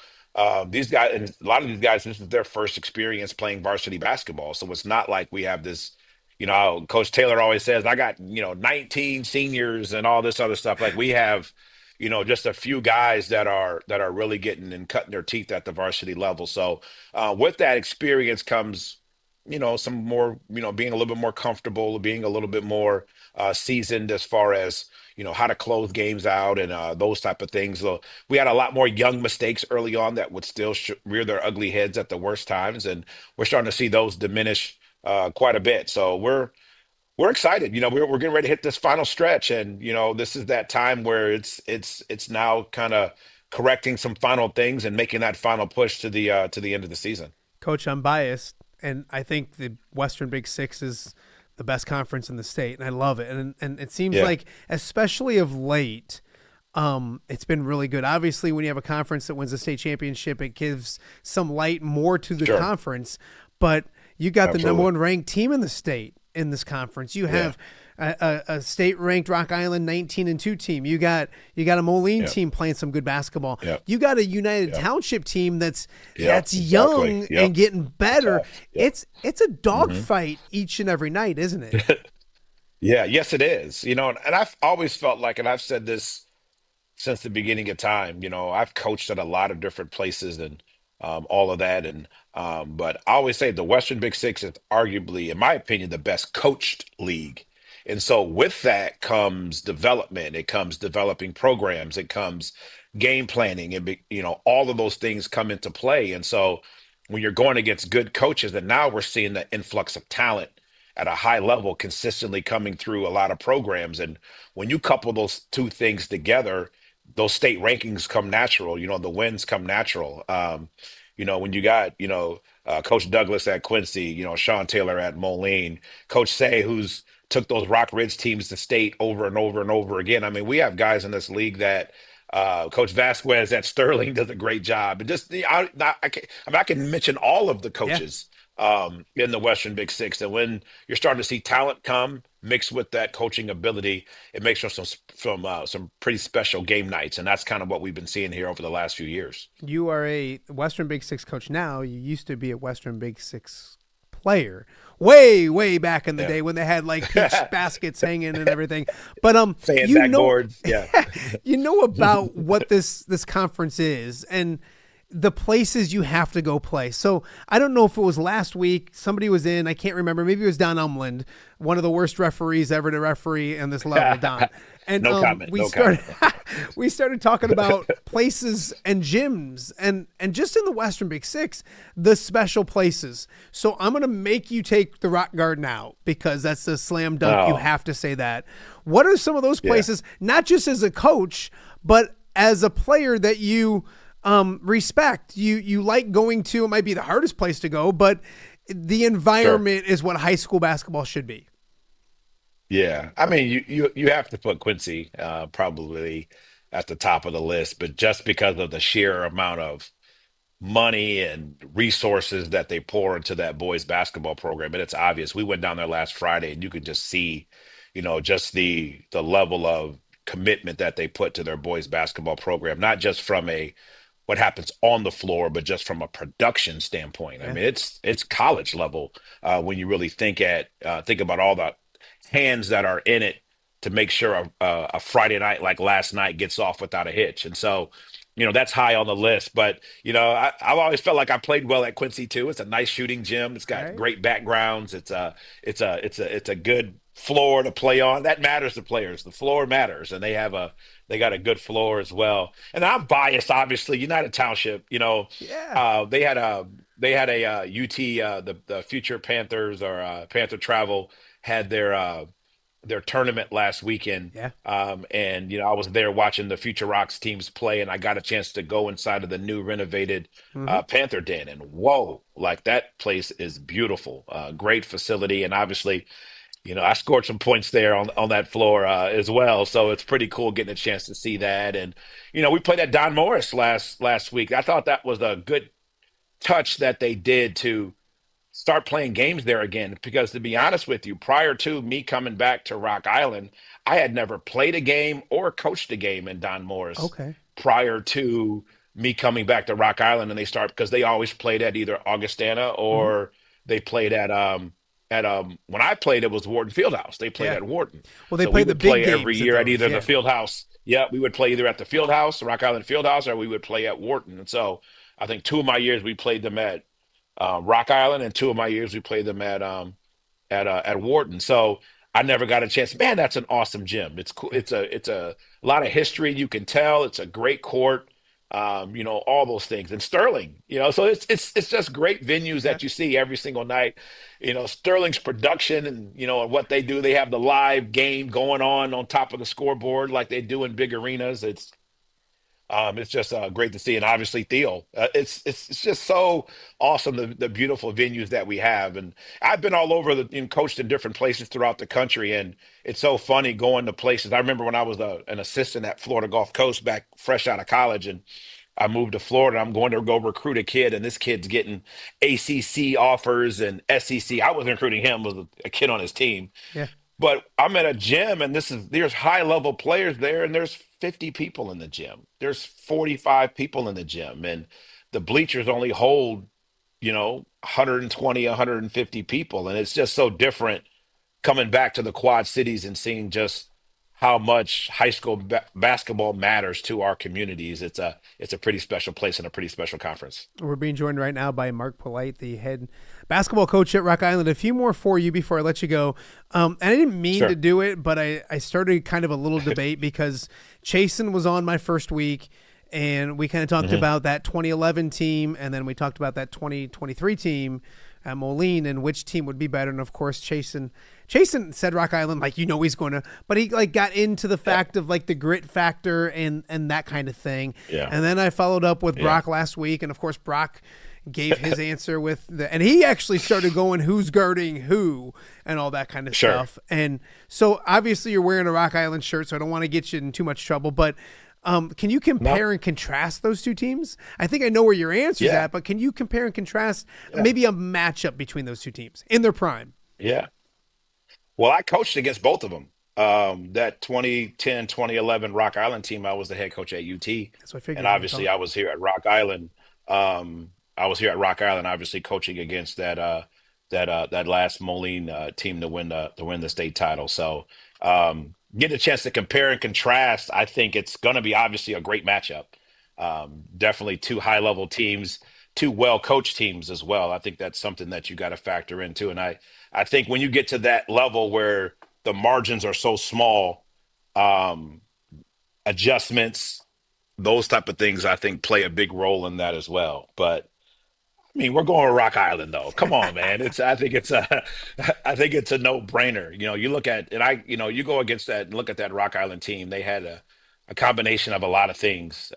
N: these guys, and a lot of these guys, this is their first experience playing varsity basketball. So it's not like we have this. Coach Taylor always says, I got 19 seniors and all this other stuff. Like, we have just a few guys that are really getting and cutting their teeth at the varsity level. So with that experience comes some more, being a little bit more comfortable, being a little bit more seasoned as far as, how to close games out and those type of things. So we had a lot more young mistakes early on that would still rear their ugly heads at the worst times. And we're starting to see those diminish quite a bit. So we're excited. We're getting ready to hit this final stretch. And, this is that time where it's now kind of correcting some final things and making that final push to the end of the season.
B: Coach, I'm biased, and I think the Western Big Six is the best conference in the state, and I love it. And it seems like, especially of late, it's been really good. Obviously, when you have a conference that wins a state championship, it gives some light more to the conference. But you got the number one ranked team in the state in this conference. You have a state-ranked Rock Island 19-2 team. You got a Moline team playing some good basketball. You got a United Township team that's young and getting better. It's a dogfight each and every night, isn't it?
N: Yes, it is. And I've always felt like, and I've said this since the beginning of time, I've coached at a lot of different places and all of that. And but I always say the Western Big Six is arguably, in my opinion, the best coached league. And so with that comes development. It comes developing programs. It comes game planning, and all of those things come into play. And so when you're going against good coaches, and now we're seeing the influx of talent at a high level consistently coming through a lot of programs. And when you couple those two things together, those state rankings come natural. The wins come natural. When you got, Coach Douglas at Quincy, Sean Taylor at Moline, Coach Say, who's took those Rock Ridge teams to state over and over and over again. I mean, we have guys in this league that Coach Vasquez at Sterling does a great job. And just, I can mention all of the coaches in the Western Big Six. And when you're starting to see talent come mixed with that coaching ability, it makes for some pretty special game nights. And that's kind of what we've been seeing here over the last few years.
B: You are a Western Big Six coach now. You used to be a Western Big Six player way back in the day when they had like peach baskets hanging and everything. But
N: backboards,
B: about what this conference is and the places you have to go play. So I don't know if it was last week, somebody was in, I can't remember, maybe it was Don Umland, one of the worst referees ever to referee in this level, Don. And
N: no comment.
B: we started talking about places and gyms and just in the Western Big Six, the special places. So I'm going to make you take the Rock Garden out because that's a slam dunk. You have to say that. What are some of those places, not just as a coach, but as a player that you respect, you like going to? It might be the hardest place to go, but the environment is what high school basketball should be.
N: Yeah. I mean, you have to put Quincy probably at the top of the list, but just because of the sheer amount of money and resources that they pour into that boys basketball program. And it's obvious. We went down there last Friday and you could just see, just the level of commitment that they put to their boys basketball program, not just from what happens on the floor, but just from a production standpoint. I mean, it's college level when you really think about all the hands that are in it to make sure a Friday night like last night gets off without a hitch. And so, that's high on the list. But, I've always felt like I played well at Quincy too. It's a nice shooting gym. It's got great backgrounds. It's a good floor to play on. That matters to players. The floor matters, and they got a good floor as well. And I'm biased, obviously. United Township, they had a UT, the Future Panthers or Panther Travel had their tournament last weekend. And I was there watching the Future Rocks teams play, and I got a chance to go inside of the new renovated Panther Den, and whoa, like that place is beautiful. Great facility, and obviously I scored some points there on that floor as well. So it's pretty cool getting a chance to see that. And, we played at Don Morris last week. I thought that was a good touch that they did to start playing games there again. Because to be honest with you, prior to me coming back to Rock Island, I had never played a game or coached a game in Don Morris prior to me coming back to Rock Island. And because they always played at either Augustana or they played at when I played, it was Wharton Fieldhouse. They played at Wharton.
B: Well, they played the big games
N: every year at either the Fieldhouse. Yeah, we would play either at the Fieldhouse, the Rock Island Fieldhouse, or we would play at Wharton. And so I think 2 of my years we played them at Rock Island, and 2 of my years we played them at Wharton. So I never got a chance. Man, that's an awesome gym. It's cool. It's a lot of history. You can tell it's a great court. All those things. And Sterling, so it's just great venues that you see every single night. Sterling's production and what they do. They have the live game going on top of the scoreboard like they do in big arenas. It's just great to see, and obviously Theo. It's just so awesome the beautiful venues that we have, and I've been all over and coached in different places throughout the country, and it's so funny going to places. I remember when I was an assistant at Florida Gulf Coast back fresh out of college, and I moved to Florida. I'm going to go recruit a kid, and this kid's getting ACC offers and SEC. I wasn't recruiting him; was a kid on his team.
B: Yeah.
N: But I'm at a gym, and there's high level players there, and there's 50 people in the gym. There's 45 people in the gym, and the bleachers only hold, 120, 150 people, and it's just so different coming back to the Quad Cities and seeing just how much high school basketball matters to our communities. It's a pretty special place and a pretty special conference.
B: We're being joined right now by Marc Polite, the head basketball coach at Rock Island. A few more for you before I let you go. And I didn't mean to do it, but I started kind of a little debate because Chasen was on my first week, and we kind of talked about that 2011 team, and then we talked about that 2023 team at Moline and which team would be better. And of course, Chasen said Rock Island, he's going to, but he got into the fact of the grit factor and that kind of thing.
N: Yeah.
B: And then I followed up with Brock last week. And of course, Brock gave his answer and he actually started going, who's guarding who and all that kind of stuff. And so obviously you're wearing a Rock Island shirt, so I don't want to get you in too much trouble, but can you compare and contrast those two teams? I think I know where your answer's at, but can you compare and contrast maybe a matchup between those two teams in their prime?
N: Yeah. Well, I coached against both of them. That 2010, 2011 Rock Island team, I was the head coach at UT.
B: That's what I figured.
N: And obviously I was here at Rock Island. Obviously coaching against that last Moline team to win the state title. So get a chance to compare and contrast. I think it's going to be obviously a great matchup. Definitely two high level teams, two well coached teams as well. I think that's something that you got to factor into. And I think when you get to that level where the margins are so small, adjustments, those type of things, I think play a big role in that as well. But I mean, we're going to Rock Island, though. Come on, man. I think it's a no-brainer. You look at, and you go against that and look at that Rock Island team. They had a combination of a lot of things.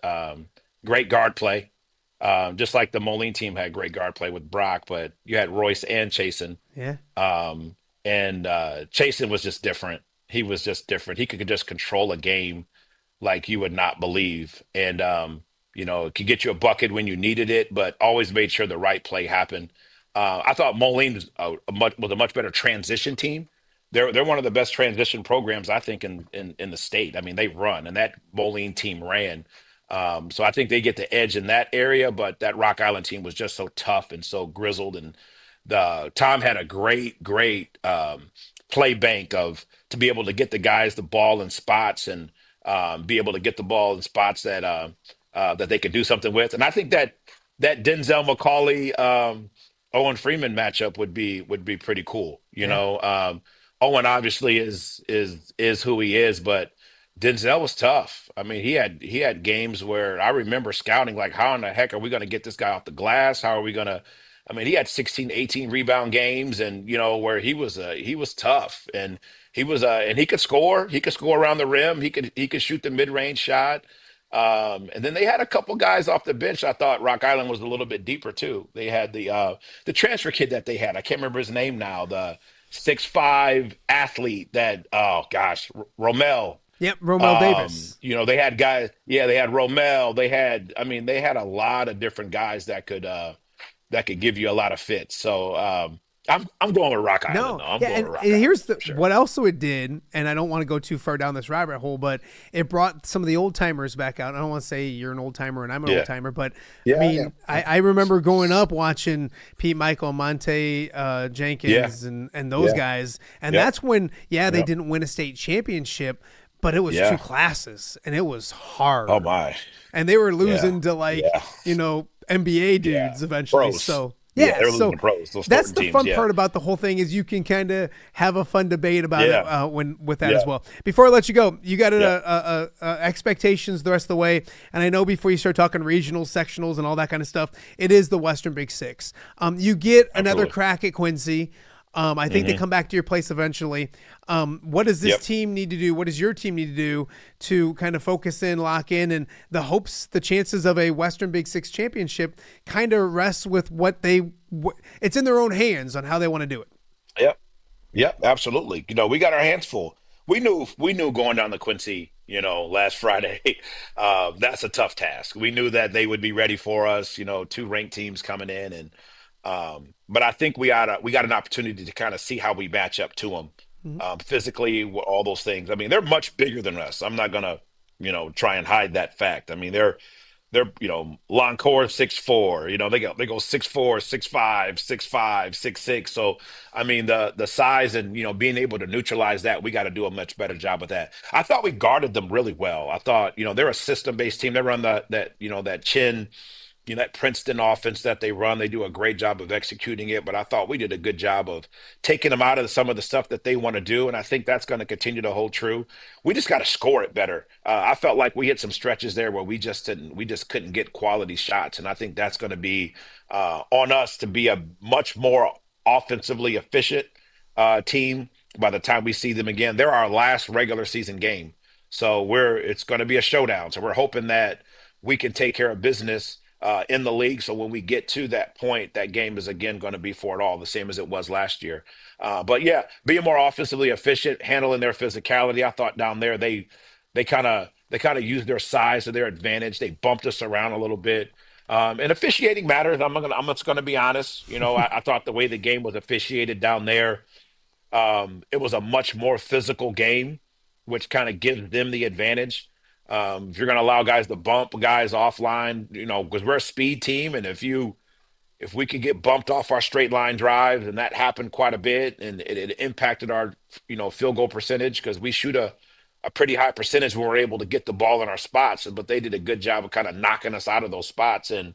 N: Great guard play, just like the Moline team had great guard play with Brock, but you had Royce and Chasen.
B: Yeah.
N: And Chasen was just different. He was just different. He could just control a game like you would not believe. And, it could get you a bucket when you needed it, but always made sure the right play happened. I thought Moline was a much better transition team. They're one of the best transition programs, I think, in the state. I mean, they run, and that Moline team ran. So I think they get the edge in that area, but that Rock Island team was just so tough and so grizzled. And Tom had a great play bank to be able to get the guys the ball in spots and be able to get the ball in spots that they could do something with. And I think that Denzel McCauley, Owen Freeman matchup would be pretty cool. Owen obviously is who he is, but Denzel was tough. I mean, he had games where I remember scouting, how in the heck are we going to get this guy off the glass? How are we going to, he had 16, 18 rebound games and, where he was tough and he was, and he could score around the rim. He could shoot the mid-range shot. And then they had a couple guys off the bench. I thought Rock Island was a little bit deeper too. They had the transfer kid that they had. I can't remember his name now. The 6'5" athlete that, Romel.
B: Yep, Romel Davis.
N: They had guys. Yeah, they had Romel. They had a lot of different guys that could give you a lot of fits. So I'm going with Rock Island.
B: And here's what also it did, and I don't want to go too far down this rabbit hole, but it brought some of the old timers back out. I don't want to say you're an old timer and I'm an old timer, but I remember growing up watching Pete Michael, Monte Jenkins, and those guys, and that's when they didn't win a state championship, but it was two classes, and it was hard.
N: Oh my!
B: And they were losing to NBA dudes eventually. Pros. So. Yeah,
N: they're
B: so
N: losing pros. Those
B: that's
N: starting
B: the
N: teams,
B: fun
N: yeah.
B: part about the whole thing is you can kind of have a fun debate about
N: Yeah.
B: it with that
N: Yeah.
B: as well. Before I let you go, you got
N: Yeah.
B: expectations the rest of the way, and I know before you start talking regionals, sectionals, and all that kind of stuff, it is the Western Big Six. You get another
N: Absolutely.
B: crack at Quincy. I think they come back to your place eventually. What does this
N: Yep.
B: team need to do? What does your team need to do to kind of focus in, lock in, and the hopes, the chances of a Western Big Six championship kind of rests with it's in their own hands on how they want to do it.
N: Yep, absolutely. We got our hands full. We knew going down to Quincy, last Friday, that's a tough task. We knew that they would be ready for us, two ranked teams coming in, and but I think we got an opportunity to kind of see how we match up to them physically, all those things. I mean, they're much bigger than us. I'm not gonna, try and hide that fact. I mean, they're Loncore 6'4", they go 6'4", 6'5", 6'5", 6'6". So I mean the size and being able to neutralize that, we got to do a much better job with that. I thought we guarded them really well. I thought they're a system based team. They run that chin. That Princeton offense that they run, they do a great job of executing it. But I thought we did a good job of taking them out of some of the stuff that they want to do. And I think that's going to continue to hold true. We just got to score it better. I felt like we hit some stretches there where we just couldn't get quality shots. And I think that's going to be on us to be a much more offensively efficient team by the time we see them again. They're our last regular season game. So it's going to be a showdown. So we're hoping that we can take care of business in the league. So when we get to that point, that game is again going to be for it all, the same as it was last year. But yeah, being more offensively efficient, handling their physicality. I thought down there they kind of used their size to their advantage. They bumped us around a little bit. And officiating matters. I'm just going to be honest. I thought the way the game was officiated down there, it was a much more physical game, which kind of gives them the advantage. If you're going to allow guys to bump guys offline, because we're a speed team, and if we could get bumped off our straight line drives, and that happened quite a bit, and it impacted our field goal percentage, because we shoot a pretty high percentage when we're able to get the ball in our spots, but they did a good job of kind of knocking us out of those spots, and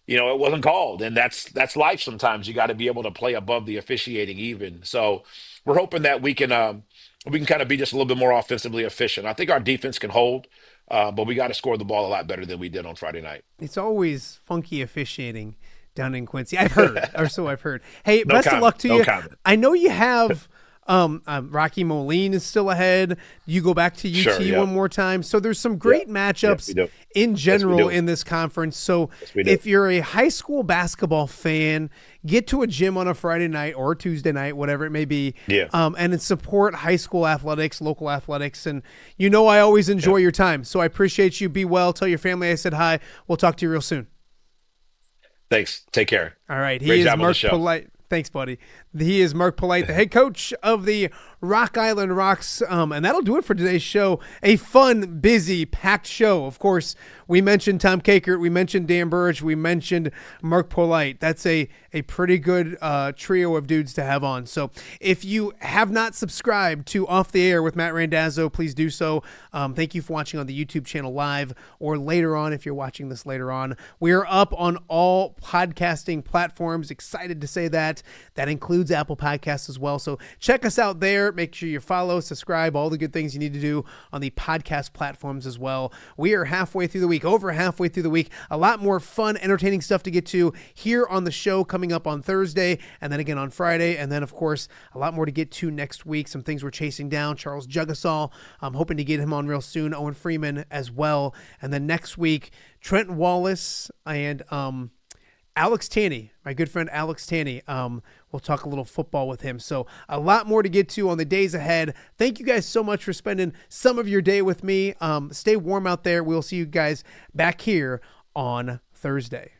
N: it wasn't called, and that's life. Sometimes you got to be able to play above the officiating even. So we're hoping that we can kind of be just a little bit more offensively efficient. I think our defense can hold, but we got to score the ball a lot better than we did on Friday night.
B: It's always funky officiating down in Quincy. I've heard, or so I've heard. Hey,
N: No
B: best
N: comment.
B: of luck to
N: No
B: you.
N: comment.
B: I know you have Rocky Moline is still ahead. You go back to UT
N: Sure, yeah.
B: one more time. So there's some great matchups
N: we do.
B: in general
N: do.
B: in this conference. So
N: we do.
B: if you're a high school basketball fan, get to a gym on a Friday night or Tuesday night, whatever it may be.
N: Yeah.
B: And support high school athletics, local athletics. And I always enjoy your time. So I appreciate you. Be well. Tell your family I said hi. We'll talk to you real soon.
N: Thanks. Take care.
B: All right. He
N: Great
B: is
N: job on the
B: Marc
N: show.
B: Polite. Thanks, buddy. He is Marc Polite, the head coach of the Rock Island Rocks. And that'll do it for today's show. A fun, busy, packed show. Of course, we mentioned Tom Kakert. We mentioned Dan Burich. We mentioned Marc Polite. That's a pretty good trio of dudes to have on. So if you have not subscribed to Off the Air with Matt Randazzo, please do so. Thank you for watching on the YouTube channel live or later on if you're watching this later on. We are up on all podcasting platforms. Excited to say that. That includes Apple Podcasts as well. So check us out there. Make sure you follow, subscribe, all the good things you need to do on the podcast platforms as well. We are halfway through the week, over halfway through the week. A lot more fun, entertaining stuff to get to here on the show coming up on Thursday and then again on Friday. And then, of course, a lot more to get to next week. Some things we're chasing down. Charles Jugasol, I'm hoping to get him on real soon. Owen Freeman as well. And then next week, Trent Wallace and Alex Tanney, my good friend Alex Tanney. We'll talk a little football with him. So a lot more to get to on the days ahead. Thank you guys so much for spending some of your day with me. Stay warm out there. We'll see you guys back here on Thursday.